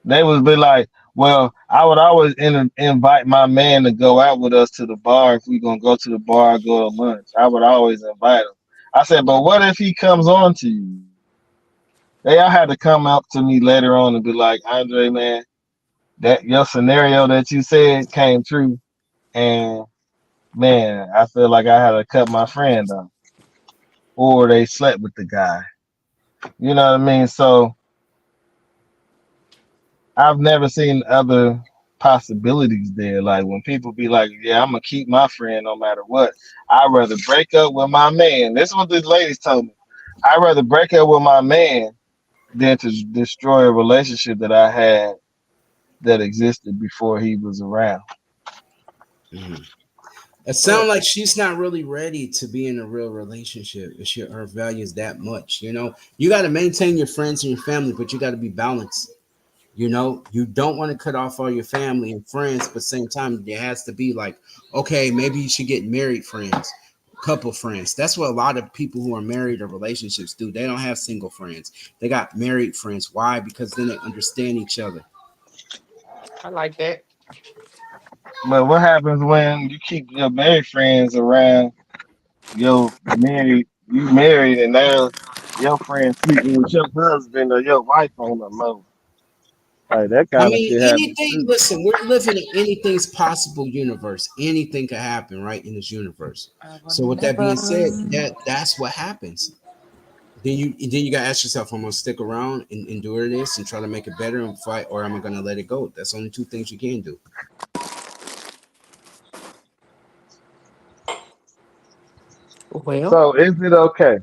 They would be like, well, I would always invite my man to go out with us to the bar if we gonna go to the bar, go to lunch. I would always invite him. I said, but what if he comes on to you? They all had to come up to me later on and be like, Andre, man, that your scenario that you said came true, and man, I feel like I had to cut my friend off, or they slept with the guy. You know what I mean? So I've never seen other possibilities there. Like when people be like, "Yeah, I'm gonna keep my friend no matter what." I'd rather break up with my man. This is what these ladies told me. I'd rather break up with my man than to destroy a relationship that I had that existed before he was around. Mhm. It sounds Well, like she's not really ready to be in a real relationship. If her values that much, you got to maintain your friends and your family, but you got to be balanced. You don't want to cut off all your family and friends, but same time, there has to be like, okay, maybe you should get married friends, couple friends. That's what a lot of people who are married or relationships do. They don't have single friends. They got married friends. Why? Because then they understand each other. I like that. But what happens when you keep your married friends around you married and now your friend sleeping with your husband or your wife on the low? Like that I kind of mean, shit happens anything. too. Listen, we're living in anything's possible universe. Anything could happen, right, in this universe. I would So, with that being said, never. that's what happens. Then you gotta ask yourself, I'm gonna stick around and endure this and try to make it better and fight, or am I gonna let it go? That's only two things you can do. Well, So is it okay?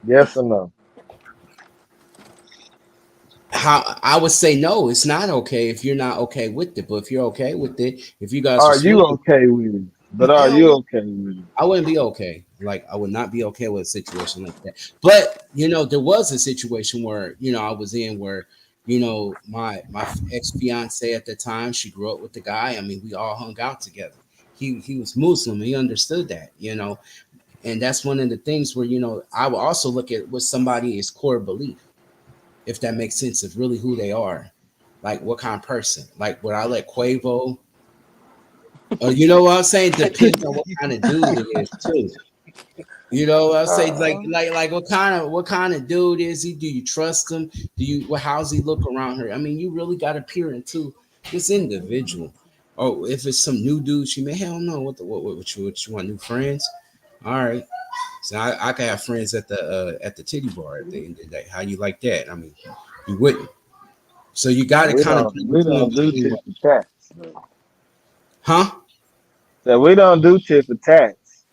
Yes or no? How I would say no, it's not okay if you're not okay with it. But if you're okay with it, if you guys are Are you swinging, okay with it? But are hell you no. okay with it? I wouldn't be okay. Like I would not be okay with a situation like that. But there was a situation where I was in where my ex fiance at the time, she grew up with the guy. I mean, we all hung out together. He was Muslim. He understood that. And that's one of the things where I will also look at what somebody is core belief, if that makes sense, of really who they are, like what kind of person. Like would I let Quavo, or what I'm saying, depends on what kind of dude it is too. I'll say like Uh, what kind of dude is he? Do you trust him? How's he look around her? I mean, you really got to peer into this individual. Oh, if it's some new dude, she may hell no. What you want, new friends? All right. So I can have friends at the titty bar at the end of the day. How you like that? I mean, you wouldn't. So you got to We kind of don't be we between don't what do you tit want. for tats. Though. Huh? So we don't do tit for tats.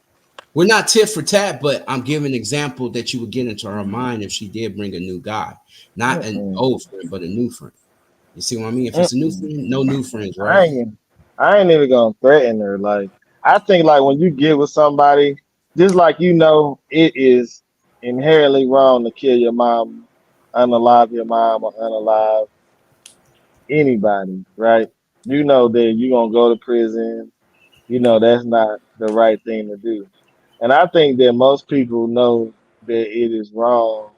We're not tit for tat, but I'm giving an example that you would get into her mind if she did bring a new guy, not an Mm-mm, old friend, but a new friend. You see what I mean? If it's a new mm-mm. friend, no new friends, I right? ain't I ain't even gonna threaten her. Like I think like when you get with somebody, just like it is inherently wrong to kill your mom, unalive your mom, or unalive anybody, right? You know that you're gonna go to prison. You know that's not the right thing to do. And I think that most people know that it is wrong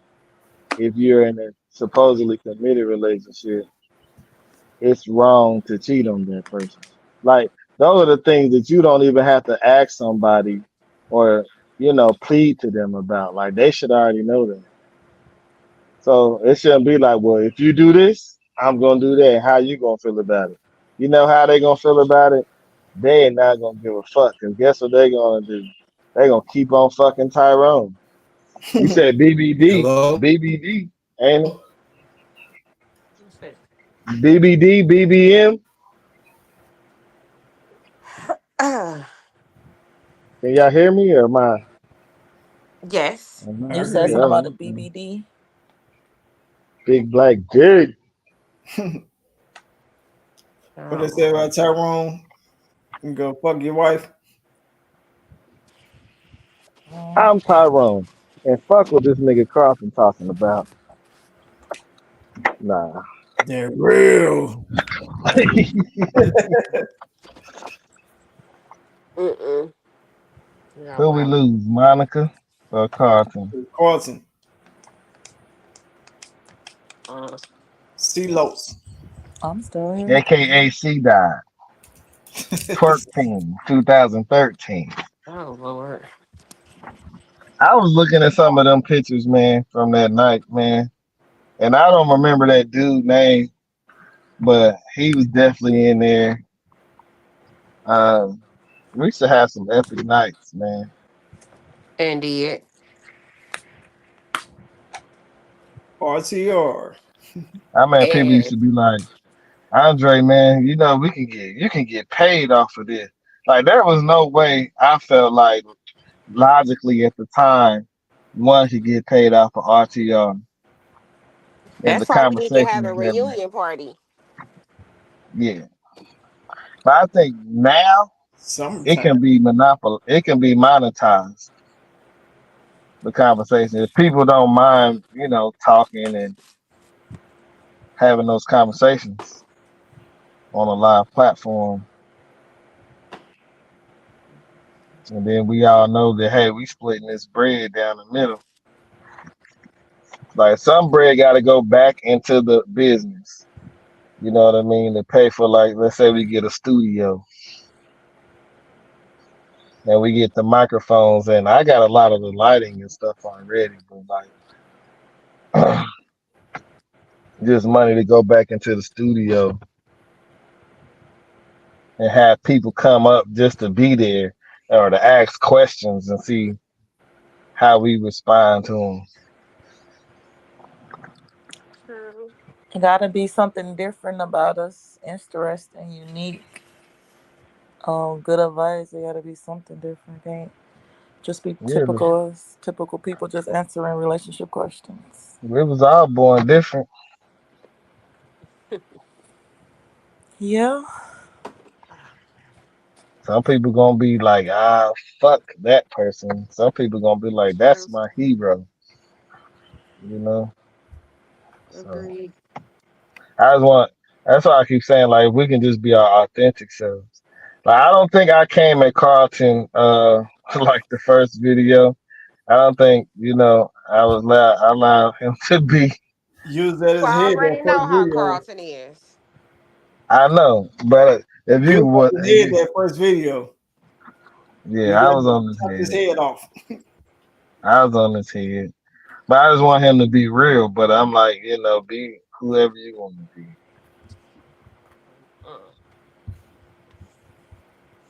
if you're in a supposedly committed relationship. It's wrong to cheat on that person. Like those are the things that you don't even have to ask somebody or plead to them about. Like they should already know that. So it shouldn't be like, well, if you do this, I'm gonna do that. How you gonna feel about it? You know how they gonna feel about it? They ain't not gonna give a fuck. Cause guess what they gonna do? They gonna keep on fucking Tyrone. You said BBD, Hello. BBD, ain't it? BBD, BBM. Can y'all hear me or am I? Yes. Am you I I? hear said Yeah, something you. about a okay. BBD. Big black dick. What Oh they say Lord. about Tyrone? You go fuck your wife. Mm. I'm Tyrone. And fuck what this nigga Carson talking about. Nah. They're real. Mm-mm. Yeah, Who we wow. lose, Monica or Carson? Carlton, Uh, C-Los. I'm still here. AKA C died. Twerk Team, 2013. oh Lord. I was looking at some of them pictures, man, from that night, man. And I don't remember that dude name, but he was definitely in there. We used to have some epic nights, man. Indeed. RTR. I mean, people used And to be like, Andre, man, you can get paid off of this. Like there was no way I felt like logically at the time one could get paid off of RTR in the that's why we need to have conversations a that went. reunion party. Yeah. But I think now it Summertime. can be monopoly it can be monetized, the conversation. If people don't mind, talking and having those conversations on a live platform. And then we all know that hey, we splitting this bread down the middle. Like some bread got to go back into the business. You know what I mean? To pay for like, let's say we get a studio and we get the microphones, and I got a lot of the lighting and stuff already, but like just money to go back into the studio and have people come up just to be there or to ask questions and see how we respond to them. True. It gotta be something different about us, interesting, unique. Good advice. It gotta be something different. Can't just be Yeah, typical as typical people just answering relationship questions. we was all born different. Yeah. Some people gonna be like, fuck that person. Some people gonna be like, that's True. my hero. You know. So Agreed. I just want. That's why I keep saying like if we can just be our authentic selves. Like I don't think I came at Carlton like the first video. I don't think I allowed him to be. Use that You as head that already first know how video. Carlton is. I know, but if you Use what that as if head you, that first video. yeah, You I got was to on his chop his head. head off. I was on his head. But I just want him to be real. But I'm like, be whoever you want to be. Mm.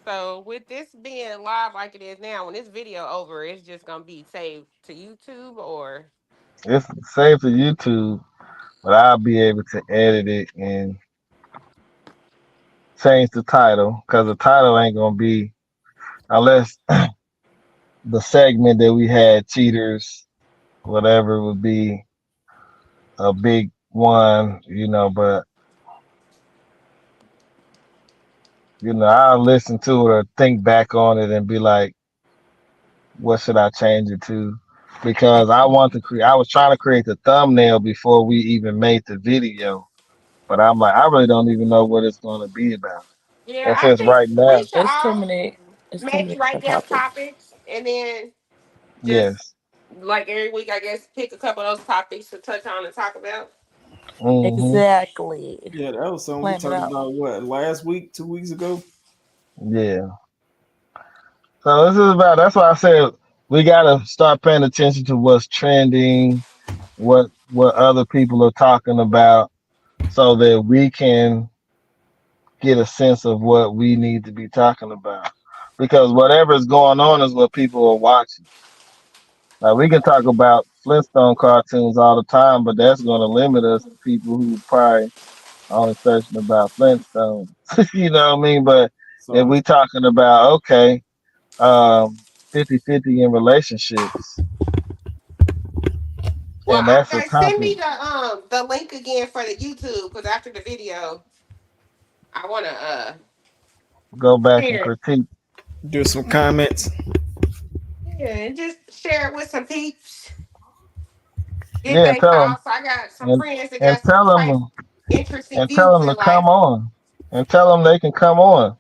So with this being live like it is now, when this video over, it's just gonna be saved to YouTube or It's safe for YouTube, but I'll be able to edit it and change the title because the title ain't gonna be unless the segment that we had, cheaters, whatever, would be a big one. But I'll listen to it or think back on it and be like, what should I change it to? Because I was trying to create the thumbnail before we even made the video, but I'm like, I really don't even know what it's going to be about. yeah, And I since think right we now, should It's too all many. It's too many maybe write different down topics. topics and then just yes, like every week, I guess pick a couple of those topics to touch on and talk about. hmm Exactly. Yeah, that was something we Plan it talked out. about what last week, 2 weeks ago. yeah. So this is about. That's why I said we gotta start paying attention to what's trending, what other people are talking about, so that we can get a sense of what we need to be talking about. Because whatever's going on is what people are watching. Like we can talk about Flintstone cartoons all the time, but that's going to limit us to people who probably only searching about Flintstones. You know what I mean? But if So we talking about okay, 50-50 in relationships, Well, and that's a okay, send topic, me the link again for the YouTube because after the video, I wanna go back and share it. critique. do some comments. Yeah, and just share it with some peeps. Get Yeah, their tell them thoughts. I got some and friends that and got some tell type them interesting and tell views them in to come life. on and tell them they can come on.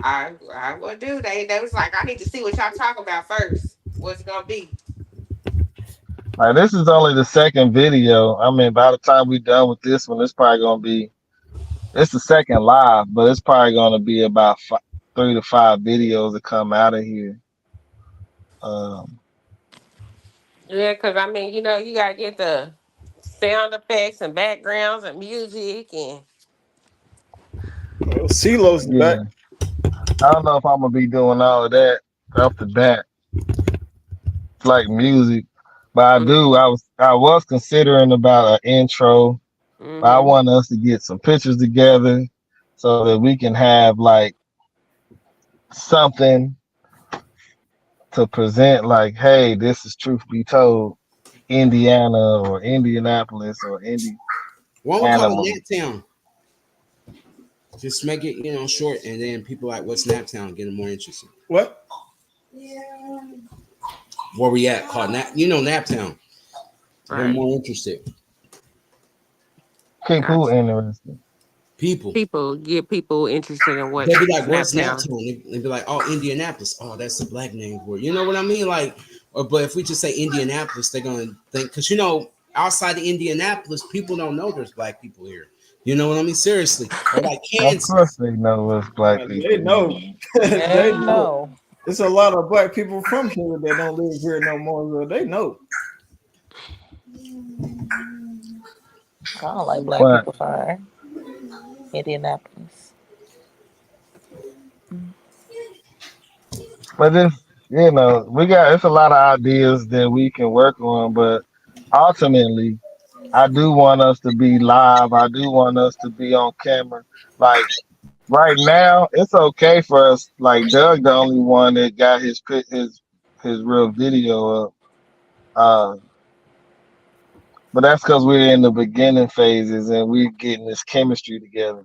I will do. They was like, I need to see what y'all talk about first. What's it gonna be? Like this is only the second video. I mean, by the time we done with this one, it's probably gonna be it's the second live, but it's probably gonna be about 3 to 5 videos that come out of here. Um, Yeah, because I mean, you gotta get the sound effects and backgrounds and music and Well, CeeLo's back. yeah, I don't know if I'm gonna be doing all of that off the bat, like music, but I was considering about an intro. But I mm-hmm. want us to get some pictures together so that we can have like something to present like, hey, this is truth be told, Indiana or Indianapolis or Indiana. What we call it Naptown. Just make it, short, and then people like, what's Naptown? Getting more interested. What? Where we at? Called Naptown. They're Right. more interested. Keep who Gotcha. interested. People. People get people interested in what They'd be like, "Where's Snaptown. Naptown?" They'd be like, "Oh, Indianapolis. Oh, that's the black name for it." You know what I mean? Like, but if we just say Indianapolis, they're gonna think because outside of Indianapolis, people don't know there's black people here. You know what I mean? Seriously, or like Of course Kansas. they know us black They people know. here. They They know. know. There's a lot of black people from here that don't live here no more. So they know. I don't like black But people fire. Indianapolis. but we got it's a lot of ideas that we can work on, but ultimately I do want us to be live. I do want us to be on camera. Like right now, it's okay for us. Like Doug, the only one that got his real video up. But that's because we're in the beginning phases and we're getting this chemistry together.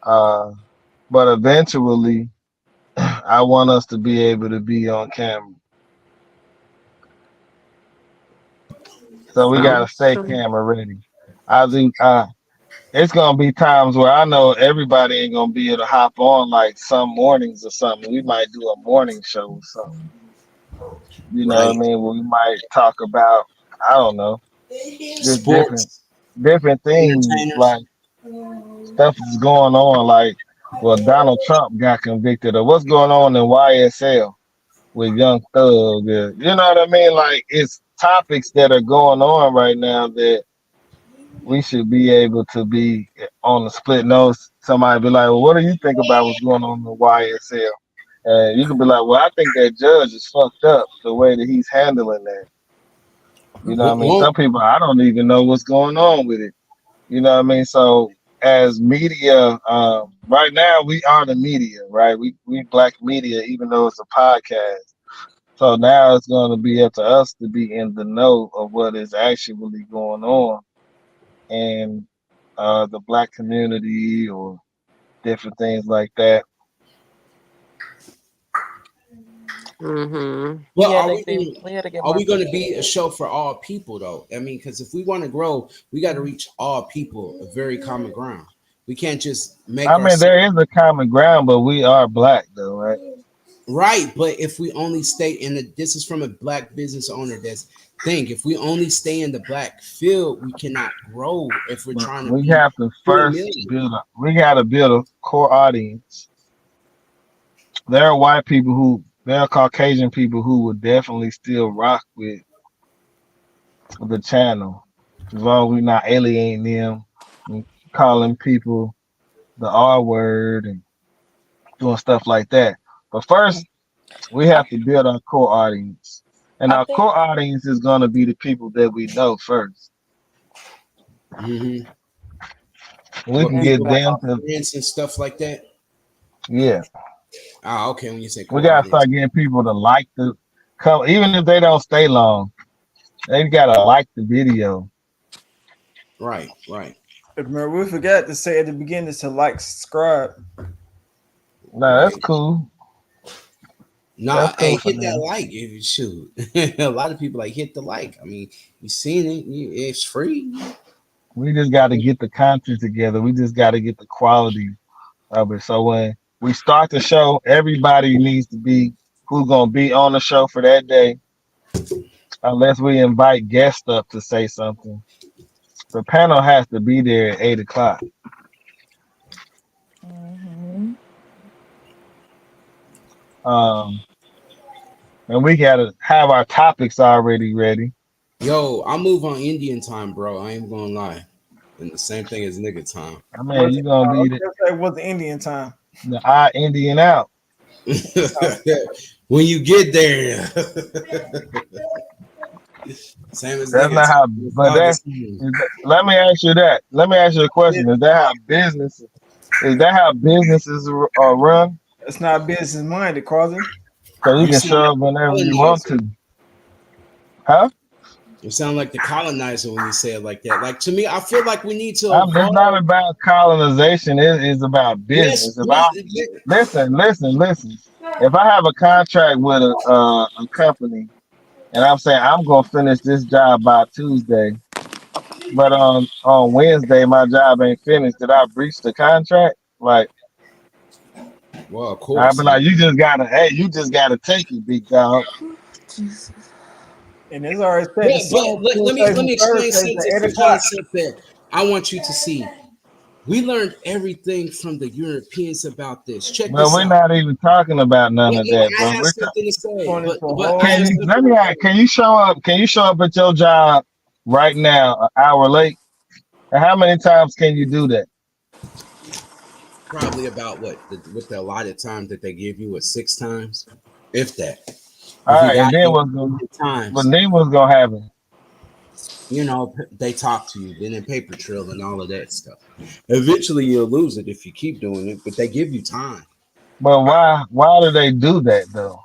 Uh, but eventually, I want us to be able to be on camera. So we gotta Sounds stay true. camera ready. I do. it's gonna be times where I know everybody ain't gonna be able to hop on like some mornings or something. We might do a morning show or something. You know what I Right. mean? Where we might talk about, I don't know, just Sports, different things entertainers. like stuff is going on like well Donald Trump got convicted or what's going on in YSL with Young Thug. You know what I mean? Like it's topics that are going on right now that we should be able to be on the split nose. Somebody be like, well, what do you think about what's going on in YSL? And you can be like, well, I think that judge is fucked up the way that he's handling that. You know what I mean? Won't Some people, I don't even know what's going on with it. You know what I mean? So as media, right now we are the media, right? We black media, even though it's a podcast. So now it's going to be up to us to be in the know of what is actually going on in the black community or different things like that. Mm-hmm. Well, Yeah, they do. We had to get are more we going to pussy. be a show for all people though? I mean, because if we want to grow, we got to reach all people, a very common ground. We can't just make I mean, ourselves there is a common ground, but we are black though, right? right. But if we only stay in the, this is from a black business owner that's think if we only stay in the black field, we cannot grow if we're But trying to we be have to 2 first million. build a, we got to build a core audience. There are white people who, there are Caucasian people who would definitely still rock with the channel as long as we're not alienating them and calling people the R word and doing stuff like that. But first, we I, have to build our core audience. And I our think core audience is going to be the people that we know first. Mm-hmm. We What can that's get people like them our true. to, friends and stuff like that. yeah. Ah, okay. When you say We core got to audience, start getting people to like the, come, even if they don't stay long, they got to like the video. right, right, Remember, we forgot to say at the beginning to like, subscribe. No, that's right. cool. That's Nah, hey, cool for hit that them. like if you shoot. A lot of people like hit the like. I mean, you seen it, it's free. We just got to get the content together. We just got to get the quality of it. So when we start the show, everybody needs to be who's gonna be on the show for that day, unless we invite guests up to say something. The panel has to be there at 8 o'clock. Hmm. Um, and we gotta have our topics already ready. Yo, I move on Indian time, bro. I ain't gonna lie. And the same thing as nigga time. I mean, you're gonna be What's the Indian time? the eye Indian out. When you get there, same as That's nigga not how. time. It's But all the that, same. let me ask you that. Let me ask you a question. Is that how business? Is that how businesses are run? It's not business minded, Carson. So you You can sound like show up the whenever you want colonizer. to, huh? You sound like the colonizer when you say it like that. Like to me, I feel like we need to It's not evolve. about colonization. It's about Let's business. If I listen. If I have a contract with a company and I'm saying I'm gonna finish this job by Tuesday, but on Wednesday my job ain't finished, did I breach the contract? Like well, of I'd be course. like, you just gotta take it, big dog. Jesus. And it's already said the Yeah, but song let Tuesdays me and explain Thursdays something. at It's 8 a o'clock. concept that I want you to see. We learned everything from the Europeans about this. Check But this we're out. not even talking about none of that, I bro. have something to say, Going into a but whole I have Can you different. let something me to ask, say. can you show up? Can you show up at your job right now an hour late? And how many times can you do that? Probably about what the allotted time that they give you was 6 times, if that. All If you right, got and then here what's going? 100 But times, then what's gonna happen? they talk to you, then in paper trail and all of that stuff. Eventually, you'll lose it if you keep doing it, but they give you time But why do they do that though?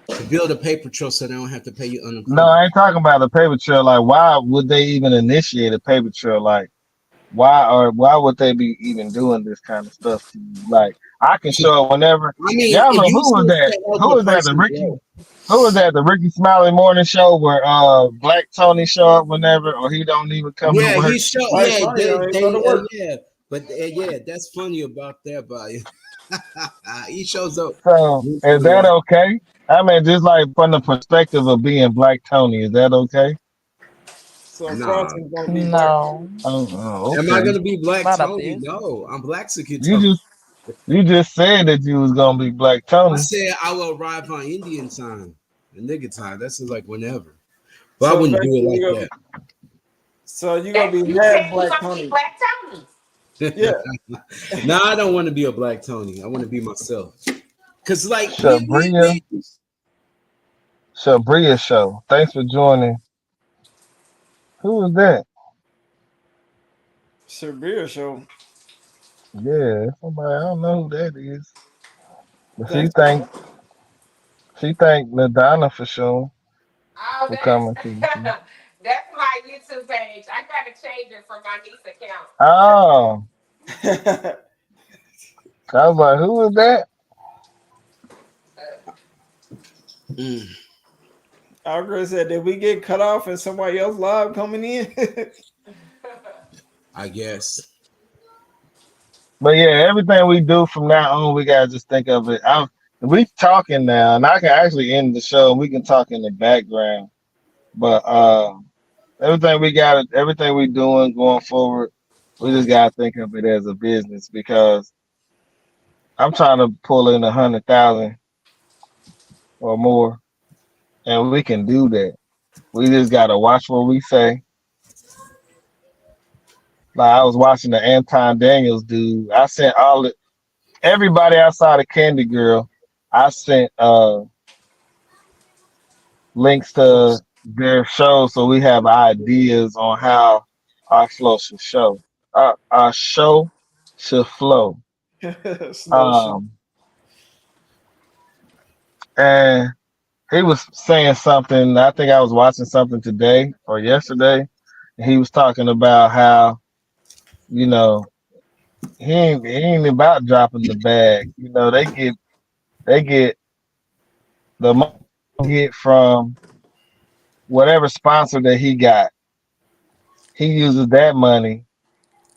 to build a paper trail so they don't have to pay you No, unemployment. I ain't talking about a paper trail. Like, why would they even initiate a paper trail? Like, why would they be even doing this kind of stuff to you? Like I can show it whenever. I mean, Y'all if know you who was see that? that Who other was that? The person, Ricky. bro. Who was that? The Ricky Smiley morning show where Black Tony show up whenever, or he don't even come to Yeah, work. he show. Like Yeah, Tony don't even go to work. yeah, but yeah, that's funny about that. But he shows up So once in is a that while. okay? I mean, just like from the perspective of being Black Tony, is that okay? So Nah, Carlton's gonna be Black No, Tony. am I Okay. gonna be Black not a Tony? business. No, I'm Black You Tony. just you just said that you was gonna be Black I Tony. said I will arrive on Indian time and nigga time. That's just like whenever, but I So wouldn't do basically, it like you're gonna be mad Black Tony. Yeah. that. No, I don't want to be a Black Tony. I want to be myself. Cause like Shabria Shabria show. Thanks for joining. Who was that? Severe show. Yeah, somebody I don't know who that is. But Thanks for joining. she thanked Madonna for sure Oh, for coming to the show. that's my YouTube page. I gotta change it from my niece account. Oh, I was like, who was that? Mm, Algren said, did we get cut off and somebody else live coming in? I guess. But yeah, everything we do from now on, we gotta just think of it. We talking now, and I can actually end the show, and we can talk in the background. But everything we doing going forward, we just gotta think of it as a business because I'm trying to pull in 100,000 or more, and we can do that. We just gotta watch what we say. Like I was watching the Anton Daniels dude. I sent everybody outside of Candy Girl. I sent links to their shows so we have ideas on how our flow should show. Our show should flow. Slow show. Um, and he was saying something. I think I was watching something today or yesterday. And he was talking about how you know he ain't about dropping the bag. They get the money they get from whatever sponsor that he got. He uses that money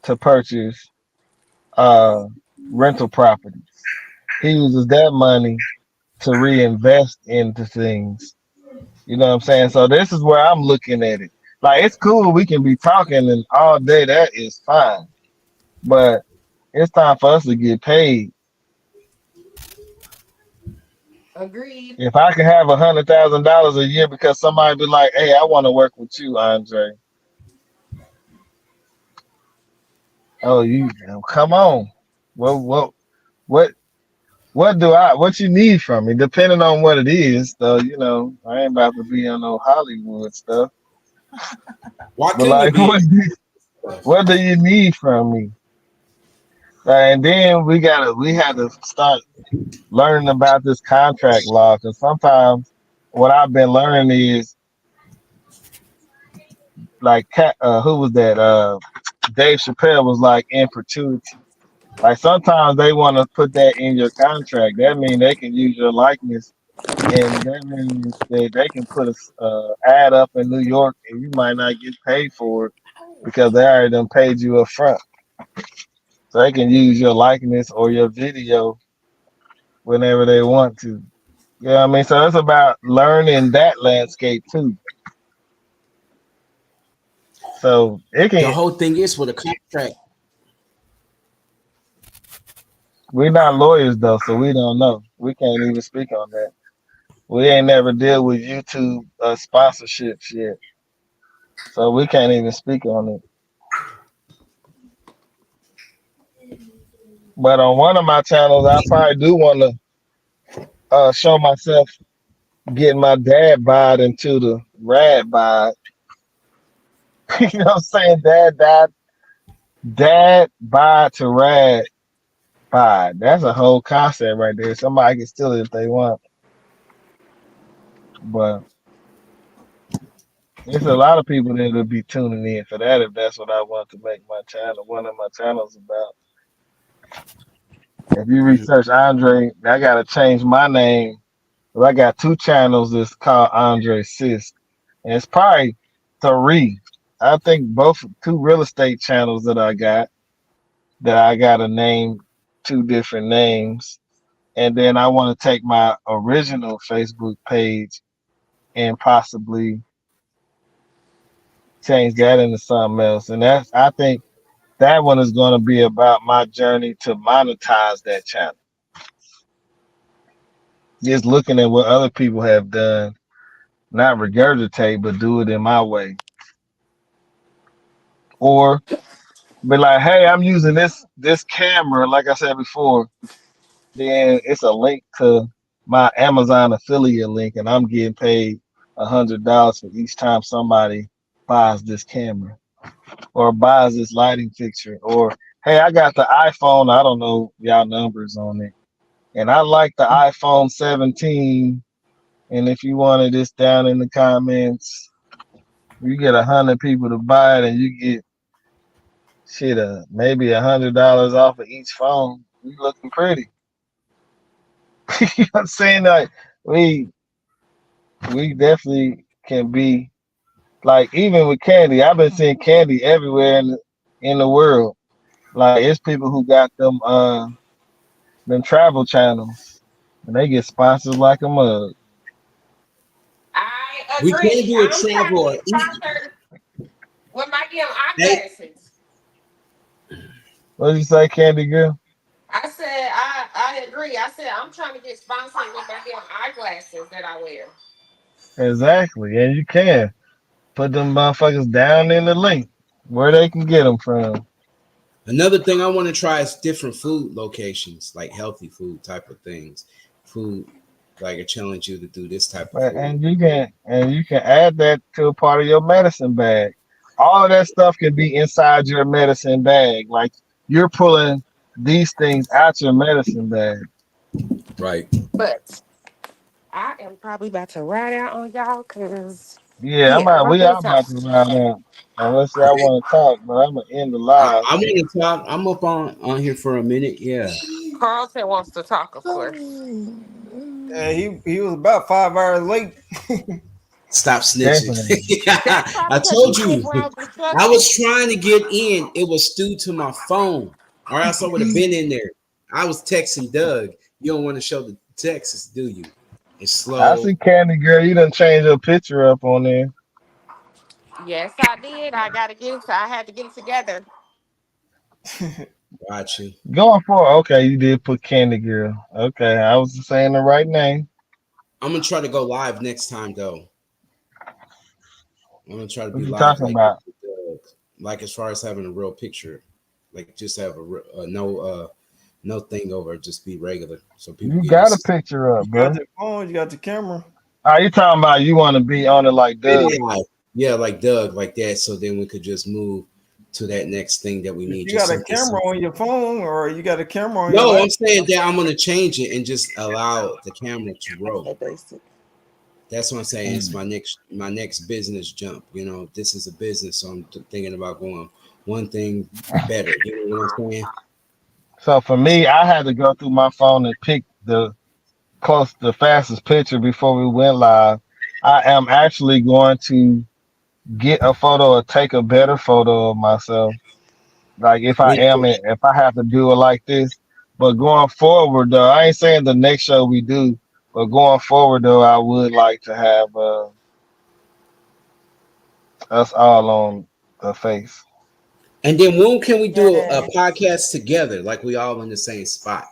to purchase uh rental properties. He uses that money to reinvest into things. You know what I'm saying? So this is where I'm looking at it. Like it's cool we can be talking and all day, that is fine. But it's time for us to get paid. Agreed. If I can have $100,000 a year because somebody be like, "Hey, I want to work with you, Andre." Oh, you come on. What what what you need from me? Depending on what it is, though, I ain't about to be on no Hollywood stuff. Why But couldn't it like, be? what do you need from me? And then we had to start learning about this contract law because sometimes what I've been learning is like, who was that? Dave Chappelle was like in perpetuity. Like sometimes they want to put that in your contract. That means they can use your likeness, and that means that they can put a ad up in New York, and you might not get paid for it because they already done paid you up front. So they can use your likeness or your video whenever they want to. Yeah, I mean, so it's about learning that landscape too. So it The can. whole thing is for the contract. We're not lawyers though, so we don't know. We can't even speak on that. We ain't never deal with YouTube sponsorships yet, so we can't even speak on it. But on one of my channels, I probably do want to show myself getting my dad bod into the rad bod. You know what I'm saying? Dad bod to rad bod. That's a whole concept right there. Somebody can steal it if they want. But It's a lot of people that will be tuning in for that if that's what I want to make my channel, one of my channels about. If you Mm. research Andre, I gotta change my name. 'Cause I got two channels that's called Andre Sis. And it's probably three. I think both two real estate channels that I gotta name two different names. And then I want to take my original Facebook page and possibly change that into something else. And that's I think that one is going to be about my journey to monetize that channel. Just looking at what other people have done, not regurgitate, but do it in my way. Or be like, hey, I'm using this camera, like I said before. Then it's a link to my Amazon affiliate link, and I'm getting paid $100 for each time somebody buys this camera or buys this lighting fixture. Or hey, I got the iPhone. I don't know y'all numbers on it, and I like the iPhone 17. And if you wanted this down in the comments, you get 100 people to buy it, and you get shit, maybe $100 off of each phone. You looking pretty. You know what I'm saying? Like we we definitely can be like even with candy. I've been seeing candy everywhere in the world. Like it's people who got them travel channels and they get sponsors like a mug. I We can agree. do a I'm trying to travel or get eat. sponsored with my damn Hey, eyeglasses. What did you say, Candy Girl? I said I agree. I said I'm trying to get sponsored with my damn eyeglasses that I wear. Exactly, and you can put them motherfuckers down in the link where they can get them from. another thing I want to try is different food locations, like healthy food type of things. Food, like I challenge you to do this type of food. And you can add that to a part of your medicine bag. All of that stuff can be inside your medicine bag. Like you're pulling these things out your medicine bag. Right. But I am probably about to ride out on y'all because Yeah, yeah, I'm we gonna are talk. about to run out. Unless y'all want to talk, but I'm gonna end the live. I want to talk. I'm up on here for a minute. Yeah. Carlton wants to talk, of course. Yeah, he was about 5 hours late. Stop snitching. Definitely. That's probably I because he told did you. ground I was instructions. trying to get in. It was due to my phone, or else I would have been in there. I was texting Doug. You don't want to show the texts, do you? It's I slow. see Candy Girl. You done change your picture up on there. Yes, I did. I gotta get it. So I had to get it together. Got you. Going for okay, you did put Candy Girl. Okay, I was saying the right name. I'm gonna try to go live next time, though. I'm gonna try to What be you live, talking like about? like as far as having a real picture, like just have no thing over, it, just be regular, so people You can got a just picture You up, got bro. the phone, you got the camera. Are you talking about you want to be on it like Doug? live. Yeah, like Doug, like that. So then we could just move to that next thing that we If need. you Just got a something camera simple. on your phone or you got a camera on your No, I'm laptop, saying that I'm gonna change it and just allow the camera to roll. So basic. That's what I'm saying. It's Mm. my next business jump. You know, this is a business, so I'm thinking about going one thing better. You know what I'm saying? So for me, I had to go through my phone and pick the fastest picture before we went live. I am actually going to get a photo or take a better photo of myself. Like When if I have to do it like this. But going forward though, I ain't saying the next show we do, but going forward though, I would like to have us all on the face. and then when can we do a Yes. podcast together, like we all in the same spot?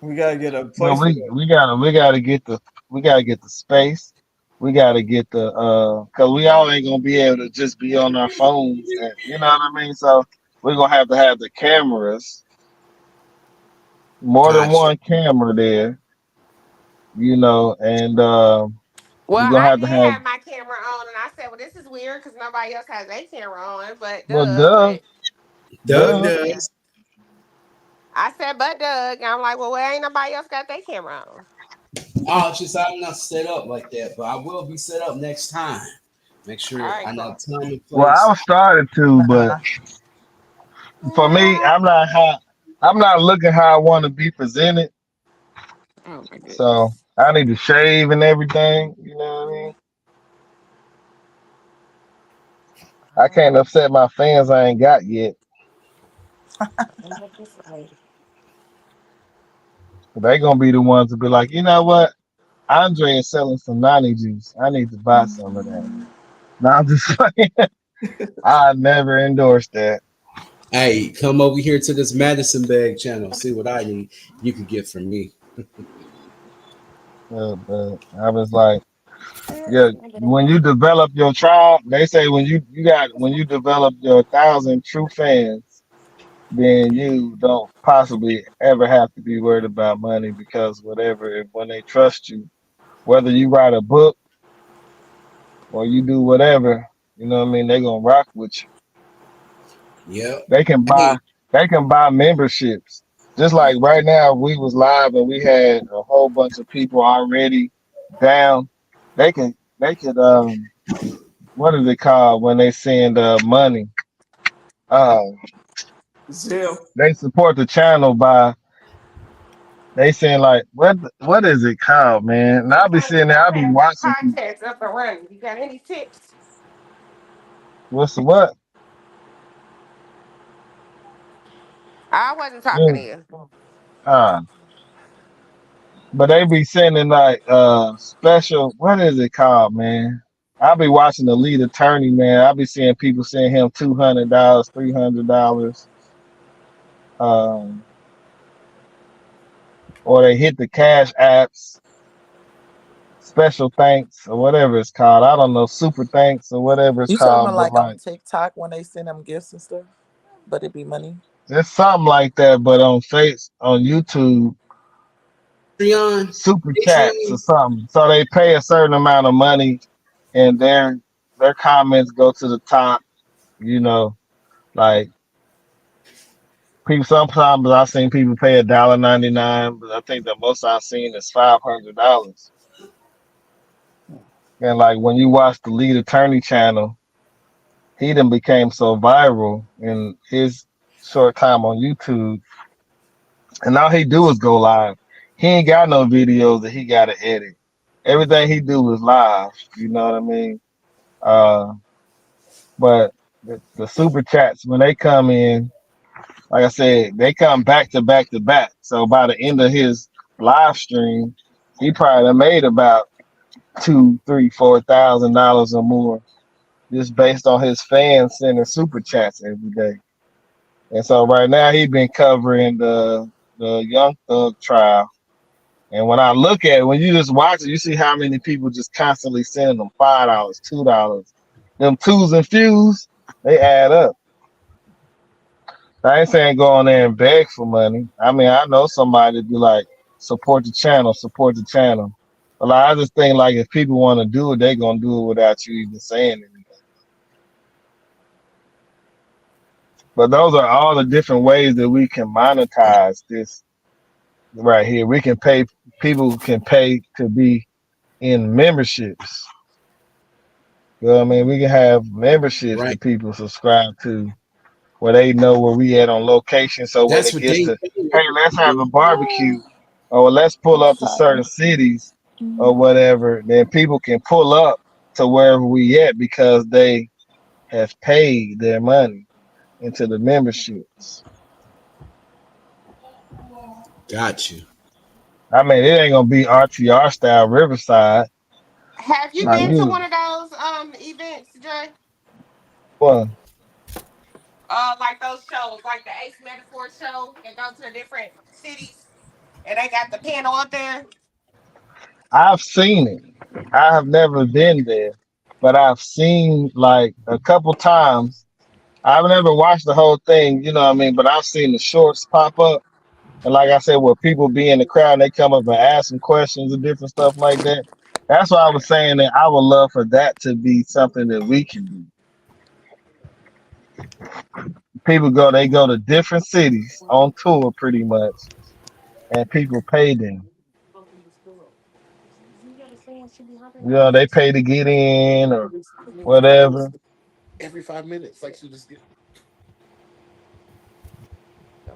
we gotta get a But place for that. we gotta get the space. We gotta get the cause we all ain't gonna be able to just be on our phones and you know what I mean? So we're gonna have the cameras, more than Gotcha. one camera there, and Well, we're gonna I have to did have have my camera on, and I said, "Well, this is weird because nobody else has their camera on, but well Doug." duh, But Doug duh. yeah, does. I said, "But Doug," and I'm like, "Well, ain't nobody else got their camera on." Oh, it's just I'm not set up like that, but I will be set up next time. Make All sure right, I know cool. time and Well, I place. was started to, but for me, I'm not looking how I want to be presented. Oh my So goodness. I need to shave and everything. You know what I mean? I can't upset my fans I ain't got yet. They gonna be the ones to be like, you know what? Andre is selling some 90 juice. I need to buy some of that. No, I'm just like, I never endorsed that. Hey, come over here to this Madison Bag channel. See what I need. You can get from me. But I was like, yeah, when you develop your tribe, they say when you develop your 1,000 true fans, then you don't possibly ever have to be worried about money because whatever, if when they trust you, whether you write a book or you do whatever, you know what I mean, they gonna rock with you. Yep. They can buy Hey, they can buy memberships. Just like right now we was live and we had a whole bunch of people already down. They could what is it called when they send money? Um Zell. they support the channel by they saying like what is it called, man? And I'll be sitting there, I I'll be have this watching people. podcast up and running. You got any tips? What's the what? I wasn't talking to Mm, you. uh, but they be sending like special what is it called, man? I'll be watching the lead attorney, man. I'll be seeing people send him $200, $300, um, or they hit the cash apps, special thanks or whatever it's called. I don't know, super thanks or whatever it's You talking called, about but like on like TikTok when they send them gifts and stuff, but it be money. it's something like that. But on Face on YouTube, Patreon. super chats or Patreon. something. So they pay a certain amount of money, and their comments go to the top. You know, like people. Sometimes I've seen people pay $1.99, but I think the most I've seen is $500. And like when you watch the lead attorney channel, he then became so viral in his short time on YouTube, and all he do is go live. He ain't got no videos that he got to edit. Everything he do is live. You know what I mean? Uh, but the super chats when they come in, like I said, they come back to back to back. So by the end of his live stream, he probably done made about two, three, $4,000 or more just based on his fans sending super chats every day. And so right now he been covering the Young Thug trial. And when I look at it, when you just watch it, you see how many people just constantly sending them $5, $2. Them twos and fews, they add up. I ain't saying go on there and beg for money. I mean, I know somebody be like, support the channel, support the channel. But like, I just think like if people want to do it, they gonna do it without you even saying anything. But those are all the different ways that we can monetize this right here. We can pay people can pay to be in memberships. You know what I mean? We can have memberships Right. that people subscribe to where they know where we at on location. So when That's it what gets they to, do. hey, let's have a barbecue or let's pull up to certain cities or whatever, then people can pull up to wherever we at because they have paid their money into the memberships. Got you. I mean, it ain't gonna be RTR style Riverside. Have you Like been to you, one of those events, Jay? one. Like those shows, like the Ace Metaphor show, and go to the different cities, and they got the panel up there. I've seen it. I have never been there, but I've seen like a couple times. I've never watched the whole thing, you know what I mean? But I've seen the shorts pop up. And like I said, where people be in the crowd, they come up and ask some questions and different stuff like that. That's why I was saying that I would love for that to be something that we can do. People go, they go to different cities on tour pretty much, and people pay them. You know, they pay to get in or whatever.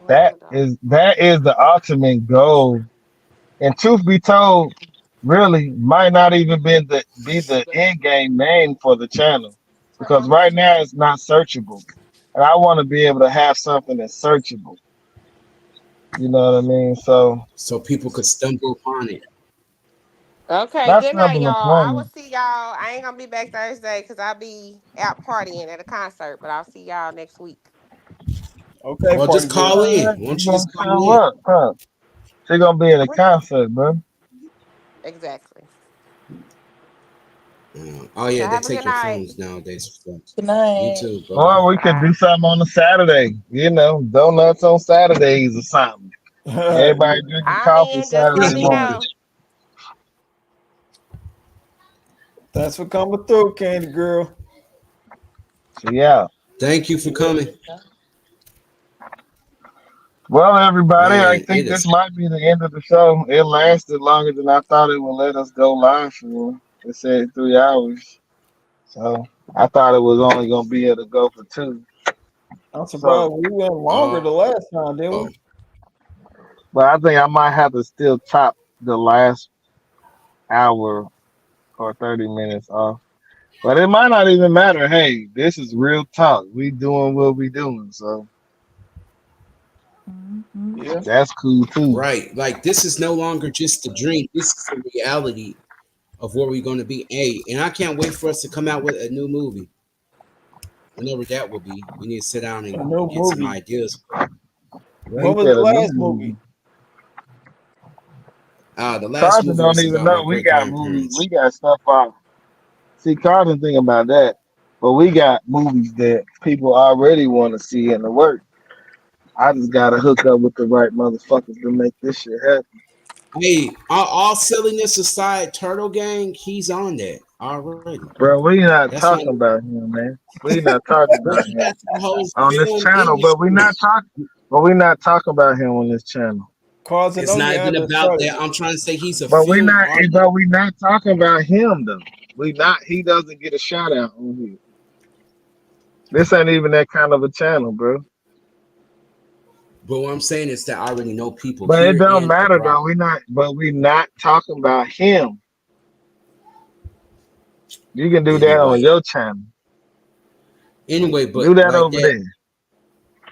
That is the ultimate goal. And truth be told, really might not even be the end game name for the channel. Because right now it's not searchable. And I want to be able to have something that's searchable. You know what I mean? So so people could stumble upon it. Okay, not good night, stumble y'all. I upon will it. see y'all. I ain't gonna be back Thursday because I'll be out partying at a concert, but I'll see y'all next week. Okay, Well, party just girl. call All in. right, Why you don't you gonna just call show in? up, huh? She gonna be at a concert, bro. Exactly. Oh yeah, So they have a take good your night. phones nowadays. Good You night. too. Bye bye. Or we could do Bye. something on a Saturday, donuts on Saturdays or something. Everybody drinking I'm coffee in. Just let Saturday me morning. know. Thanks for coming through, Candy Girl. So yeah. Thank you for coming, Well, everybody, I man. think It this is might be the end of the show. It lasted longer than I thought it would let us go live for. It said 3 hours. So I thought it was only gonna be able to go for two. I'm So surprised we went longer the oh, last time, didn't oh. we? but I think I might have to still top the last hour or 30 minutes off. But it might not even matter. Hey, this is real talk. We doing what we doing. So Hmm. Yeah. that's cool too. Right. Like this is no longer just a dream. This is the reality of where we're going to be. Hey, and I can't wait for us to come out with a new movie, whenever that will be. We need to sit down A and new get some movie. ideas. Well, he What was said the a new last movie. movie? The last Carson movie don't was even about my know we great got movies. We grandparents. got stuff off. See, Carson think about that. But we got movies that people already want to see in the work. I just gotta hook up with the right motherfuckers to make this shit happen. Hey, all silliness aside, Turtle Gang, he's on that already. Bro, we not That's one. talking about him, man. We not talking But about you him got that whole on this film channel. industry. But we not talking about him on this channel. Carson, It's don't not get even under about started. that. I'm trying to say he's a But we film not artist. but we not talking about him though. We not he doesn't get a shout out on here. This ain't even that kind of a channel, bro. But what I'm saying is that I already know people But it here don't and matter abroad. though. We not talking about him. You can do that on Anyway, your channel. Do but that like over that.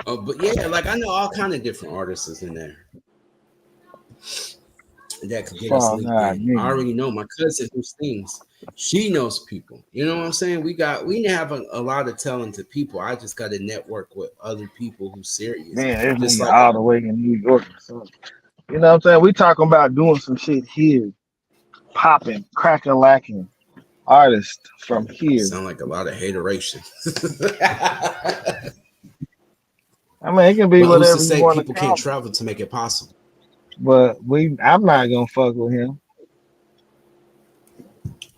there. But yeah, like I know all kind of different artists in there that could get us Oh linked God, in. I nigga. already know my cousin who sings. She knows people. You know what I'm saying? We have a lot of talented people. I just got to network with other people who's serious. Man, this Just nigga like all the way in New York. So, you know what I'm saying? We talking about doing some shit here. Popping, cracking, lacking. Artists from here. sound like a lot of hateration. I mean, it can be But who's to whatever you say want to people can't call it. travel to make it possible? But I'm not gonna fuck with him.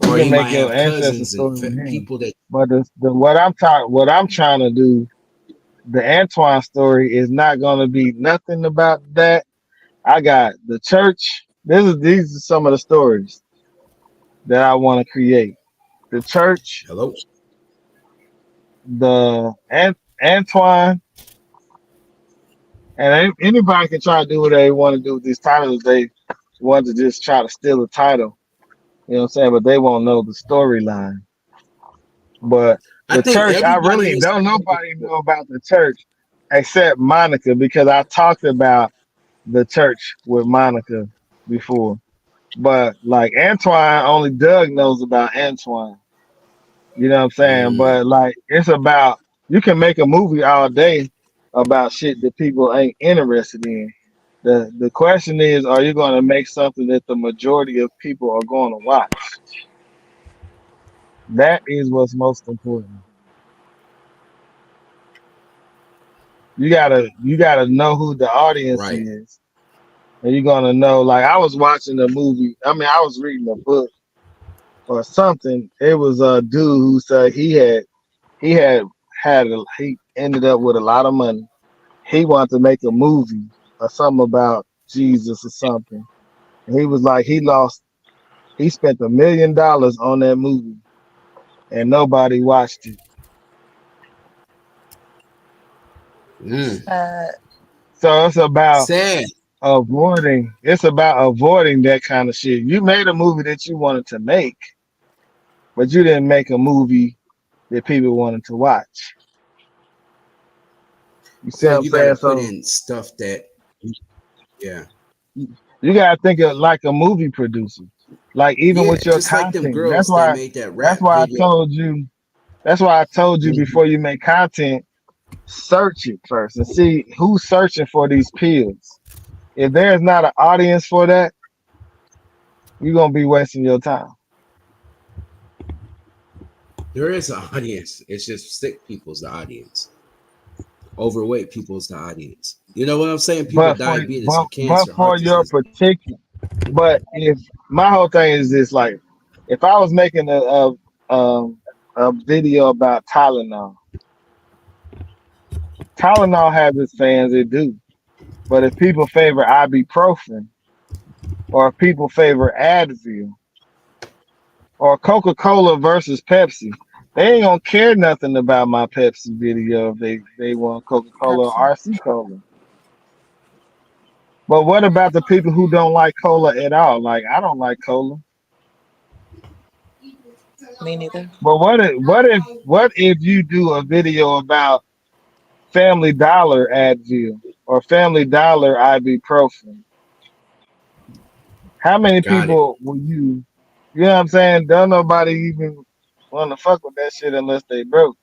You Or can he make might your have ancestor cousins and story with him. people that. But what I'm trying to do, the Antoine story is not gonna be nothing about that. I got the church. These are some of the stories that I want to create. The church, Hello. the Antoine, and anybody can try to do what they want to do with these titles. They want to just try to steal the title. You know what I'm saying? But they won't know the storyline. But I the think church, I everybody really needs don't to. nobody know about the church except Monica because I talked about the church with Monica before. But like Antoine, only Doug knows about Antoine. You know what I'm saying? Mm, But like it's about you can make a movie all day about shit that people ain't interested in. The question is, are you gonna make something that the majority of people are gonna watch? That is what's most important. You gotta know who the audience right. is. And you're gonna know like I was watching a movie, I mean I was reading a book or something. It was a dude who said he had he ended up with a lot of money. He wanted to make a movie or something about Jesus or something. And he was like he lost He spent $1 million on that movie and nobody watched it. Mm. So it's about Sad. avoiding. It's about avoiding that kind of shit. You made a movie that you wanted to make, but you didn't make a movie that people wanted to watch. You see So what I'm you got to saying? put So in stuff that, yeah, you gotta think of like a movie producer. Like even yeah, with your just like them content. That's girls that why made that that's rap why I video. told you that's why I told you Mhm. before you make content, search it first and see who's searching for these pills. If there's not an audience for that, you're gonna be wasting your time. There is an audience. It's just sick people's the audience. Overweight people's the audience. You know what I'm saying? People But diabetes or but cancer, for heart your disease. particular but if my whole thing is this, like if I was making um a video about Tylenol, Tylenol has its fans, it do. But if people favor ibuprofen, or if people favor Advil, or Coca-Cola versus Pepsi, they ain't gonna care nothing about my Pepsi video if they want Coca-Cola or Pepsi. RC Cola. But what about the people who don't like cola at all? Like I don't like cola. Me neither. But what if you do a video about Family Dollar Advil or Family Dollar ibuprofen? How many Got it. people will you know what I'm saying? Don't nobody even want to fuck with that shit unless they broke.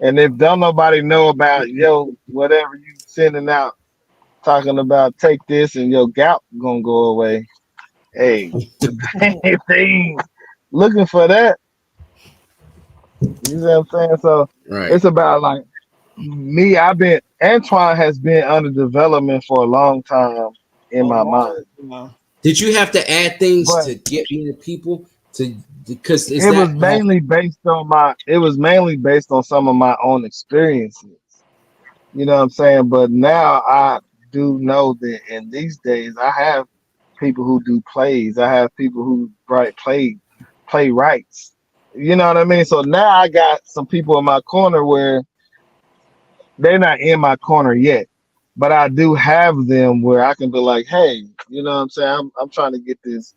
And if don't nobody know about whatever you sending out talking about take this and your gout gonna go away. Hey, if they ain't looking for that, you know what I'm saying? So Right. it's about like me. Antoine has been under development for a long time in Oh, my long mind. time. Did you have to add things But to get more people to? Because is it was that how? mainly based on some of my own experiences. You know what I'm saying? But now I do know that in these days I have people who do plays. I have people who write playwrights. You know what I mean? So now I got some people in my corner where they're not in my corner yet. But I do have them where I can be like, hey, you know what I'm saying? I'm trying to get this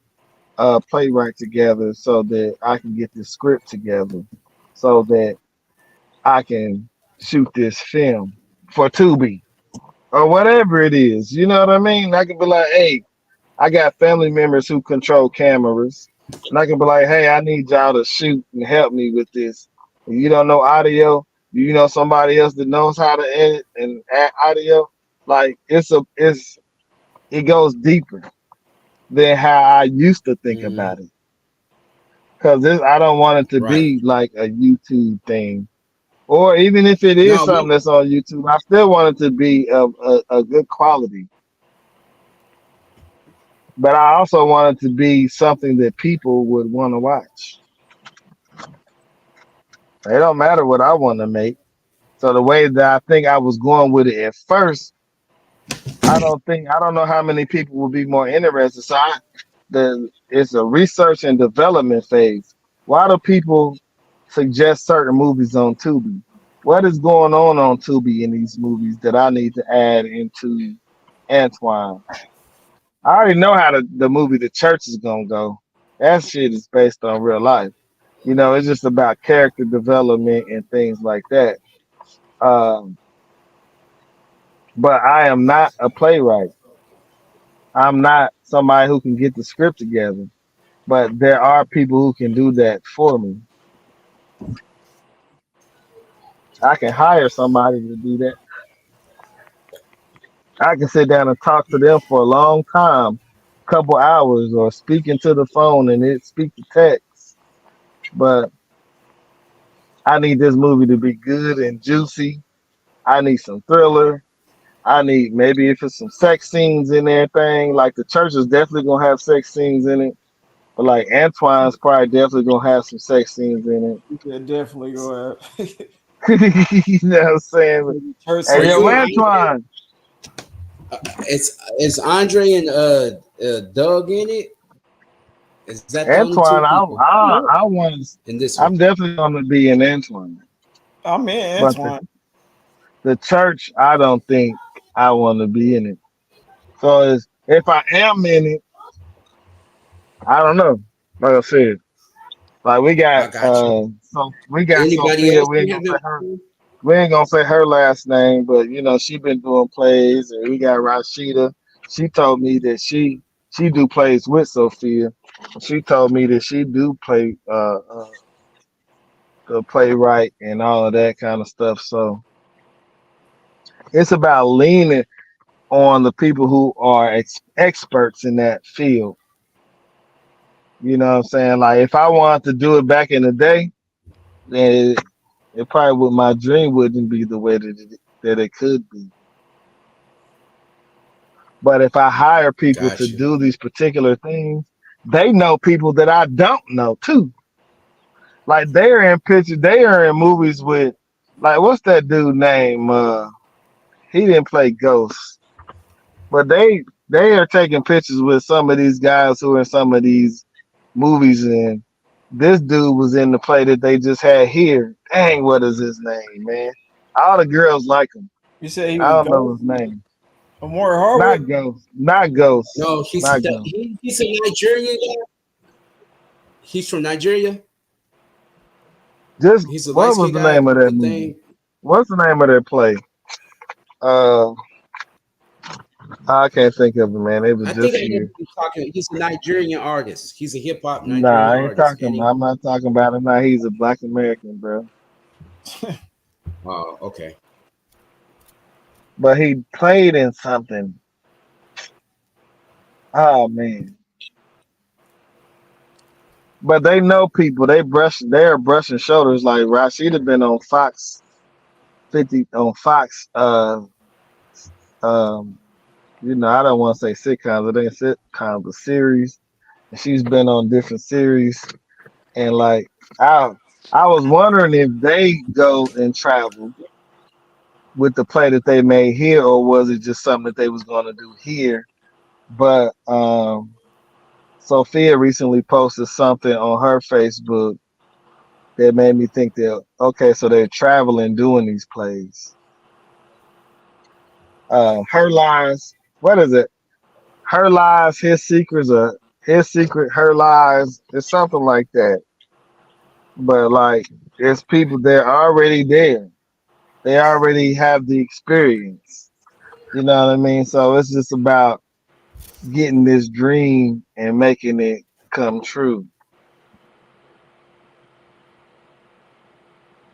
playwright together so that I can get this script together so that I can shoot this film for Tubi or whatever it is. You know what I mean? I can be like, hey, I got family members who control cameras, and I can be like, hey, I need y'all to shoot and help me with this. If you don't know audio, you know somebody else that knows how to edit and add audio. Like it goes deeper than how I used to think Mm, about it. Cause I don't want it to right. be like a YouTube thing. Or even if it is No, something we that's on YouTube, I still want it to be of a good quality. But I also want it to be something that people would want to watch. It don't matter what I want to make. So the way that I think I was going with it at first, I don't know how many people will be more interested. So it's a research and development phase. Why do people suggest certain movies on Tubi? What is going on Tubi in these movies that I need to add into Antoine? I already know how the movie The Church is gonna go. That shit is based on real life. You know, it's just about character development and things like that. Um, but I am not a playwright. I'm not somebody who can get the script together. But there are people who can do that for me. I can hire somebody to do that. I can sit down and talk to them for a long time, couple hours, or speak into the phone and it speak to text. But I need this movie to be good and juicy. I need some thriller. I need maybe if it's some sex scenes in everything. Like the church is definitely gonna have sex scenes in it. But like Antoine's probably definitely gonna have some sex scenes in Yeah, definitely go ahead. it. You know what I'm saying? Church are Hey sex yo, you scene. and Andre? Antoine. It's Andre and Doug in it? Is that the only two Antoine, people I want. in this one? I'm definitely going to be in Antoine, I'm in but Antoine. the church, I don't think I want to be in it. So if I am in it, I don't know. Like I said, like I got you. we got Anybody Sophia. else you haven't? We ain't gonna say her last name, but she been doing plays, and we got Rashida. She told me that she do plays with Sophia. She told me that she do play the playwright and all of that kind of stuff. So it's about leaning on the people who are experts in that field. You know what I'm saying? Like if I wanted to do it back in the day, then it probably would my dream wouldn't be the way that it could be. But if I hire people to Got you. do these particular things, they know people that I don't know too. Like they are in movies with, like, what's that dude name? He didn't play Ghost, but they are taking pictures with some of these guys who are in some of these movies, and this dude was in the play that they just had here. Dang, what is his name, man? All the girls like him. You said he I was don't know Ghost. his name. Amore Hardwick. Not Ghost, No, not Ghost. he's a Nigerian guy. He's from Nigeria. Just He's a light what was skinned the guy name of with that the movie? thing. What's the name of that play? Uh, I can't think of it, man. It was I think just I know here. who you're talking. He's a Nigerian artist. He's a hip hop Nah, Nigerian I ain't artist. talking. And he, I'm not talking about it now. He's a Black American, bro. oh, okay. But he played in something. Oh man. But they know people. They are brushing shoulders. Like Rashida been on Fox 50 on Fox. Um, I don't want to say sitcoms. It ain't sitcoms, but series. And she's been on different series. And like I I was wondering if they go and travel with the play that they made here, or was it just something that they was going to do here? But Sophia recently posted something on her Facebook that made me think that okay, so they're traveling doing these plays. Her lies, what is it? Her lies, his secrets, or his secret, her lies. It's something like that. But like, it's people they're already there. They already have the experience. You know what I mean? So it's just about getting this dream and making it come true.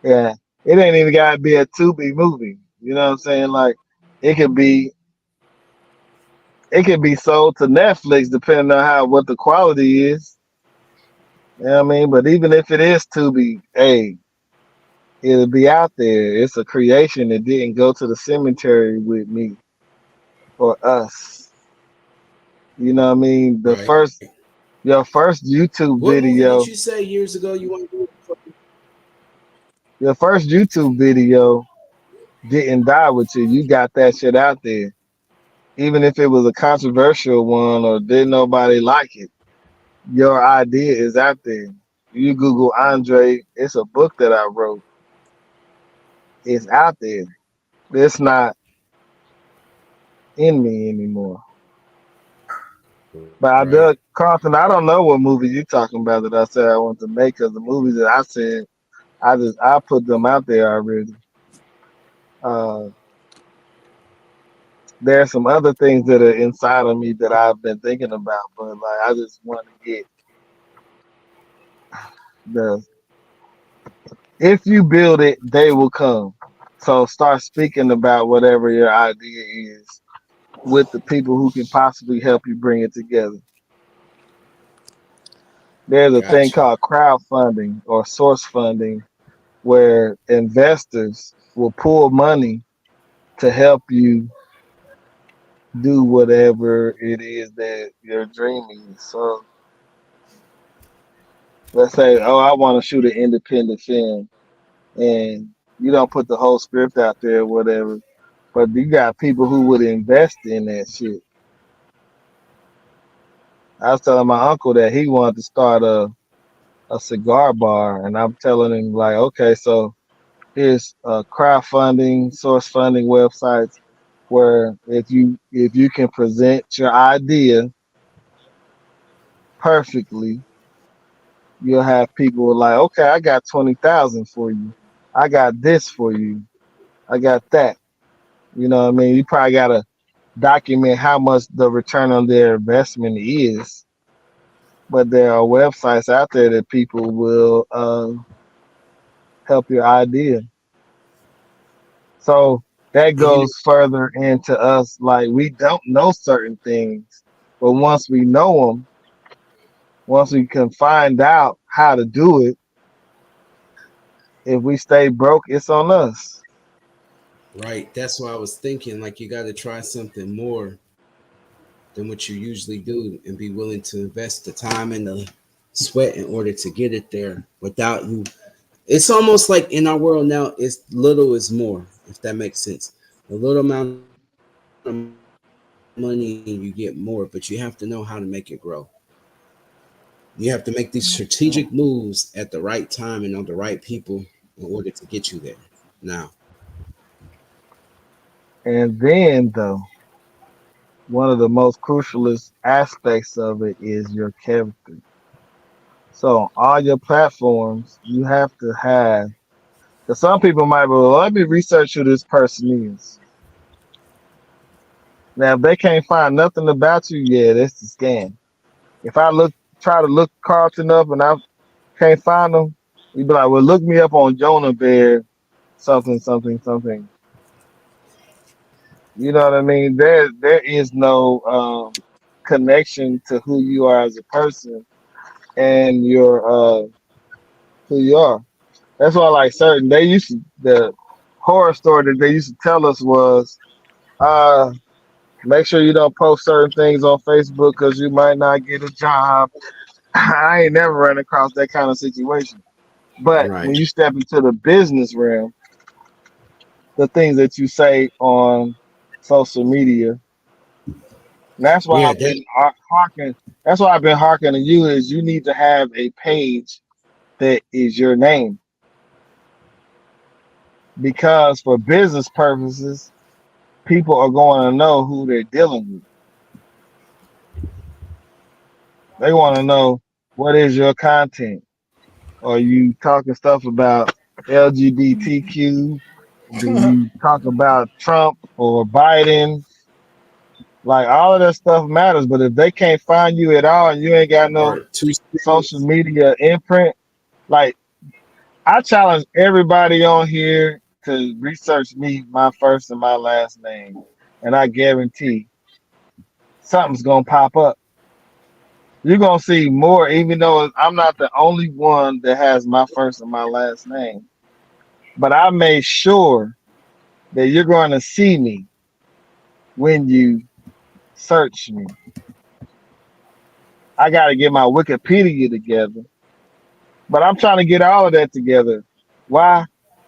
Yeah. It ain't even gotta be a Tubi movie. You know what I'm saying? Like it could be it could be sold to Netflix depending on how what the quality is. You know what I mean? But even if it is Tubi, hey, it'll be out there. It's a creation that didn't go to the cemetery with me or us. You know what I mean? Right. Your first YouTube What movie did video, you say years ago you want to do? your first YouTube video didn't die with you. You got that shit out there. Even if it was a controversial one or didn't nobody like it, your idea is out there. You Google Andre, it's a book that I wrote. It's out there. It's not in me anymore. But I Right. do, Carlton, I don't know what movie you talking about that I said I want to make because the movies that I said, I put them out there already. Uh, there's some other things that are inside of me that I've been thinking about, but like I just want to get the if you build it, they will come. So start speaking about whatever your idea is with the people who can possibly help you bring it together. There's a thing Got you. called crowdfunding or source funding where investors will pull money to help you do whatever it is that your dream is. So let's say, oh, I want to shoot an independent film, and you don't put the whole script out there or whatever, but you got people who would invest in that shit. I was telling my uncle that he wanted to start a cigar bar, and I'm telling him like, okay, so here's crowdfunding, source funding websites where if you can present your idea perfectly, you'll have people like, okay, I got 20,000 for you. I got this for you. I got that. You know what I mean? You probably gotta document how much the return on their investment is. But there are websites out there that people will help your idea. So that And you know, goes further into us like we don't know certain things, but once we know them, once we can find out how to do it, if we stay broke, it's on us. right? That's why I was thinking like you got to try something more than what you usually do and be willing to invest the time and the sweat in order to get it there without you. It's almost like in our world now, it's little is more, if that makes sense. A little amount of money and you get more, but you have to know how to make it grow. You have to make these strategic moves at the right time and on the right people in order to get you there. Now, And then though, one of the most crucialist aspects of it is your character. So on all your platforms, you have to have. Because some people might be, well, let me research who this person is. Now, if they can't find nothing about you, yeah, that's a scam. If I try to look Carlton up and I can't find them, you be like, well, look me up on Jonah Bear, something, something, something. You know what I mean? There is no connection to who you are as a person and your who you are. That's why like certain they used to the horror story that they used to tell us was uh make sure you don't post certain things on Facebook because you might not get a job. I ain't never ran across that kind of situation. But right? when you step into the business realm, the things that you say on social media, that's why Yeah, I've that been harking. That's why I've been harking to you is you need to have a page that is your name because for business purposes, people are going to know who they're dealing with. They want to know what is your content. Are you talking stuff about LGBTQ? Do you talk about Trump or Biden? Like all of that stuff matters, but if they can't find you at all and you ain't got no are too social serious. media imprint, like I challenge everybody on here to research me, my first and my last name, and I guarantee something's gonna pop up. You're gonna see more, even though I'm not the only one that has my first and my last name. But I made sure that you're going to see me when you search me. I got to get my Wikipedia together, but I'm trying to get all of that together. Why?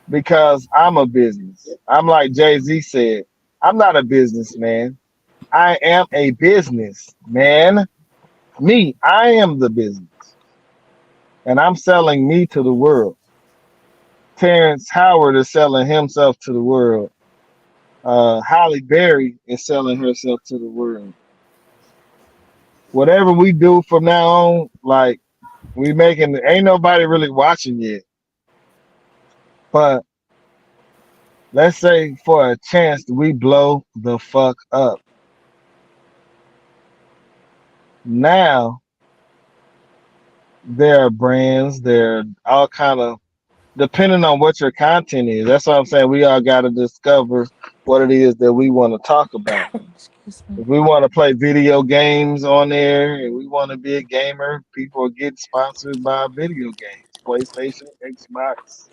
Because I'm a business. I'm like Jay-Z said, I'm not a businessman. I am a business man. Me, I am the business, and I'm selling me to the world. Terrence Howard is selling himself to the world. Holly Berry is selling herself to the world. Whatever we do from now on, like we making, ain't nobody really watching yet. But let's say for a chance we blow the fuck up. Now there are brands, there are all kind of depending on what your content is. That's what I'm saying. We all got to discover what it is that we want to talk about. Excuse me. If we want to play video games on there and we want to be a gamer, people get sponsored by video games, PlayStation, Xbox,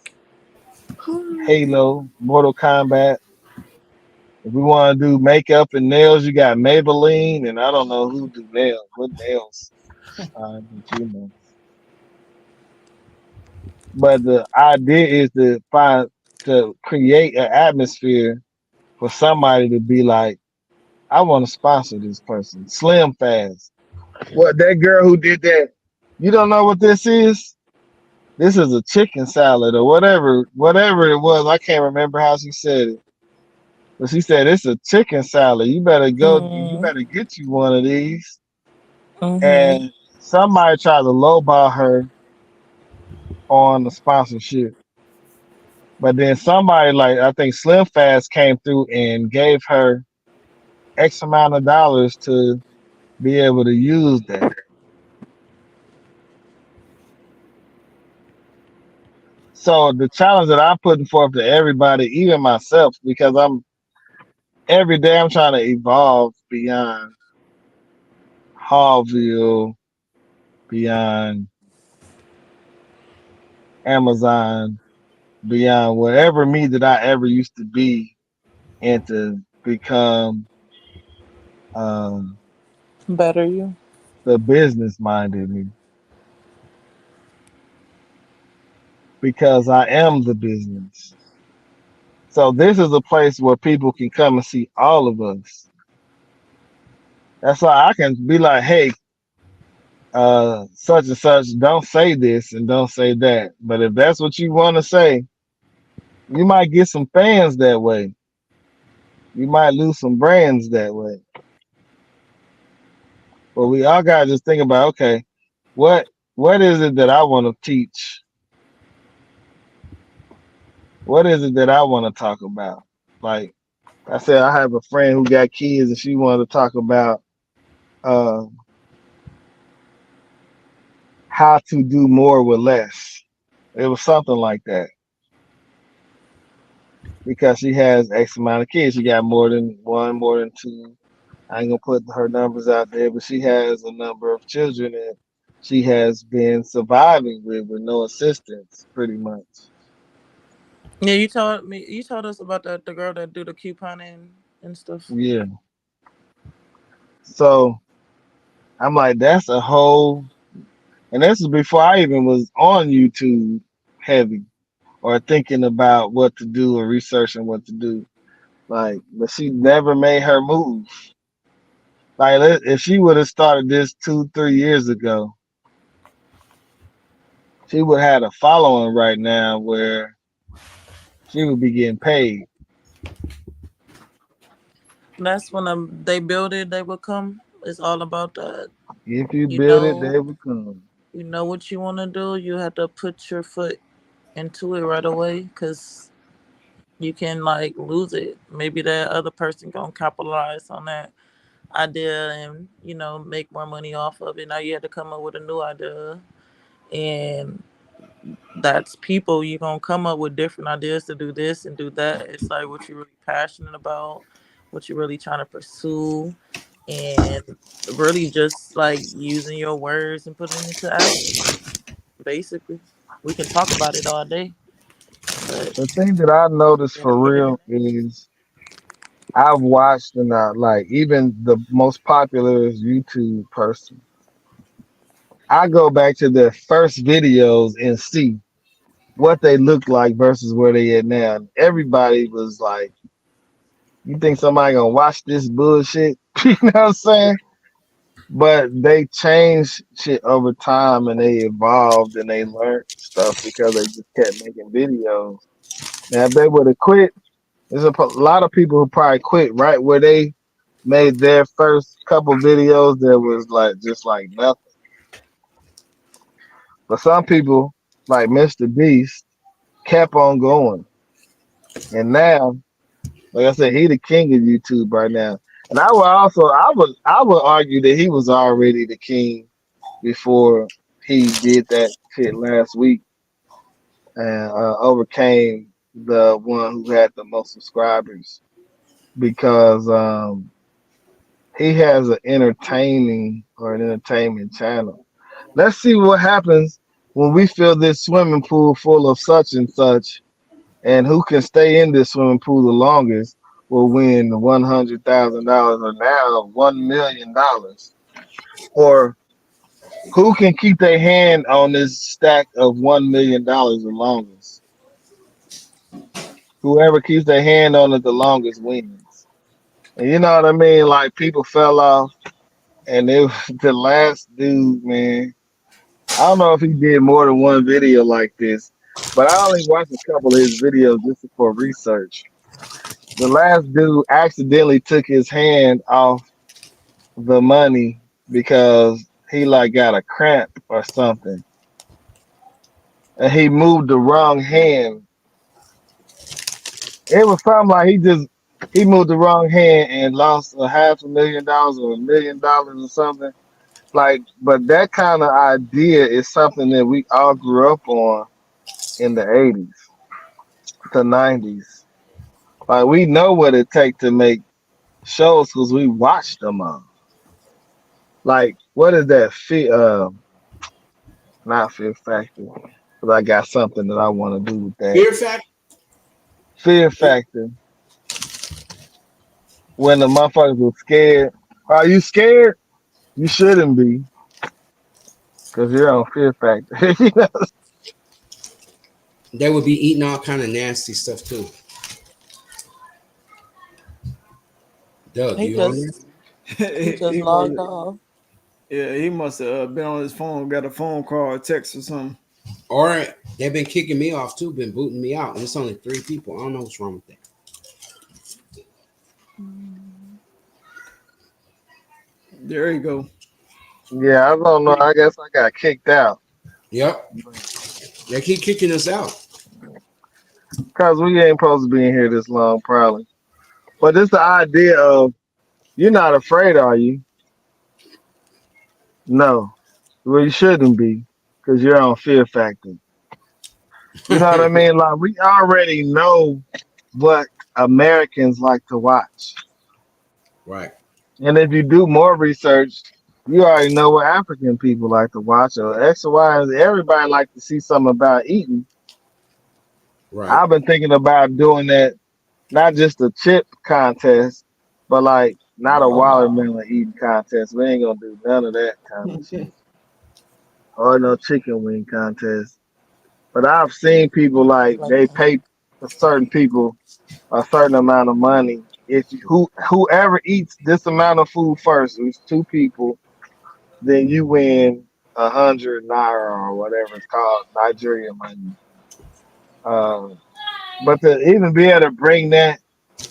Halo, Mortal Kombat. If we want to do makeup and nails, you got Maybelline, and I don't know who do nails. What nails? But you know. But the idea is to create an atmosphere for somebody to be like, I want to sponsor this person. Slim Fast. What that girl who did that? You don't know what this is? This is a chicken salad or whatever it was. I can't remember how she said it, but she said it's a chicken salad. You better go. You Mm, better get you one of these. mm-hmm. And somebody tried to lowball her on the sponsorship, but then somebody like I think Slim Fast came through and gave her X amount of dollars to be able to use that. So the challenge that I'm putting forth to everybody, even myself, because I'm every day I'm trying to evolve beyond Hallville, beyond Amazon, beyond whatever me that I ever used to be, and to become um, Better you. the business minded me, because I am the business. So this is a place where people can come and see all of us. That's why I can be like, hey, such and such, don't say this and don't say that. But if that's what you want to say, you might get some fans that way. You might lose some brands that way. But we all gotta just think about, okay, what what is it that I want to teach? What is it that I want to talk about? Like I said, I have a friend who got kids and she wanted to talk about uh, how to do more with less. It was something like that because she has X amount of kids. She got more than one, more than two. I ain't gonna put her numbers out there, but she has a number of children and she has been surviving with no assistance, pretty much. Yeah, you told us about the girl that do the couponing and stuff. Yeah. So I'm like, that's a whole, and this is before I even was on YouTube heavy or thinking about what to do or researching what to do. Like, but she never made her move. Like, if she would have started this 2, 3 years ago, she would have had a following right now where she would be getting paid. That's when they build it, they will come. It's all about that. If you You build it, know, they will come. you know what you want to do. You have to put your foot into it right away, because you can like lose it. Maybe that other person gonna capitalize on that idea and make more money off of it. Now you have to come up with a new idea, and that's people. You're gonna come up with different ideas to do this and do that. It's like what you're really passionate about, what you're really trying to pursue, and really just like using your words and putting it into action. Basically, we can talk about it all day, but The thing that I noticed you gotta for put it in real is I've watched and like even the most popular YouTube person. I go back to their first videos and see what they look like versus where they at now. And everybody was like, "You think somebody gonna watch this bullshit?" You know what I'm saying? But they changed shit over time and they evolved and they learned stuff because they just kept making videos. Now, if they would have quit, there's lot of people who probably quit right where they made their first couple videos that was like just like nothing. But some people, like Mr. Beast, kept on going. And now, like I said, he the king of YouTube right now. And I would argue that he was already the king before he did that shit last week and overcame the one who had the most subscribers because he has an entertaining or an entertainment channel. Let's see what happens when we fill this swimming pool full of such and such, and who can stay in this swimming pool the longest will win $100,000 or now $1 million. Or who can keep their hand on this stack of $1 million the longest? Whoever keeps their hand on it the longest wins. And you know what I mean? Like people fell off. and it was the last dude, man. I don't know if he did more than one video like this, but I only watched a couple of his videos just for research. The last dude accidentally took his hand off the money because he like got a cramp or something, and he moved the wrong hand. It was something like he moved the wrong hand and lost a $500,000 or $1 million or something. Like, but that kind of idea is something that we all grew up on in the '80s, the '90s. Like, we know what it takes to make shows because we watched them all. Like, what is that? Not Fear Factor. Because I got something that I want to do with that. Fear Factor. Fear Factor. When the motherfuckers were scared. Are you scared? You shouldn't be, because you're on Fear Factor. You know? They would be eating all kind of nasty stuff too. Doug, He you on there? just he just he logged must, off. yeah, he must have been on his phone, got a phone call or text or something. Or they've been kicking me off too, been booting me out, and it's only 3 people. I don't know what's wrong with that. There you go. Yeah, I don't know. I guess I got kicked out. Yep, they keep kicking us out. Because we ain't supposed to be in here this long, probably. But it's the idea of you're not afraid, are you? No. Well, you shouldn't be, because you're on Fear Factor. You know what I mean? Like, we already know what Americans like to watch. Right, And if you do more research, you already know what African people like to watch, or X or Y. Everybody like to see something about eating. right. I've been thinking about doing that, not just a chip contest, but like not a Oh no. watermelon eating contest. We ain't gonna do none of that kind of shit. Or no chicken wing contest. But I've seen people like Like they that. pay for certain people a certain amount of money. If you, whoever eats this amount of food first, it's two people, then you win 100 naira or whatever it's called, Nigerian money. Um, but to even be able to bring that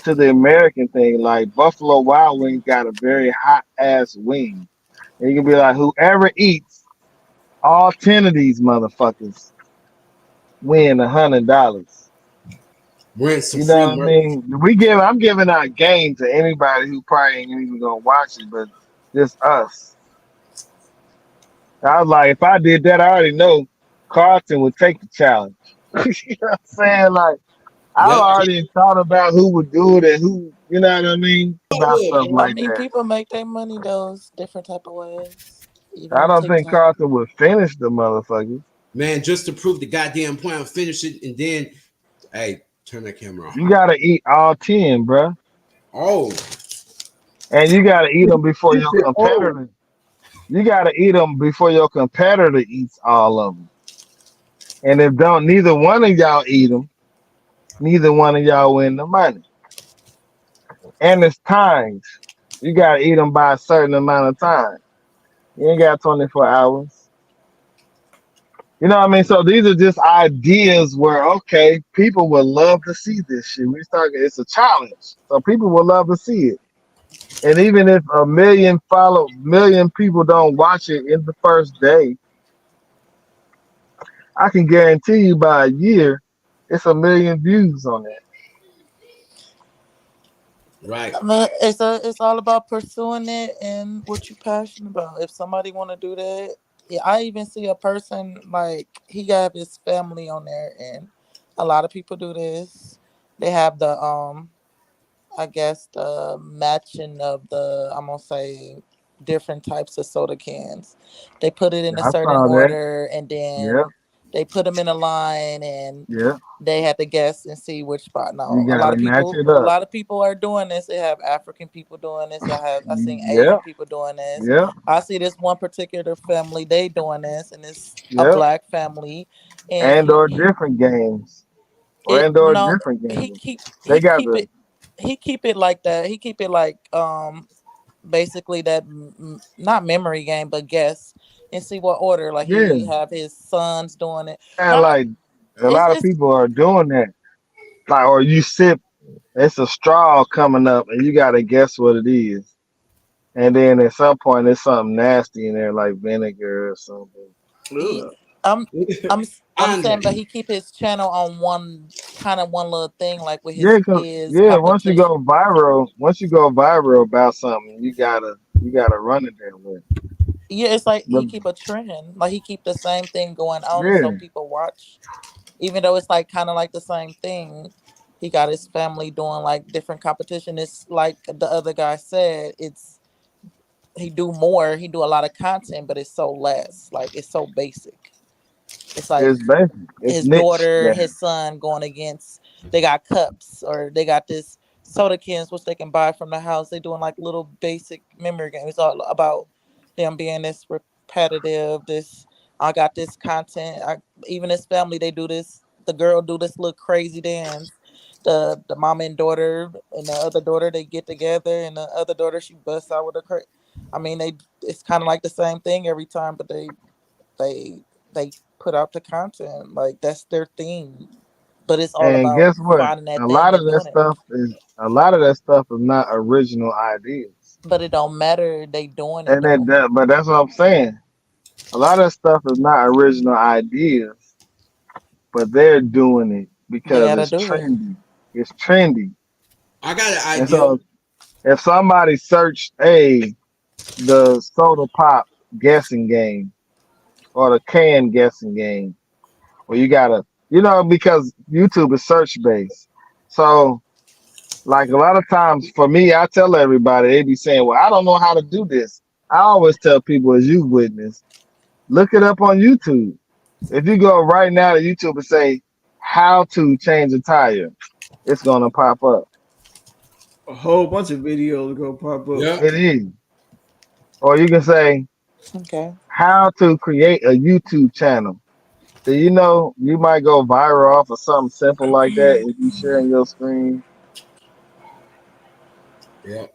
to the American thing, like Buffalo Wild Wings got a very hot ass wing. And you can be like, whoever eats all 10 of these motherfuckers win $100. Rent some You know free what I merch. mean? I'm giving out game to anybody who probably ain't even gonna watch it, but just us. I was like, if I did that, I already know Carlton would take the challenge. You know what I'm saying? Like, I've Yep, already thought about who would do it and who, you know what I mean? About stuff I like mean, that. people make their money those different type of ways, even I on don't think TikTok. Carlton would finish the motherfuckers. man. Just to prove the goddamn point, I'll finish it, and then, hey, turn that camera off. You gotta eat all 10, bruh. Oh, And you gotta eat them before He your said, "Oh, competitor. You gotta eat them before your competitor eats all of them. And if don't neither one of y'all eat them, neither one of y'all win the money. And it's timed. You gotta eat them by a certain amount of time. You ain't got 24 hours. You know what I mean? So these are just ideas where okay, people would love to see this shit. We start it's a challenge. So people would love to see it. And even if a million people don't watch it in the first day, I can guarantee you by a year, it's a million views on that. right. I mean, it's all about pursuing it and what you're passionate about. If somebody want to do that, yeah, I even see a person like he got his family on there, and a lot of people do this. They have the I guess the matching of the I'm gonna say different types of soda cans. They put it in a I certain saw that. order, and Yep, then they put them in a line, and yep. they had to guess and see which spot. You No, gotta match it a up. lot of people are doing this. They have African people doing this. I seen Asian Yep, people doing this. yep, I see this one particular family they doing this, and it's a yep. black family, and And or different games. it And or no different he games. keep They he got keep the it he keep it like that. He keep it like basically that not memory game, but guess and see what order. Like Yeah, he have his sons doing it. and Now like a lot of it's people are doing that. Like, or you sip, it's a straw coming up, and you gotta guess what it is. And then at some point, there's something nasty in there, like vinegar or something. he, Ugh. I'm I'm Andre. saying, but he keep his channel on one kind of one little thing, like with Yeah, his yeah. competition. Once you go viral about something, you gotta run it that way. Yeah, it's like But he keep a trend, like he keep the same thing going on, and so yeah, people watch, even though it's like kind of like the same thing. He got his family doing like different competition. It's like the other guy said, it's he do more, he do a lot of content, but it's so less, like it's so basic. It's like it's basic. It's his niche daughter, game. his son going against. They got cups or they got this soda cans which they can buy from the house. They doing like little basic memory games. It's all about them being this repetitive. This I got this content. Even his family they do this. The girl do this little crazy dance. The mom and daughter and the other daughter they get together and the other daughter she busts out with a I mean they it's kind of like the same thing every time, but they they put out the content like that's their theme, but it's all And about guess what? finding that A thing lot of and that doing it. stuff is a lot of that stuff is not original ideas. But it don't matter, they doing it And though. but that's what I'm saying. A lot of stuff is not original ideas, but they're doing it They because gotta it's do it. trendy. It's trendy. I got an And idea. so if somebody searched the soda pop guessing game or the can guessing game, well you gotta because YouTube is search based. So like a lot of times for me, I tell everybody, they be saying, well, I don't know how to do this. I always tell people as you witness, look it up on YouTube. If you go right now to YouTube and say how to change a tire, it's gonna pop up. A whole bunch of videos go pop up. Yep. It is. Or you can say Okay. how to create a YouTube channel. Do you know you might go viral off of something simple like that if you sharing your screen? Yep.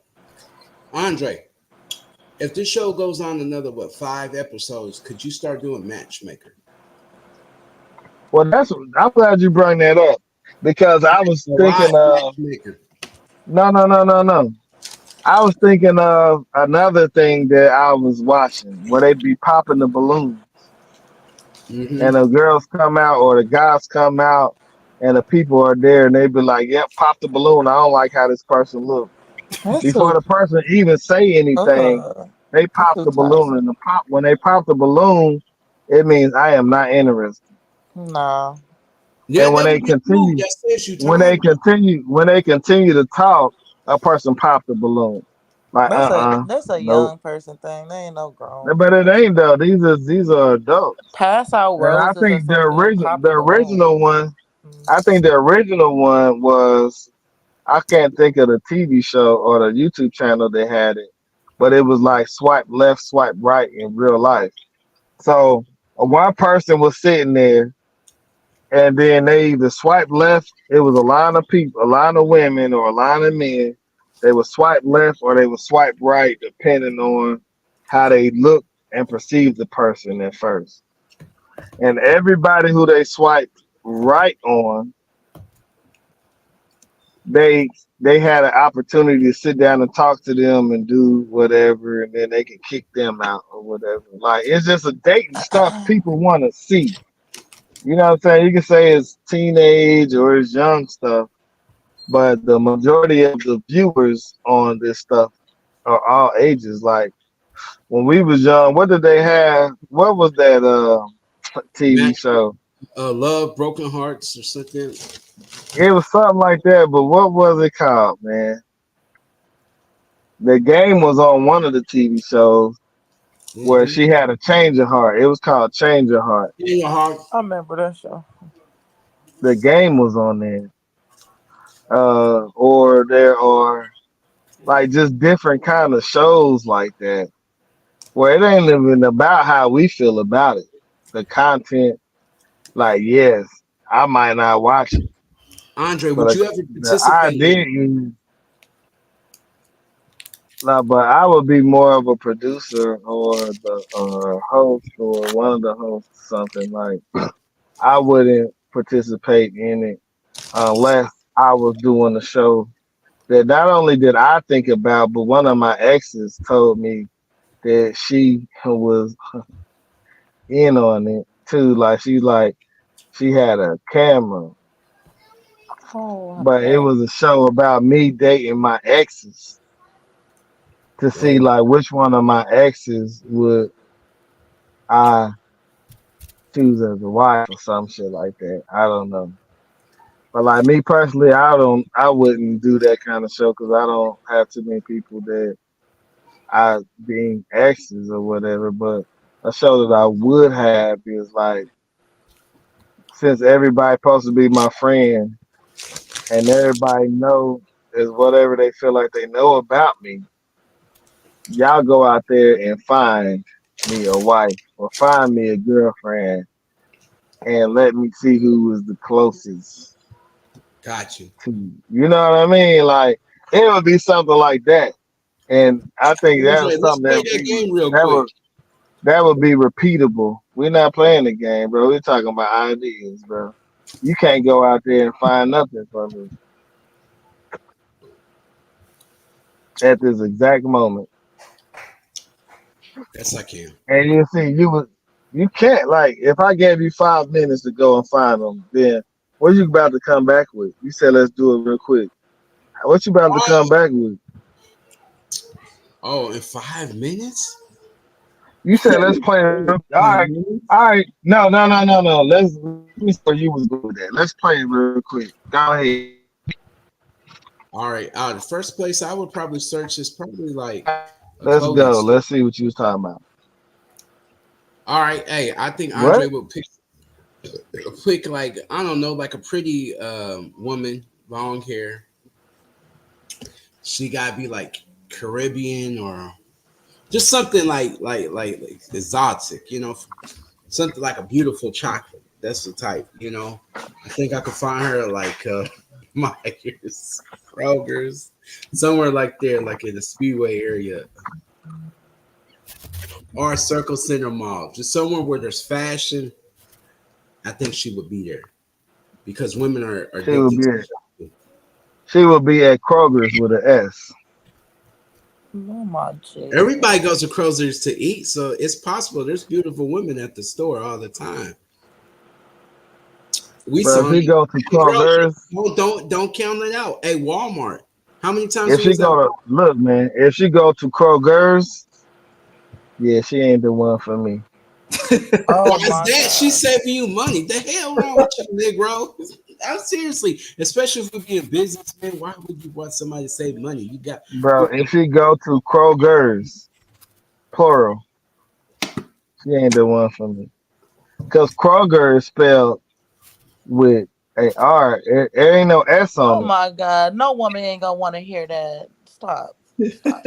Andre, if this show goes on another 5 episodes, could you start doing matchmaker? Well, I'm glad you brought that up because I was A live thinking of matchmaker. no. I was thinking of another thing that I was watching where they be popping the balloons and Mm-hmm. the girls come out or the guys come out and the people are there and they be like, yep, pop the balloon. I don't like how this person looks. That's Before too the person even say anything, uh they that's pop too the balloon toxic. and when they pop the balloon, it means I am not interested. Nah. And That doesn't get moved. That says you time. when they continue to talk, a person pop the balloon. Like That's a nope. young person thing. They ain't no grown But it person. ain't though. These are adults. Pass out And I roses or think something, pop the the balloon. original one, Mm. I think the original one was I can't think of the TV show or the YouTube channel that had it, but it was like swipe left, swipe right in real life. So one person was sitting there and then they either swipe left, it was a line of people, a line of women or a line of men. They would swipe left or they would swipe right, depending on how they look and perceive the person at first. And everybody who they swiped right on, they they had an opportunity to sit down and talk to them and do whatever, and then they can kick them out or whatever. Like it's just a dating stuff people want to see. You know what I'm saying? You can say it's teenage or it's young stuff, but the majority of the viewers on this stuff are all ages. Like when we was young, what did they have? What was that TV Match, show? love, broken hearts, or something. It was something like that, but what was it called, man? The game was on one of the TV shows where Mm-hmm. she had a change of heart. It was called Change of Heart. In your heart. I remember that show. The game was on there. Or there are like just different kind of shows like that where it ain't even about how we feel about it. The content, like yes, I might not watch it, Andre, but would you ever the participate idea in? is Nah, but I would be more of a producer or the host or one of the hosts, something like I wouldn't participate in it unless I was doing a show that not only did I think about, but one of my exes told me that she was in on it too. Like she had a camera, Oh, but it okay. was a show about me dating my exes to see Whoa. like which one of my exes would I choose as a wife or some shit like that. I don't know. But like me personally, I wouldn't do that kind of show because I don't have too many people that I being exes or whatever. But a show that I would have is like since everybody supposed to be my friend and everybody know is whatever they feel like they know about me, y'all go out there and find me a wife or find me a girlfriend and let me see who is the closest Got you. to you. You know what I mean? Like it would be something like that. And I think that Andre, was let's something play that game real that quick. would that would be repeatable. We're not playing the game, bro. We're talking about ideas, bro. You can't go out there and find nothing for me at this exact moment. Yes, I can. And you see, you can't like if I gave you 5 minutes to go and find them, then what you about to come back with? You said let's do it real quick. What you about to come Oh, back with? oh, in 5 minutes? You said let's play. All Five right, minutes? all right. No, no, no, no, no. Let me see where you was going with that. Let's play it real quick. Go ahead. All right. The first place I would probably search is probably like a Let's clothing go. store. Let's see what you was talking about. All right. Hey, I think What? Andre would pick like I don't know, like a pretty woman, long hair. She gotta be like Caribbean or just something like exotic, something like a beautiful chocolate. That's the type. I think I could find her like Myers, Kroger's, somewhere like there, like in the Speedway area or Circle Center Mall, just somewhere where there's fashion. I think she would be there because women are She will addicted be to at shopping. she will be at Kroger's with an S. Oh my Jesus. Everybody goes to Kroger's to eat, so it's possible there's beautiful women at the store all the time. We But if saw she them. go to Hey, bro, Kroger's, don't count it out. Hey, Walmart. How many times if we she was at go to Walmart? look, man, if she go to Kroger's, yeah, she ain't the one for me. Why Oh is my that? She's God. saving you money. The hell wrong with you, Negro? I'm seriously, especially if we be a businessman, why would you want somebody to save money? Bro, You if she go to Kroger's, plural, she ain't the one for me. Cause Kroger is spelled with a R. There ain't no S Oh on it. my God. No woman ain't gonna want to hear that. Stop. Stop.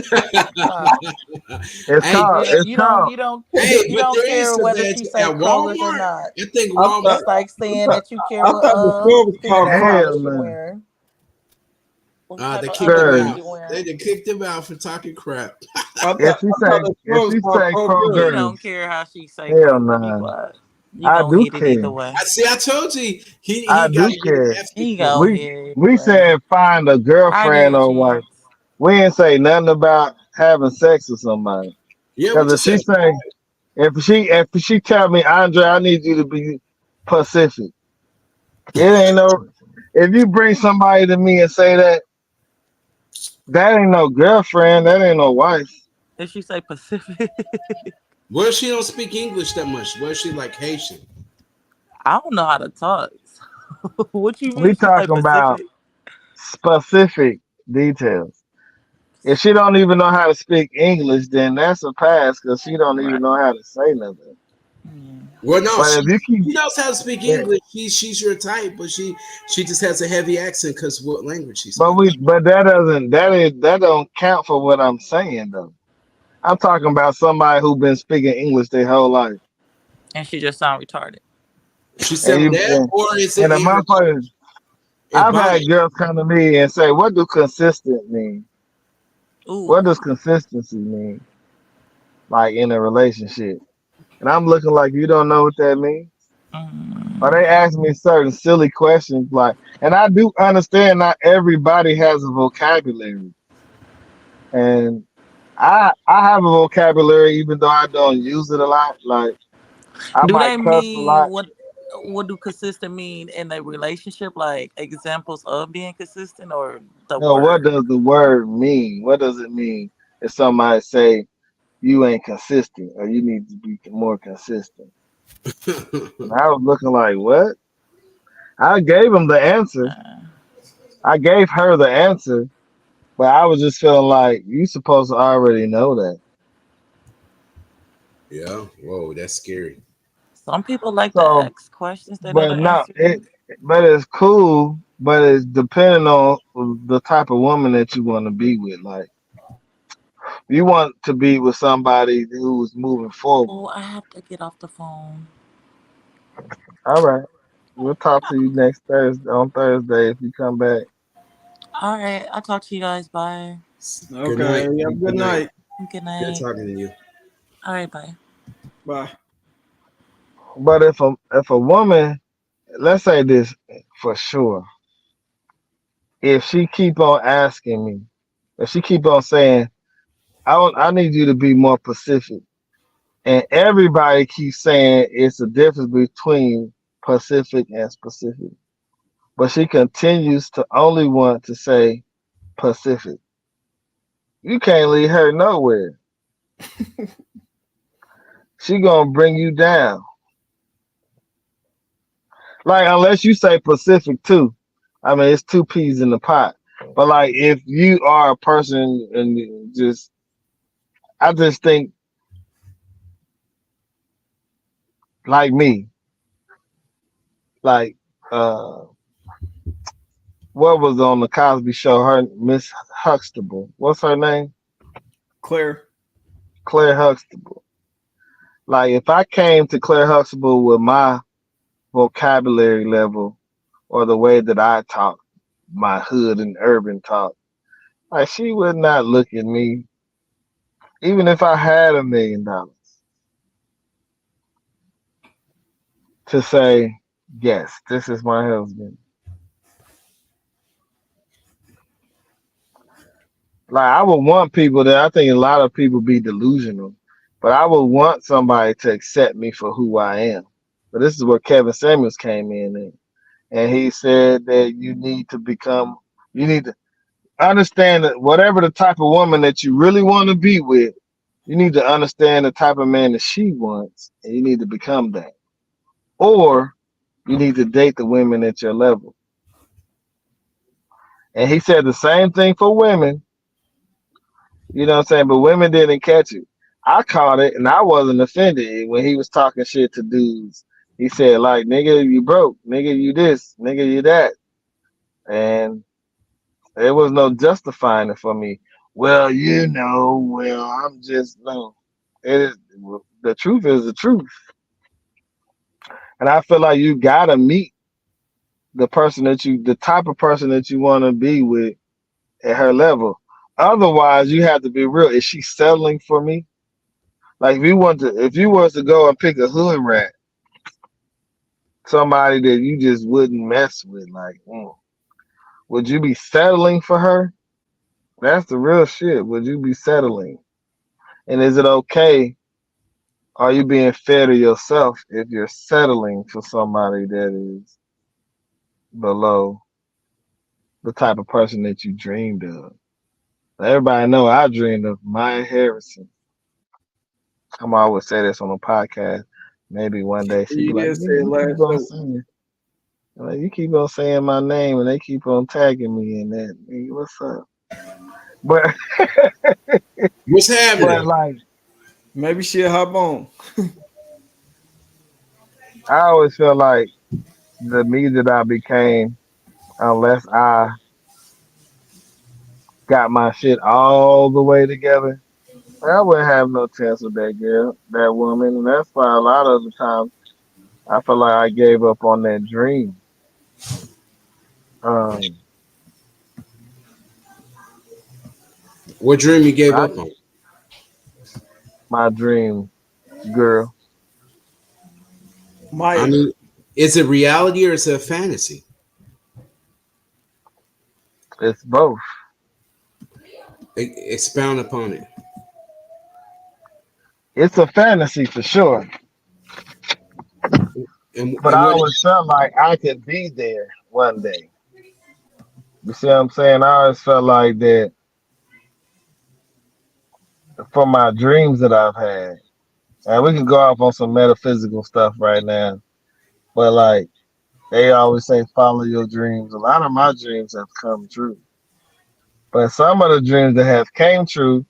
Stop. It's hey, called You don't it's you don't called you don't hey, you but don't there is care some whether bad she say at Kroger's or Walmart. not. I think I thought, That's Walmart. like saying I that you care I what thought the store was called fingernail Kroger. hell polish you no. wearing. What type They of kicked him underwear Sir, out. you wearing. They kicked him out for talking crap. I thought the if store was she called say Kroger. He Kroger's, don't care how she say hell Kroger. Be nah. quiet. You I gonna do hit it care. either way. I see. I told you I he got do to get an care. ethnic He woman. gonna We hit it we anyway. said find a I girlfriend did, or wife. Chance. We didn't say nothing about having sex with somebody. Yeah, we Cause just said if she tell me, Andre, I need you to be Pacific. It ain't no. If you bring somebody to me and say that, that ain't no girlfriend. That ain't no wife. Did she say Pacific? where she don't speak English that much. Where she like Haitian. I don't know how to talk. What you We mean she say talking about Pacific? specific details. If she don't even know how to speak English, then that's a pass because she don't even Right. know how to say nothing. Yeah. Well, no, But if you keep, she knows how to speak eh, English. She's your type, but she just has a heavy accent because what language she but speaks. that don't count for what I'm saying though. I'm talking about somebody who been speaking English their whole life, And she just sound retarded. She's and selling you that, or is it and the in her motherfuckers. I've body? had girls come to me and say, "What do consistent mean?" Ooh. What does consistency mean? Like in a relationship? And I'm looking like you don't know what that means. Or Mm. they ask me certain silly questions like, and I do understand not everybody has a vocabulary. And I have a vocabulary even though I don't use it a lot. Like I Do might they cuss a mean lot. what? What do consistent mean in a relationship? Like examples of being consistent, or the No, what word? does the word mean? What does it mean if somebody say you ain't consistent or you need to be more consistent? And I was looking like, what? I gave him the answer. Uh, I gave her the answer, but I was just feeling like you supposed to already know that. Yeah. Whoa, that's scary. some people like to So, ask questions they know the but no, answer it, to. but it's cool, but it's depending on the type of woman that you want to be with. Like, you want to be with somebody who's moving forward. Oh, I have to get off the phone. All right. We'll talk to you next Thursday on Thursday if you come back. All right, I'll talk to you guys. Bye. Good Okay. night. You have a Good good night. night. Good Good night. talking to you. All right, bye. Bye. But if a woman, let's say this for sure, if she keep on asking me, if she keep on saying, I need you to be more Pacific, and everybody keeps saying it's a difference between Pacific and specific, but she continues to only want to say Pacific. You can't lead her nowhere. She gonna bring you down. Like unless you say Pacific too. I mean, it's two peas in the pot. But like, if you are a person and just, I just think like me, like what was on the Cosby Show? Her Miss Huxtable. What's her name? Claire. Claire Huxtable. Like if I came to Claire Huxtable with my vocabulary level or the way that I talk, my hood and urban talk, like she would not look at me, even if I had $1 million, to say, yes, this is my husband. Like I would want people that I think a lot of people be delusional, but I would want somebody to accept me for who I am. But this is where Kevin Samuels came in and he said that you need to understand that whatever the type of woman that you really want to be with, you need to understand the type of man that she wants, and you need to become that. Or you need to date the women at your level. And he said the same thing for women. You know what I'm saying? But women didn't catch it. I caught it and I wasn't offended when he was talking shit to dudes. He said, like, nigga, you broke. Nigga, you this. Nigga, you that. And there was no justifying it for me. Well, I'm just, no. It is, the truth is the truth. And I feel like you gotta meet the type of person that you want to be with at her level. Otherwise, you have to be real. Is she settling for me? Like if you was to go and pick a hood rat, somebody that you just wouldn't mess with, like, would you be settling for her? That's the real shit. Would you be settling? And is it okay? Are you being fair to yourself if you're settling for somebody that is below the type of person that you dreamed of? Everybody know I dreamed of Maya Harrison. I'm always say this on a podcast. Maybe one day she'd be You like, did say "Nigga, it you keep last on show. saying, like, you keep on saying my name, and they keep on tagging me in that. Nigga, what's up?" But What's but happening? like Maybe she'll hop on. I always feel like the me that I became, unless I got my shit all the way together, I wouldn't have no chance with that girl, that woman, and that's why a lot of the times I feel like I gave up on that dream. Um, What dream you gave I up on? my dream girl. I My mean, is it reality or is it a fantasy? It's both. Expound upon it. It's a fantasy for sure. But And I what? always felt like I could be there one day. You see what I'm saying? I always felt like that from my dreams that I've had. And we can go off on some metaphysical stuff right now. But like they always say follow your dreams. A lot of my dreams have come true. But some of the dreams that have came true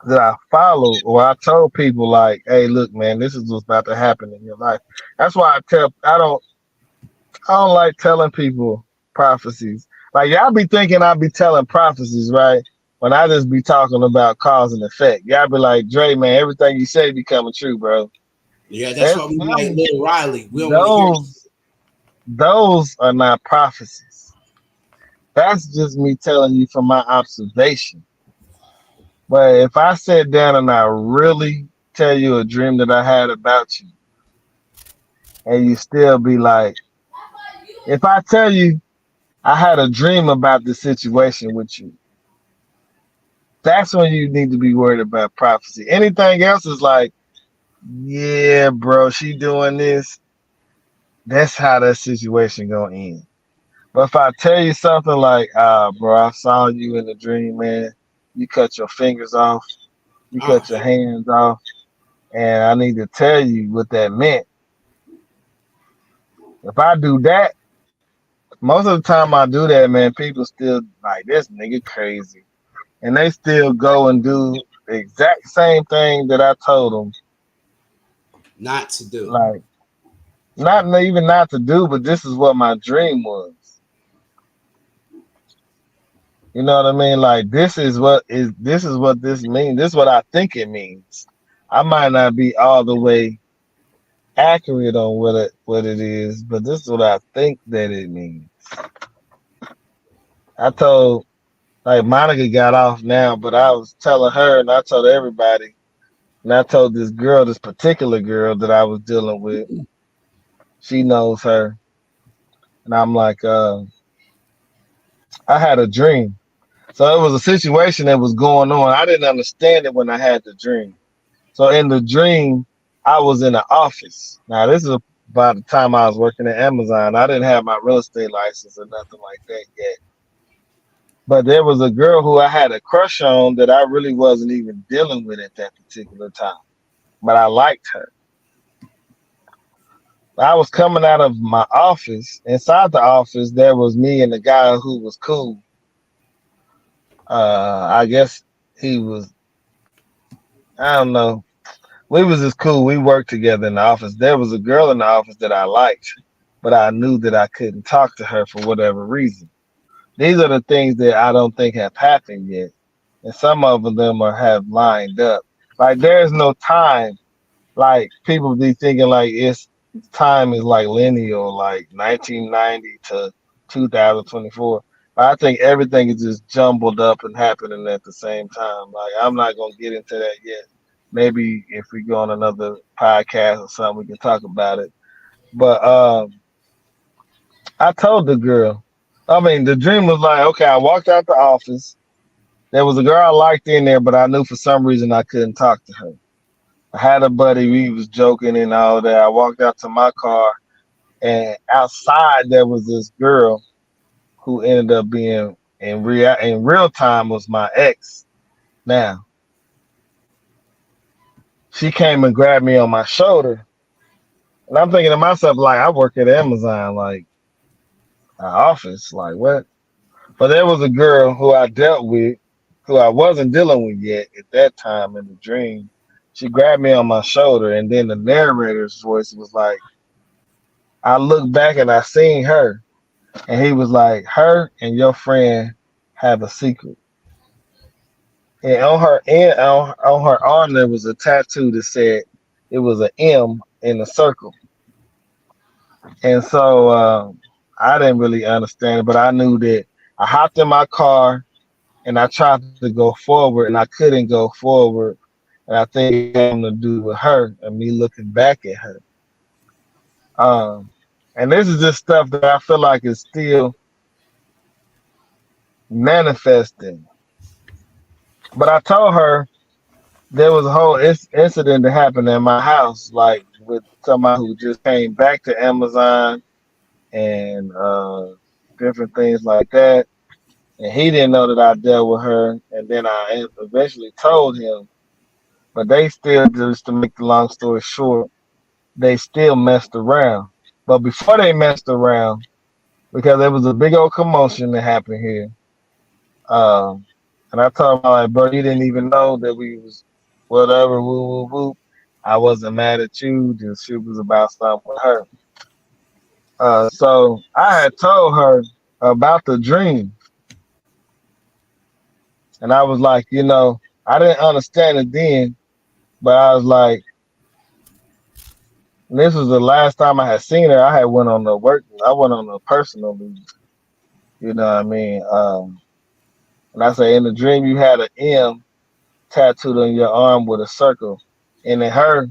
that I followed or I told people like, hey, look, man, this is what's about to happen in your life. That's why I don't like telling people prophecies. Like y'all be thinking I be telling prophecies, right? When I just be talking about cause and effect. Y'all be like, Dre, man, everything you say be coming true, bro. Yeah, that's That why we like them, Little Riley. We don't want to hear. those are not prophecies. That's just me telling you from my observation. But if I sit down and I really tell you a dream that I had about you, and you still be like, if I tell you I had a dream about this situation with you, that's when you need to be worried about prophecy. Anything else is like, yeah, bro, she doing this. That's how that situation gonna end. But if I tell you something like, bro, I saw you in the dream, man. You cut your fingers off, you Oh, cut your hands off, and I need to tell you what that meant. If I do that, most of the time I do that, man, people still like this nigga crazy. And they still go and do the exact same thing that I told them. not to do. Like, not even not to do, but this is what my dream was. You know what I mean? Like this is what this means. This is what I think it means. I might not be all the way accurate on what it is, but this is what I think that it means. I told like Monica got off now, but I was telling her and I told everybody and I told this girl, this particular girl that I was dealing with, she knows her. And I'm like, I had a dream. So it was a situation that was going on. I didn't understand it when I had the dream. So in the dream, I was in the office. Now this is about the time I was working at Amazon. I didn't have my real estate license or nothing like that yet. But there was a girl who I had a crush on that I really wasn't even dealing with at that particular time. But I liked her. I was coming out of my office. Inside the office, there was me and the guy who was cool. I guess he was, I don't know. We was just cool. We worked together in the office. There was a girl in the office that I liked, but I knew that I couldn't talk to her for whatever reason. These are the things that I don't think have happened yet. And some of them are have lined up. Like there's no time. Like people be thinking like it's time is like linear, like 1990 to 2024. I think everything is just jumbled up and happening at the same time. Like I'm not gonna get into that yet. Maybe if we go on another podcast or something, we can talk about it. But I told the girl. I mean, the dream was like, okay, I walked out the office. There was a girl I liked in there, but I knew for some reason I couldn't talk to her. I had a buddy, we was joking and all that. I walked out to my car, and outside there was this girl who ended up being in real time was my ex. Now she came and grabbed me on my shoulder, and I'm thinking to myself like, I work at Amazon, like an office, like what? But there was a girl who I dealt with, who I wasn't dealing with yet at that time in the dream. She grabbed me on my shoulder, and then the narrator's voice was like, I looked back and I seen her, and he was like, her and your friend have a secret. And on her arm there was a tattoo that said it was an M in a circle. And so I didn't really understand it, but I knew that I hopped in my car and I tried to go forward, and I couldn't go forward. And I think it had something to do with her and me looking back at her. Um, and this is just stuff that I feel like is still manifesting. But I told her there was a whole incident that happened in my house, like with somebody who just came back to Amazon and different things like that. And he didn't know that I dealt with her. And then I eventually told him, but they still, just to make the long story short, they still messed around. But before they messed around, because there was a big old commotion that happened here. Um, and I told him, like, bro, you didn't even know that we was whatever, woo, woo, woo. I wasn't mad at you. Just shit was about something with her. So I had told her about the dream. And I was like, I didn't understand it then, but I was like, this was the last time I had seen her. I had went on the work. I went on a personal leave. You know what I mean? And I say, in the dream, you had an M tattooed on your arm with a circle. And in her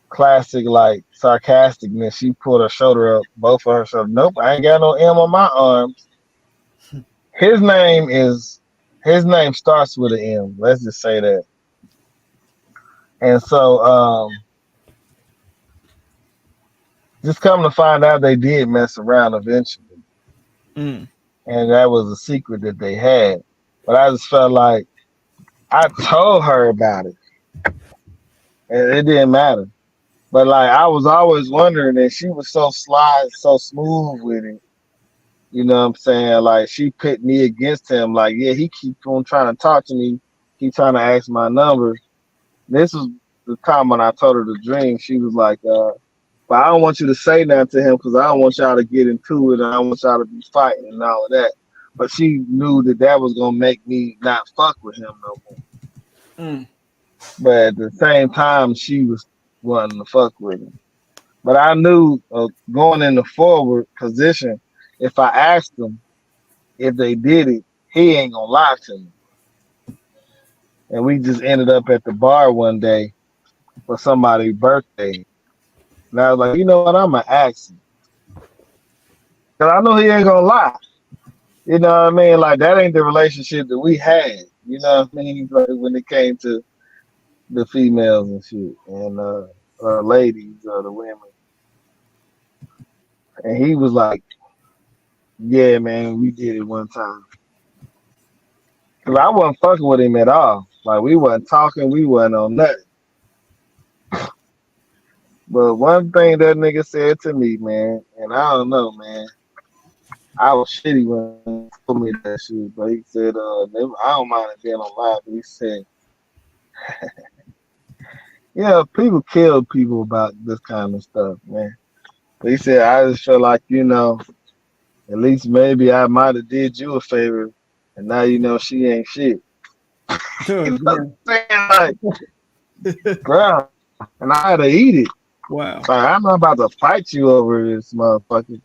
classic, like, sarcasticness, she pulled her shoulder up, both of her shoulders. Nope, I ain't got no M on my arms. His name is, his name starts with an M. Let's just say that. And so, just come to find out they did mess around eventually. Mm. And that was a secret that they had. But I just felt like I told her about it. And it didn't matter. But like I was always wondering, and she was so sly, so smooth with it. You know what I'm saying? Like she pit me against him. Like, yeah, he keep on trying to talk to me. He trying to ask my number. This was the time when I told her the dream. She was like, but I don't want you to say nothing to him because I don't want y'all to get into it. And I don't want y'all to be fighting and all of that. But she knew that that was gonna make me not fuck with him no more. Mm. But at the same time, she was wanting to fuck with him. But I knew going in the forward position, if I asked them if they did it, he ain't gonna lie to me. And we just ended up at the bar one day for somebody's birthday. And I was like, you know what, I'm gonna ask him. Cause I know he ain't gonna lie. You know what I mean? Like that ain't the relationship that we had. You know what I mean? Like when it came to the females and shit and ladies or the women. And he was like, yeah, man, we did it one time. Cause I wasn't fucking with him at all. Like we wasn't talking, we wasn't on nothing. But one thing that nigga said to me, man, and I don't know, man, I was shitty when he told me that shit. But he said, I don't mind it being on live. But he said, yeah, people kill people about this kind of stuff, man. But he said, I just feel like, at least maybe I might have did you a favor, and now you know she ain't shit. Oh, You know damn. what I'm saying? Like, bro, and I had to eat it. Wow. Like, I'm not about to fight you over this motherfucker.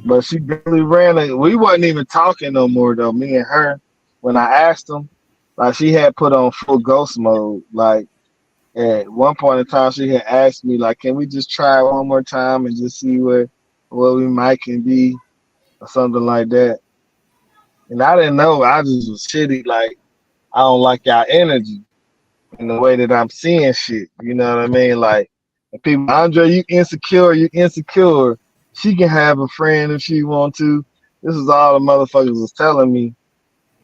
But she barely ran it. We wasn't even talking no more though. Me and her, when I asked him, like she had put on full ghost mode. Like at one point in time, she had asked me, like, can we just try one more time and just see what we might can be or something like that. And I didn't know. I just was shitty. Like I don't like y'all energy in the way that I'm seeing shit. You know what I mean? Like and people, Andre, you insecure. You insecure. She can have a friend if she want to. This is all the motherfuckers was telling me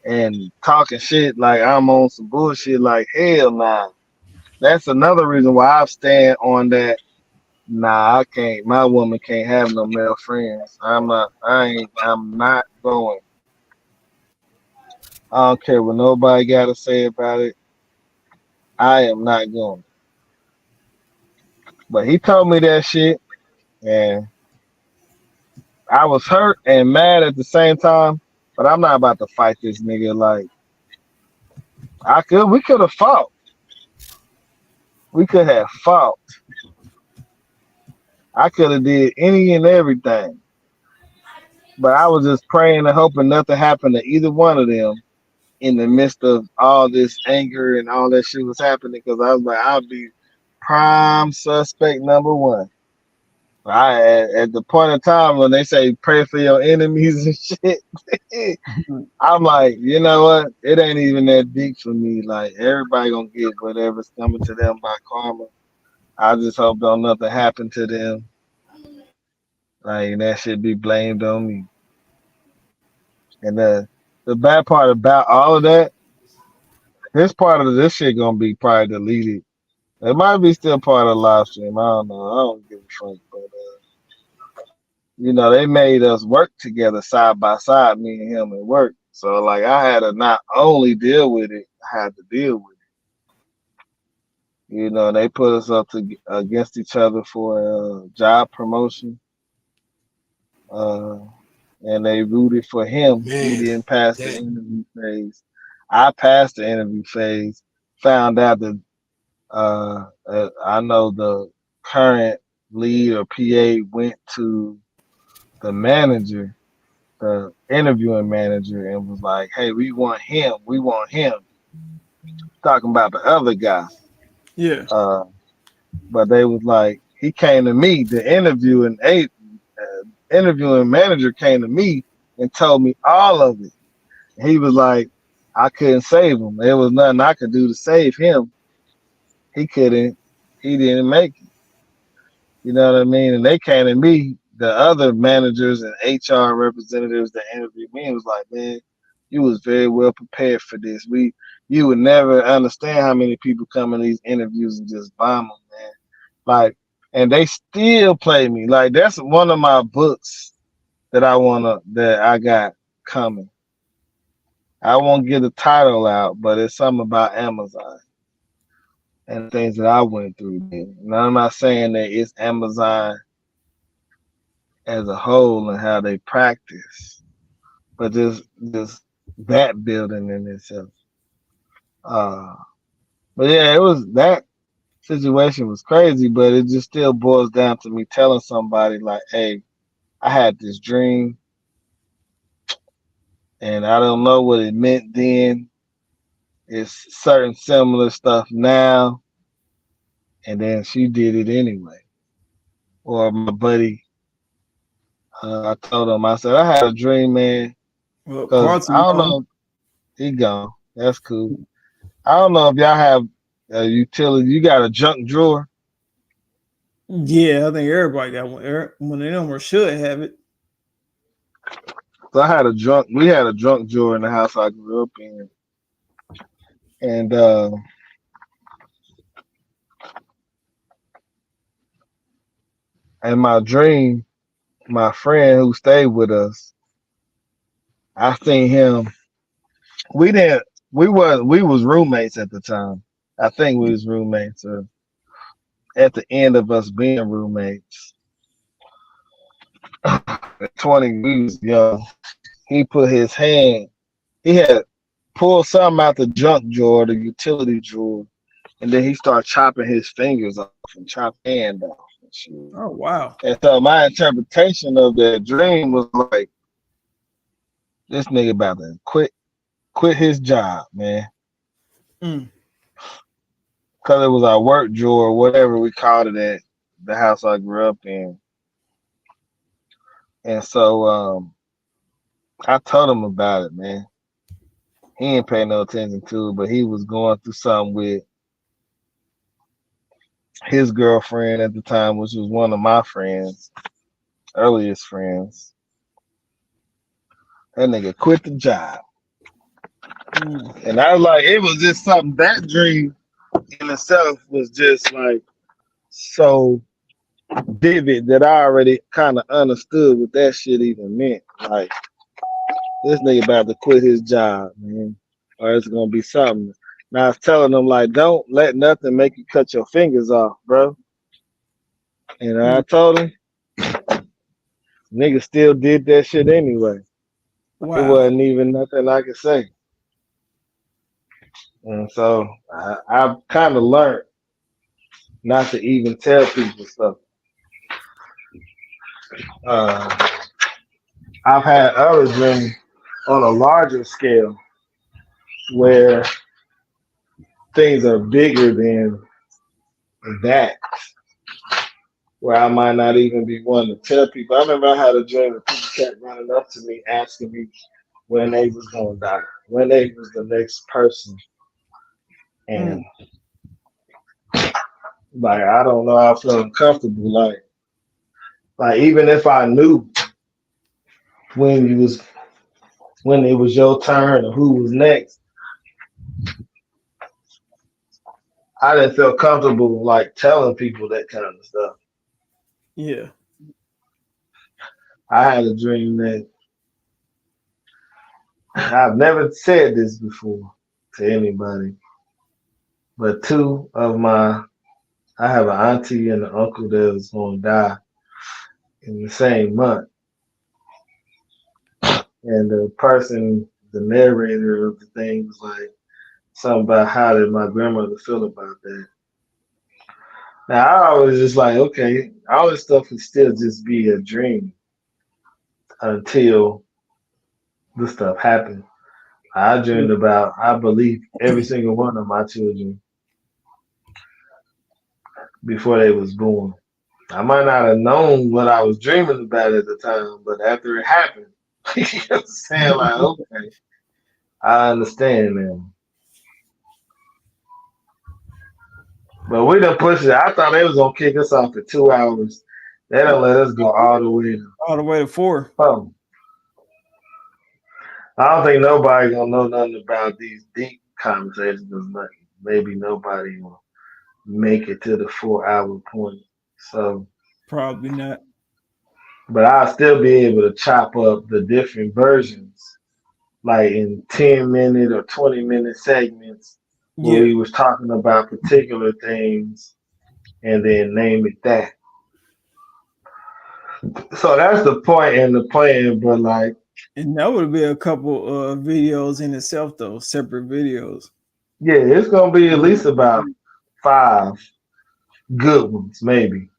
and talking shit like I'm on some bullshit. Like hell nah. That's another reason why I stand on that. Nah, I can't. My woman can't have no male friends. I'm not. I ain't. I'm not going. I don't care what nobody got to say about it. I am not going. But he told me that shit, and I was hurt and mad at the same time. But I'm not about to fight this nigga. Like we could have fought. We could have fought. I could have did any and everything. But I was just praying and hoping nothing happened to either one of them. in the midst of all this anger and all that shit was happening because I was like, I'll be prime suspect number one. At the point of time when they say pray for your enemies and shit, I'm like, you know what? It ain't even that deep for me. Like everybody gonna get whatever's coming to them by karma. I just hope don't nothing happen to them. Like that should be blamed on me. And the bad part about all of that, this part of this shit gonna be probably deleted. It might be still part of the live stream. I don't know. I don't give a fuck. But they made us work together side by side, me and him at work. So like I had to not only deal with it, I had to deal with it. They put us up to against each other for job promotion. Uh, and they rooted for him. He Man, didn't pass the that interview phase. I passed the interview phase. Found out that I know the current lead or PA went to the manager, the interviewing manager, and was like, "Hey, we want him. We want him." Talking about the other guy. Yeah. Uh, but they was like, he came to me. The interviewing manager came to me and told me all of it. He was like, I couldn't save him. There was nothing I could do to save him. He couldn't. He didn't make it. You know what I mean? And they came to me, the other managers and HR representatives that interviewed me, and was like, man, you was very well prepared for this. You would never understand how many people come in these interviews and just bomb them, man. Like, and they still play me. Like, that's one of my books that I got coming. I won't get the title out, but it's something about Amazon and things that I went through. And I'm not saying that it's Amazon as a whole and how they practice, but just that building in itself. Uh, but yeah, it was that situation was crazy, but it just still boils down to me telling somebody like, "Hey, I had this dream, and I don't know what it meant then. It's certain similar stuff now." And then she did it anyway. Or my buddy, I told him, I said, I had a dream, man, Well, because I Carlton don't gone. know, he gone. That's cool. I don't know if y'all have a utility. You got a junk drawer. Yeah, I think everybody got one. One of them or should have it. So we had a junk drawer in the house I grew up in. And in my dream, my friend who stayed with us, I seen him. We didn't, we was roommates at the time. I think we was roommates. At the end of us being roommates, at 20, we was young. He put his hand, he had pulled something out the junk drawer, the utility drawer, and then he started chopping his fingers off and chopped hand off and shit. Oh wow. And so my interpretation of that dream was like, this nigga about to quit his job, man. Mm. Cause it was our work drawer, whatever we called it at the house I grew up in. And so I told him about it, man. He didn't pay no attention to it, but he was going through something with his girlfriend at the time, which was one of my friends, earliest friends. That nigga quit the job. Mm. And I was like, it was just something, that dream in itself was just like so vivid that I already kind of understood what that shit even meant. Like, this nigga about to quit his job, man, or it's gonna be something. And I was telling them like, don't let nothing make you cut your fingers off, bro. And I Mm. told him, nigga still did that shit anyway. It Wow. wasn't even nothing I could say. And so I've kind of learned not to even tell people stuff. Uh, I've had other dreams on a larger scale where things are bigger than that, where I might not even be wanting to tell people. I remember I had a dream that people kept running up to me asking me when they was gonna die, when they was the next person, and Mm. like I don't know, I feel uncomfortable. Like even if I knew when you was when it was your turn or who was next, I didn't feel comfortable like telling people that kind of stuff. Yeah. I had a dream that I've never said this before to anybody, but two of my I have an auntie and an uncle that was gonna die in the same month. And the person, the narrator of the thing was like something about how did my grandmother feel about that. Now I was just like, okay, all this stuff could still just be a dream until the stuff happened. I dreamed about, I believe, every single one of my children before they was born. I might not have known what I was dreaming about at the time, but after it happened, you know what I'm saying? Like, okay, I understand now. But we done pushed it. I thought they was gonna kick us off for 2 hours. They don't let us go all the way to All the way to 4. oh. I don't think nobody gonna know nothing about these deep conversations. Maybe nobody will make it to the 4 hour point. So, Probably not. but I'll still be able to chop up the different versions, like in 10-minute or 20-minute segments where Yeah. we was talking about particular things and then name it that. So that's the point and the plan, but like, And that would be a couple videos in itself, though, separate videos. yeah, it's gonna be at least about 5 good ones, maybe.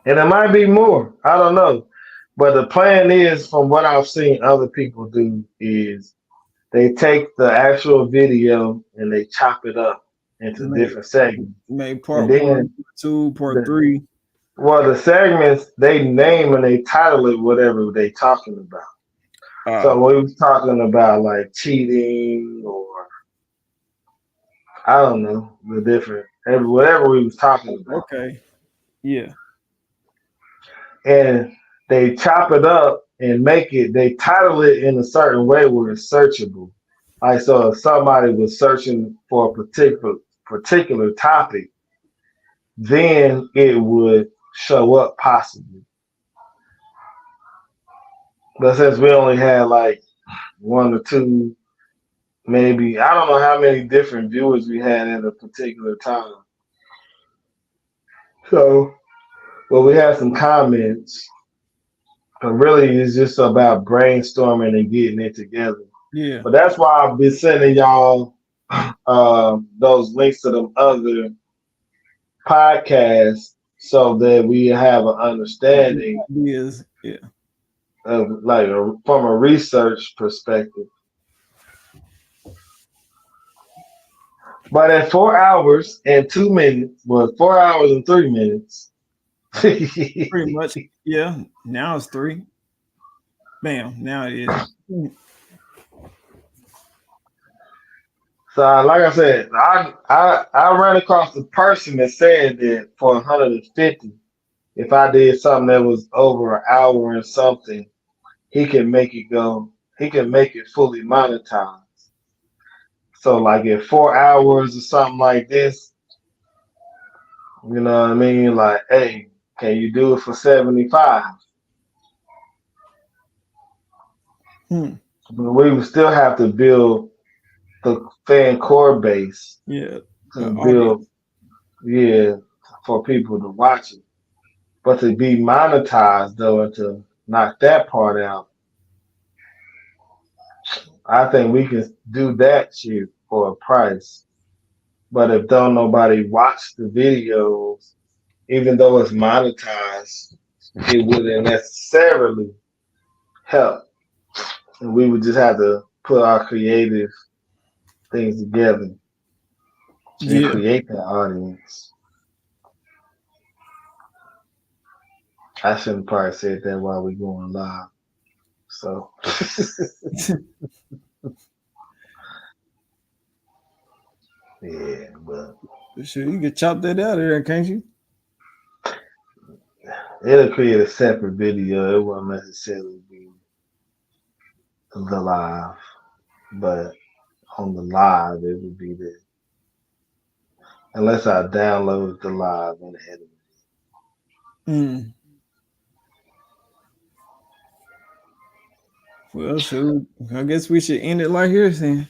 And it might be more. I don't know. But the plan is, from what I've seen other people do, is they take the actual video and they chop it up into Make, different segments. make And part one, then part two, part the three. well, the segments they name and they title it whatever they talking about. So Oh, we was talking about like cheating or I don't know the different whatever we was talking about, okay. Yeah. and they chop it up and make it. They title it in a certain way where it's searchable. Like so, if somebody was searching for a particular topic, then it would show up possibly. But since we only had like one or two, maybe I don't know how many different viewers we had at a particular time. So, well, we had some comments. But really, it's just about brainstorming and getting it together. Yeah. But that's why I've been sending y'all those links to them other podcasts so that we have an understanding Ideas. Yeah. of from a research perspective. But at 4 hours and 2 minutes, well, 4 hours and 3 minutes. Pretty much. Yeah. Now it's 3. Bam. Now it is. So, like I said, I ran across a person that said that for 150, if I did something that was over an hour and something, he can make it go. He can make it fully monetized. So, like in 4 hours or something like this, you know what I mean? Like, hey, can you do it for 75? Hmm. But we would still have to build the fan core base Yeah. to Audience. build, yeah, for people to watch it. But to be monetized though, and to knock that part out, I think we can do that shit for a price. But if don't nobody watch the videos, even though it's monetized, it wouldn't necessarily help. And we would just have to put our creative. things together and Yeah. create that audience. I shouldn't probably said that while we going live. So yeah, but Sure, you can chop that out of there, can't you? it'll create a separate video. It won't necessarily be the live, but on the live it would be there. Unless I download the live and edit Mm. Well, sure. I guess we should end it like here then.